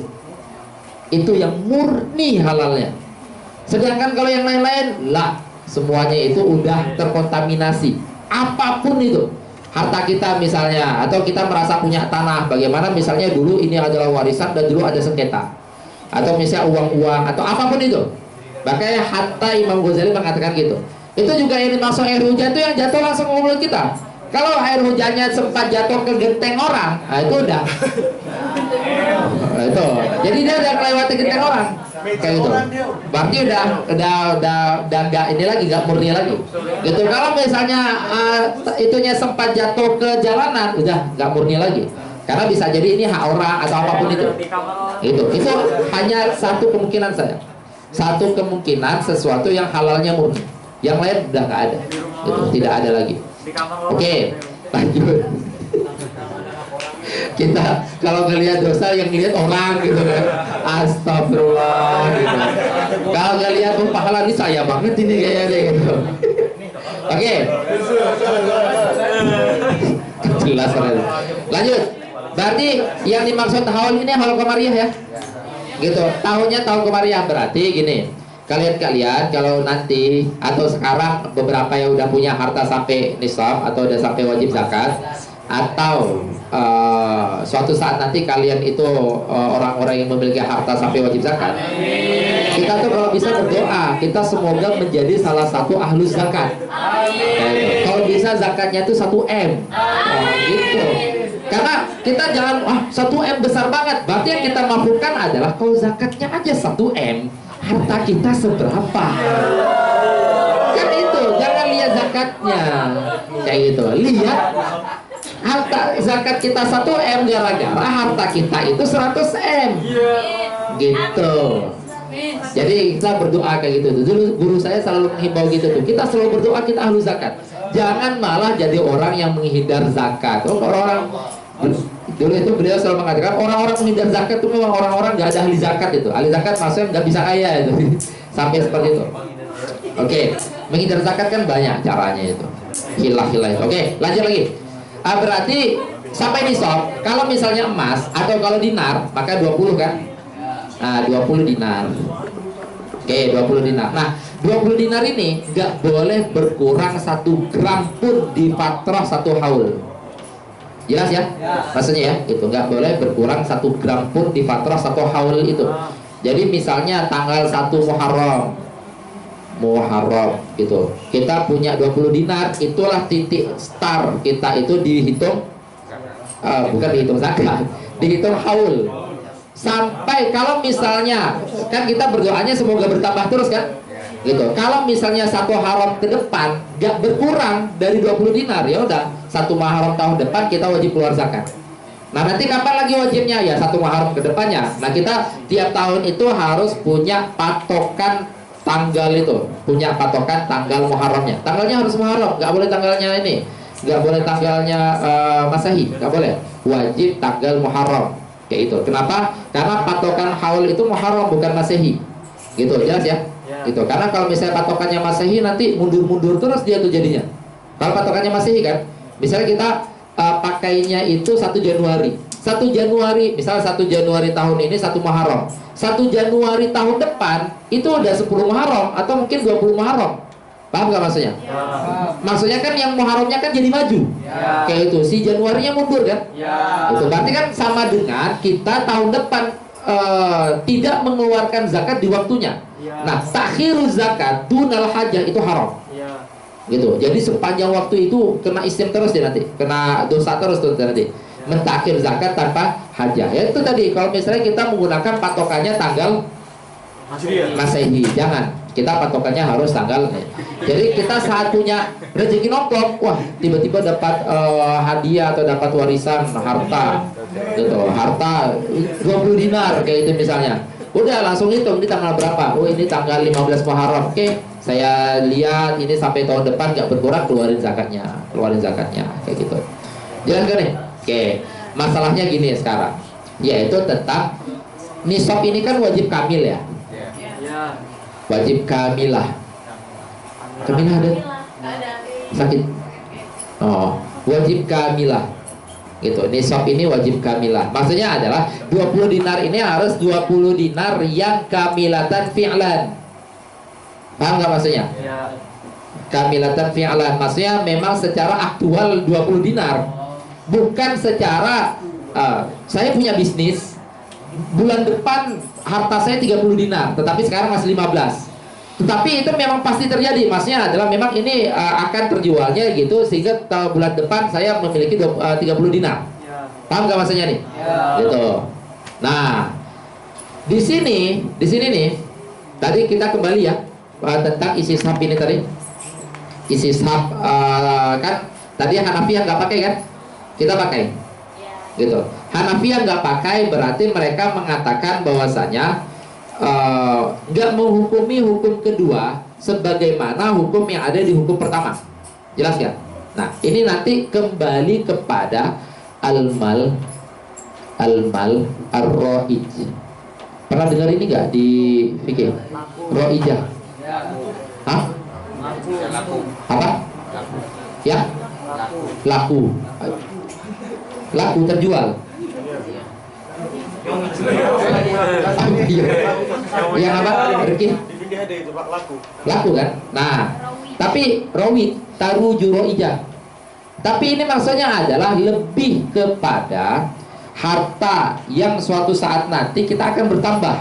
Itu yang murni halalnya. Sedangkan kalau yang lain-lain lah, semuanya itu udah terkontaminasi. Apapun itu, harta kita misalnya, atau kita merasa punya tanah, bagaimana misalnya dulu ini adalah warisan dan dulu ada sengketa, atau misalnya uang-uang atau apapun itu. Makanya hatta Imam Ghazali mengatakan gitu. Itu juga yang dimaksud air hujan itu yang jatuh langsung ke mulut kita. Kalau air hujannya sempat jatuh ke genteng orang, nah itu udah. Nah, itu. Jadi dia udah melewati genteng orang. Kayak gitu. Berarti udah nggak ini lagi, nggak murni lagi. Gitu. Kalau misalnya itunya sempat jatuh ke jalanan, udah nggak murni lagi. Karena bisa jadi ini hak orang atau apapun itu. Itu hanya satu kemungkinan saja. Satu kemungkinan sesuatu yang halalnya murni. Yang lain udah nggak ada. Itu tidak ada lagi. Oke, lanjut. Kita kalau ngelihat dosa yang ngelihat orang gitu kan, astagfirullah gitu. Kalau ngelihat pahala ini saya banget ini kayaknya gitu. Oke. Jelas sekali. Lanjut. Berarti yang dimaksud haul ini haul Komariah ya. Gitu. Tahunnya tahun Komariah berarti gini. Kalian kalau nanti atau sekarang beberapa yang udah punya harta sampai nisab atau udah sampai wajib zakat, atau suatu saat nanti kalian itu orang-orang yang memiliki harta sampai wajib zakat, kita tuh kalau bisa berdoa kita semoga menjadi salah satu ahlus zakat. Kalau bisa zakatnya itu 1 M, gitu. Karena kita jangan 1 M besar banget. Berarti yang kita mampukan adalah kalau zakatnya aja 1 M, harta kita seberapa? Kan itu, jangan lihat zakatnya kayak gitu. Lihat harta zakat kita 1 M gara-gara harta kita itu 100 M. Gitu. Jadi kita berdoa kayak gitu. Dulu guru saya selalu menghimbau gitu tuh. Kita selalu berdoa kita ahlu zakat. Jangan malah jadi orang yang menghindar zakat. Orang-orang dulu itu beliau selalu mengatakan orang-orang menghindar zakat itu memang orang-orang nggak ada ahli zakat itu. Ahli zakat maksudnya nggak bisa kaya itu. Sampai seperti itu. Oke, menghindar zakat kan banyak caranya itu. Hilah-hilah itu. Oke, lanjut lagi. Berarti sampai nisab. Kalau misalnya emas atau kalau dinar maka 20 kan? Nah, 20 dinar. Oke, 20 dinar. Nah, 20 dinar ini nggak boleh berkurang 1 gram pun di fatrah 1 haul. Jelas ya? Maksudnya ya, itu nggak boleh berkurang 1 gram pun di fatrah 1 haul itu. Jadi misalnya tanggal 1 Muharram gitu. Kita punya 20 dinar, itulah titik start kita itu dihitung bukan dihitung zakat, dihitung haul. Sampai kalau misalnya kan kita berdoanya semoga bertambah terus kan? Gitu. Kalau misalnya 1 Muharram ke depan nggak berkurang dari 20 dinar, ya udah 1 Muharram tahun depan kita wajib keluar zakat. Nah, nanti kapan lagi wajibnya? Ya 1 Muharram ke depannya. Nah, kita tiap tahun itu harus punya patokan tanggal itu, punya patokan tanggal Muharramnya. Tanggalnya harus Muharram, nggak boleh tanggalnya ini, nggak boleh tanggalnya Masehi, nggak boleh. Wajib tanggal Muharram, kayak itu. Kenapa? Karena patokan haul itu Muharram bukan Masehi, gitu. Jelas ya? Gitu. Karena kalau misalnya patokannya Masehi nanti mundur-mundur terus dia tuh jadinya. Kalau patokannya Masehi kan, misalnya kita pakainya itu 1 Januari, 1 Januari, misalnya 1 Januari tahun ini 1 Muharram. 1 Januari tahun depan itu udah 10 Muharram atau mungkin 20 Muharram. Paham gak maksudnya? Ya. Maksudnya kan yang Muharramnya kan jadi maju. Ya. Kayak itu, si Januarinya mundur kan? Ya. Itu berarti kan sama dengan kita tahun depan tidak mengeluarkan zakat di waktunya. Ya. Nah, takhiruz zakat dunal hajah itu haram. Ya. Gitu. Jadi sepanjang waktu itu kena istim terus dia nanti, kena dosa terus tuh nanti. Mentakhir zakat tanpa hajah. Ya itu tadi, kalau misalnya kita menggunakan patokannya tanggal Masehi, jangan. Kita patokannya harus tanggal. Jadi kita saat punya rezeki nomplok, wah tiba-tiba dapat hadiah atau dapat warisan harta, gitu, harta 20 dinar kayak itu misalnya. Udah langsung hitung di tanggal berapa. Oh ini tanggal 15 Muharram. Oke, saya lihat ini sampai tahun depan nggak berkurang, keluarin zakatnya kayak gitu. Jelas kan nih? Oke, masalahnya gini sekarang, yaitu tentang nisab ini kan wajib kamil ya. Ya. Wajib kamilah. Kamilah ada? Sakit? Oh, wajib kamilah. Gitu. Nisab ini wajib kamilah. Maksudnya adalah 20 dinar ini harus 20 dinar yang kamilatan fi'lan. Paham nggak maksudnya? Ya. Kamilatan fi'lan. Maksudnya memang secara aktual 20 dinar. Bukan secara saya punya bisnis, bulan depan harta saya 30 dinar, tetapi sekarang masih 15. Tetapi itu memang pasti terjadi. Maksudnya adalah memang ini akan terjualnya gitu, sehingga bulan depan saya memiliki 30 dinar. Ya. Paham gak maksudnya nih? Ya. Gitu. Nah, di sini nih, tadi kita kembali ya tentang isi sahab ini tadi. Isi sahab kan tadi Hanafiyah nggak pakai kan? Kita pakai. Gitu. Hanafiyah nggak pakai berarti mereka mengatakan bahwasanya nggak menghukumi hukum kedua sebagaimana hukum yang ada di hukum pertama. Jelas kan? Nah, ini nanti kembali kepada al-mal ar-ra'ij. Pernah dengar ini nggak di fikih? Ra'ijah. Hah? Apa? Ya? Laku. Laku terjual. Yang apa? Berkih. Laku kan? Nah, tapi rawi taruju ro'ijah. Tapi ini maksudnya adalah lebih kepada harta yang suatu saat nanti kita akan bertambah.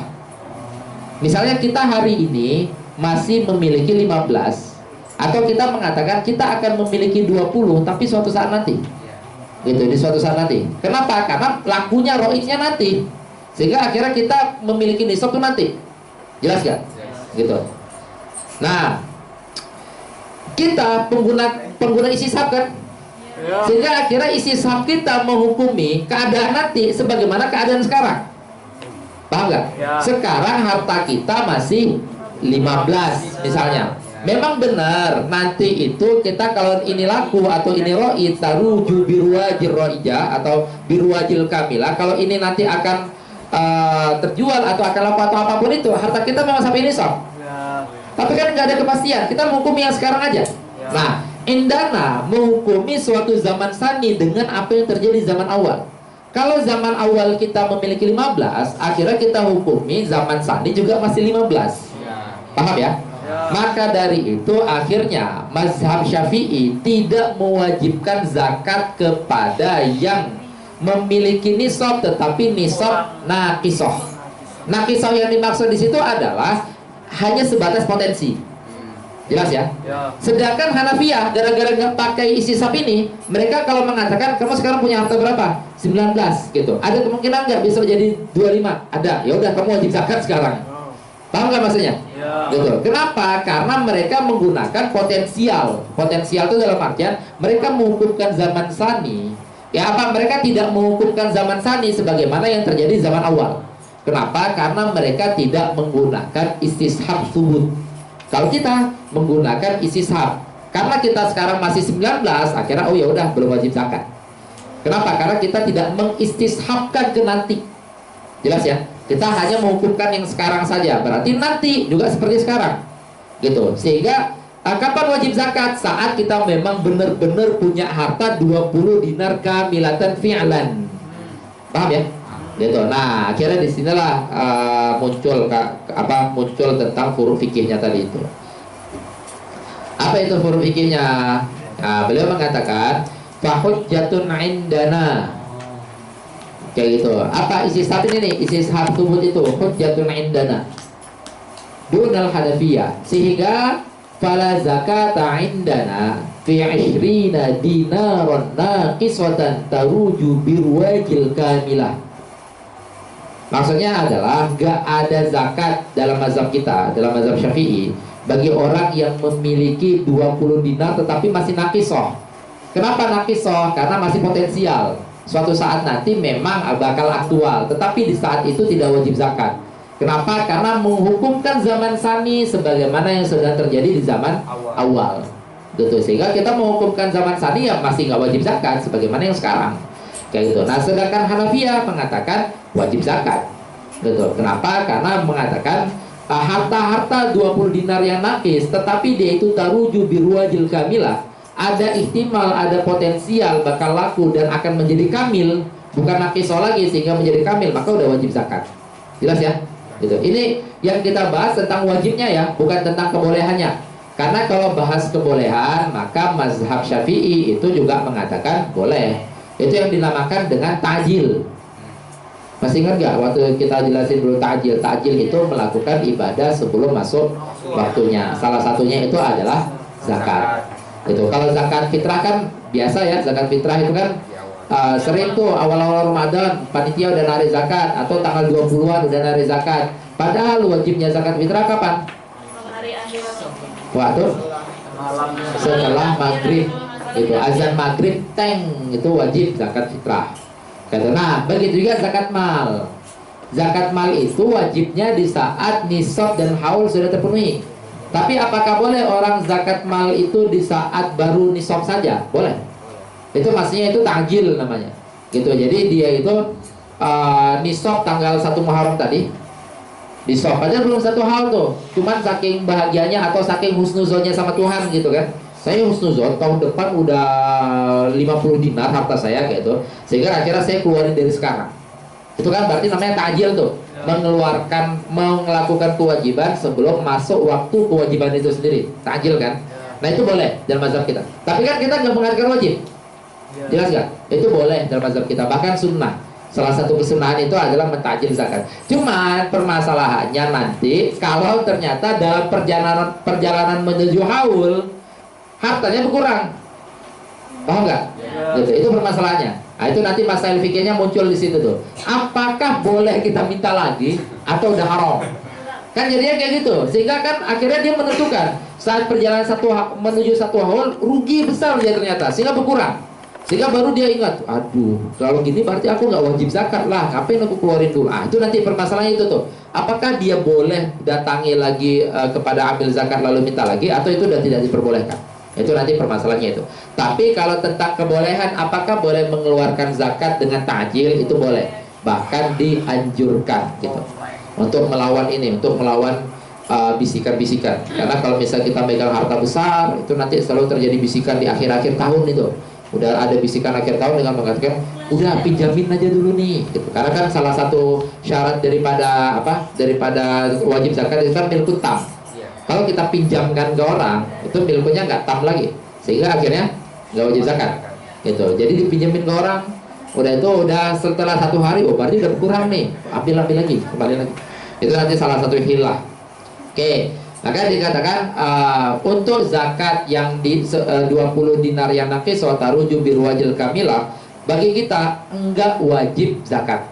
Misalnya kita hari ini masih memiliki 15, atau kita mengatakan kita akan memiliki 20 tapi suatu saat nanti. Gitu, di suatu saat nanti. Kenapa? Karena lakunya ro'ijnya nanti. Sehingga akhirnya kita memiliki nisab itu nanti. Jelas gak? Gitu. Nah, kita pengguna isi sahab kan? Sehingga akhirnya isi sahab kita menghukumi keadaan nanti sebagaimana keadaan sekarang. Paham gak? Ya. Sekarang harta kita masih 15 misalnya. Memang benar nanti itu kita kalau ini laku atau ini ro'id taruju biruwajil ro'ijah atau biruwajil kamilah. Kalau ini nanti akan terjual atau akan laku atau apapun itu, harta kita memang sampai nisab. Ya. Tapi kan nggak ada kepastian. Kita menghukumi yang sekarang aja. Ya. Nah, indana menghukumi suatu zaman sani dengan apa yang terjadi zaman awal. Kalau zaman awal kita memiliki 15, akhirnya kita hukumi zaman sani juga masih 15. Paham ya? Maka dari itu akhirnya mazhab Syafi'i tidak mewajibkan zakat kepada yang memiliki nisab tetapi nisab naqisoh. Naqisoh yang dimaksud di situ adalah hanya sebatas potensi. Jelas ya? Ya. Sedangkan Hanafiyah gara-gara nggak pakai isi sahab ini, mereka kalau mengatakan kamu sekarang punya harta berapa? 19 gitu. Ada kemungkinan nggak bisa jadi 25? Ada. Ya udah kamu wajib zakat sekarang. Paham nggak maksudnya? Ya. Gitu. Kenapa? Karena mereka menggunakan potensial. Potensial itu dalam artian mereka menghukupkan zaman sani. Ya apa? Mereka tidak menghukupkan zaman sani sebagaimana yang terjadi zaman awal. Kenapa? Karena mereka tidak menggunakan istishab subut. Kalau kita menggunakan istishab, karena kita sekarang masih 19, akhirnya oh ya udah belum wajib zakat. Kenapa? Karena kita tidak mengistishabkan ke nanti. Jelas ya? Kita hanya menghukupkan yang sekarang saja. Berarti nanti juga seperti sekarang. Gitu. Sehingga kapan wajib zakat? Saat kita memang benar-benar punya harta 20 dinar kamilatan fi'lan. Paham ya? Gitu. Nah, akhirnya di sinilah muncul muncul tentang furu fikihnya tadi itu. Apa itu furu fikihnya? Nah, beliau mengatakan fahujjatun indana. Kayak gitu. Apa isi sab ini nih? Isi sab subut itu hujjatun indana. Dunal Hanafiyah, sehingga fala zakata indana fi 20 dinaron naqisatan taruju birwajil kamilah. Maksudnya adalah gak ada zakat dalam mazhab kita, dalam mazhab Syafi'i, bagi orang yang memiliki 20 dinar tetapi masih naqisoh. Kenapa naqisoh? Karena masih potensial. Suatu saat nanti memang bakal aktual, tetapi di saat itu tidak wajib zakat. Kenapa? Karena menghukumkan zaman sani sebagaimana yang sudah terjadi di zaman awal. Gitu. Sehingga kita menghukumkan zaman sani yang masih nggak wajib zakat sebagaimana yang sekarang. Kayak gitu. Nah, sedangkan Hanafiyah mengatakan wajib zakat. Gitu. Kenapa? Karena mengatakan harta-harta 20 dinar yang nakis, tetapi dia itu taruju birwajil kamilah. Ada ihtimal, ada potensial bakal laku dan akan menjadi kamil, bukan naqisoh lagi sehingga menjadi kamil, maka udah wajib zakat. Jelas ya? Gitu. Ini yang kita bahas tentang wajibnya ya, bukan tentang kebolehannya. Karena kalau bahas kebolehan, maka mazhab Syafi'i itu juga mengatakan boleh. Itu yang dinamakan dengan ta'jil. Masih ingat gak waktu kita jelasin dulu ta'jil? Ta'jil itu melakukan ibadah sebelum masuk waktunya. Salah satunya itu adalah zakat. Itu kalau zakat fitrah kan biasa ya, zakat fitrah itu kan sering tuh awal-awal Ramadan panitia udah narik zakat, atau tanggal 20-an udah narik zakat. Padahal wajibnya zakat fitrah kapan? Waktu setelah maghrib. Itu azan maghrib teng, itu wajib zakat fitrah. Nah, begitu juga zakat mal. Zakat mal itu wajibnya di saat nisab dan haul sudah terpenuhi. Tapi apakah boleh orang zakat mal itu di saat baru nisab saja? Boleh. Itu maksudnya itu ta'jil namanya. Gitu. Jadi dia itu nisab tanggal 1 Muharram tadi. Nisab padahal belum satu hal tuh. Cuman saking bahagianya atau saking husnuzonnya sama Tuhan gitu kan. Saya husnuzon tahun depan udah 50 dinar harta saya kayak itu. Sehingga akhirnya saya keluarin dari sekarang. Itu kan berarti namanya ta'jil tuh. Melakukan kewajiban sebelum masuk waktu kewajiban itu sendiri, ta'jil kan. Nah itu boleh dalam mazhab kita. Tapi kan kita nggak mengatakan wajib. Jelas nggak? Itu boleh dalam mazhab kita, bahkan sunnah. Salah satu kesunahan itu adalah mentajil zakat. Cuman permasalahannya nanti kalau ternyata dalam perjalanan menuju haul hartanya berkurang, paham nggak? Gitu. Itu permasalahannya. Nah, itu nanti masalah fikihnya muncul di situ tuh. Apakah boleh kita minta lagi atau udah haram? Kan jadinya kayak gitu. Sehingga kan akhirnya dia menentukan saat perjalanan menuju satu haul rugi besar dia ternyata, sehingga berkurang. Sehingga baru dia ingat, aduh, kalau gini berarti aku nggak wajib zakat lah. Ngapain aku keluarin dulu? Ah, itu nanti permasalahannya itu tuh. Apakah dia boleh datangi lagi kepada ambil zakat lalu minta lagi, atau itu sudah tidak diperbolehkan? Itu nanti permasalahannya itu. Tapi kalau tentang kebolehan, apakah boleh mengeluarkan zakat dengan ta'jil? Itu boleh. Bahkan dianjurkan gitu. Untuk melawan ini, untuk melawan bisikan-bisikan. Karena kalau misalnya kita megang harta besar, itu nanti selalu terjadi bisikan di akhir-akhir tahun itu. Udah ada bisikan akhir tahun dengan mengatakan, udah pinjamin aja dulu nih gitu. Karena kan salah satu syarat daripada wajib zakat itu kan milkut tam. Kalau kita pinjamkan ke orang, itu milkunya nggak tam lagi, sehingga akhirnya nggak wajib zakat gitu. Jadi dipinjamin ke orang, udah setelah 1 hari, oh berarti udah berkurang nih, ambil lagi, kembali lagi. Itu nanti salah satu hilah. Oke, maka dikatakan untuk zakat yang di 20 dinar yang nafis wa taruju birwajil kamilah, bagi kita enggak wajib zakat.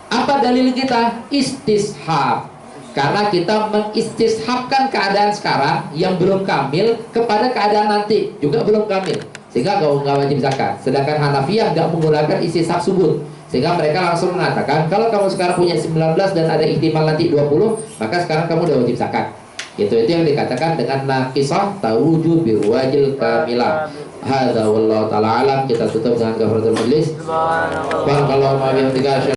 Apa dalil kita? Istishab. Karena kita mengistishabkan keadaan sekarang yang belum kamil kepada keadaan nanti juga belum kamil, sehingga nggak wajib zakat. Sedangkan Hanafiyah nggak menggunakan istishab subut, sehingga mereka langsung mengatakan kalau kamu sekarang punya 19 dan ada ihtimal nanti 20, maka sekarang kamu udah wajib zakat. Itu yang dikatakan dengan naqisah tawuju birwajil kamilah. Hadza wallahu taala alam. Kita tutup dengan kafaratul majlis. Barakallahu ma bihamdika.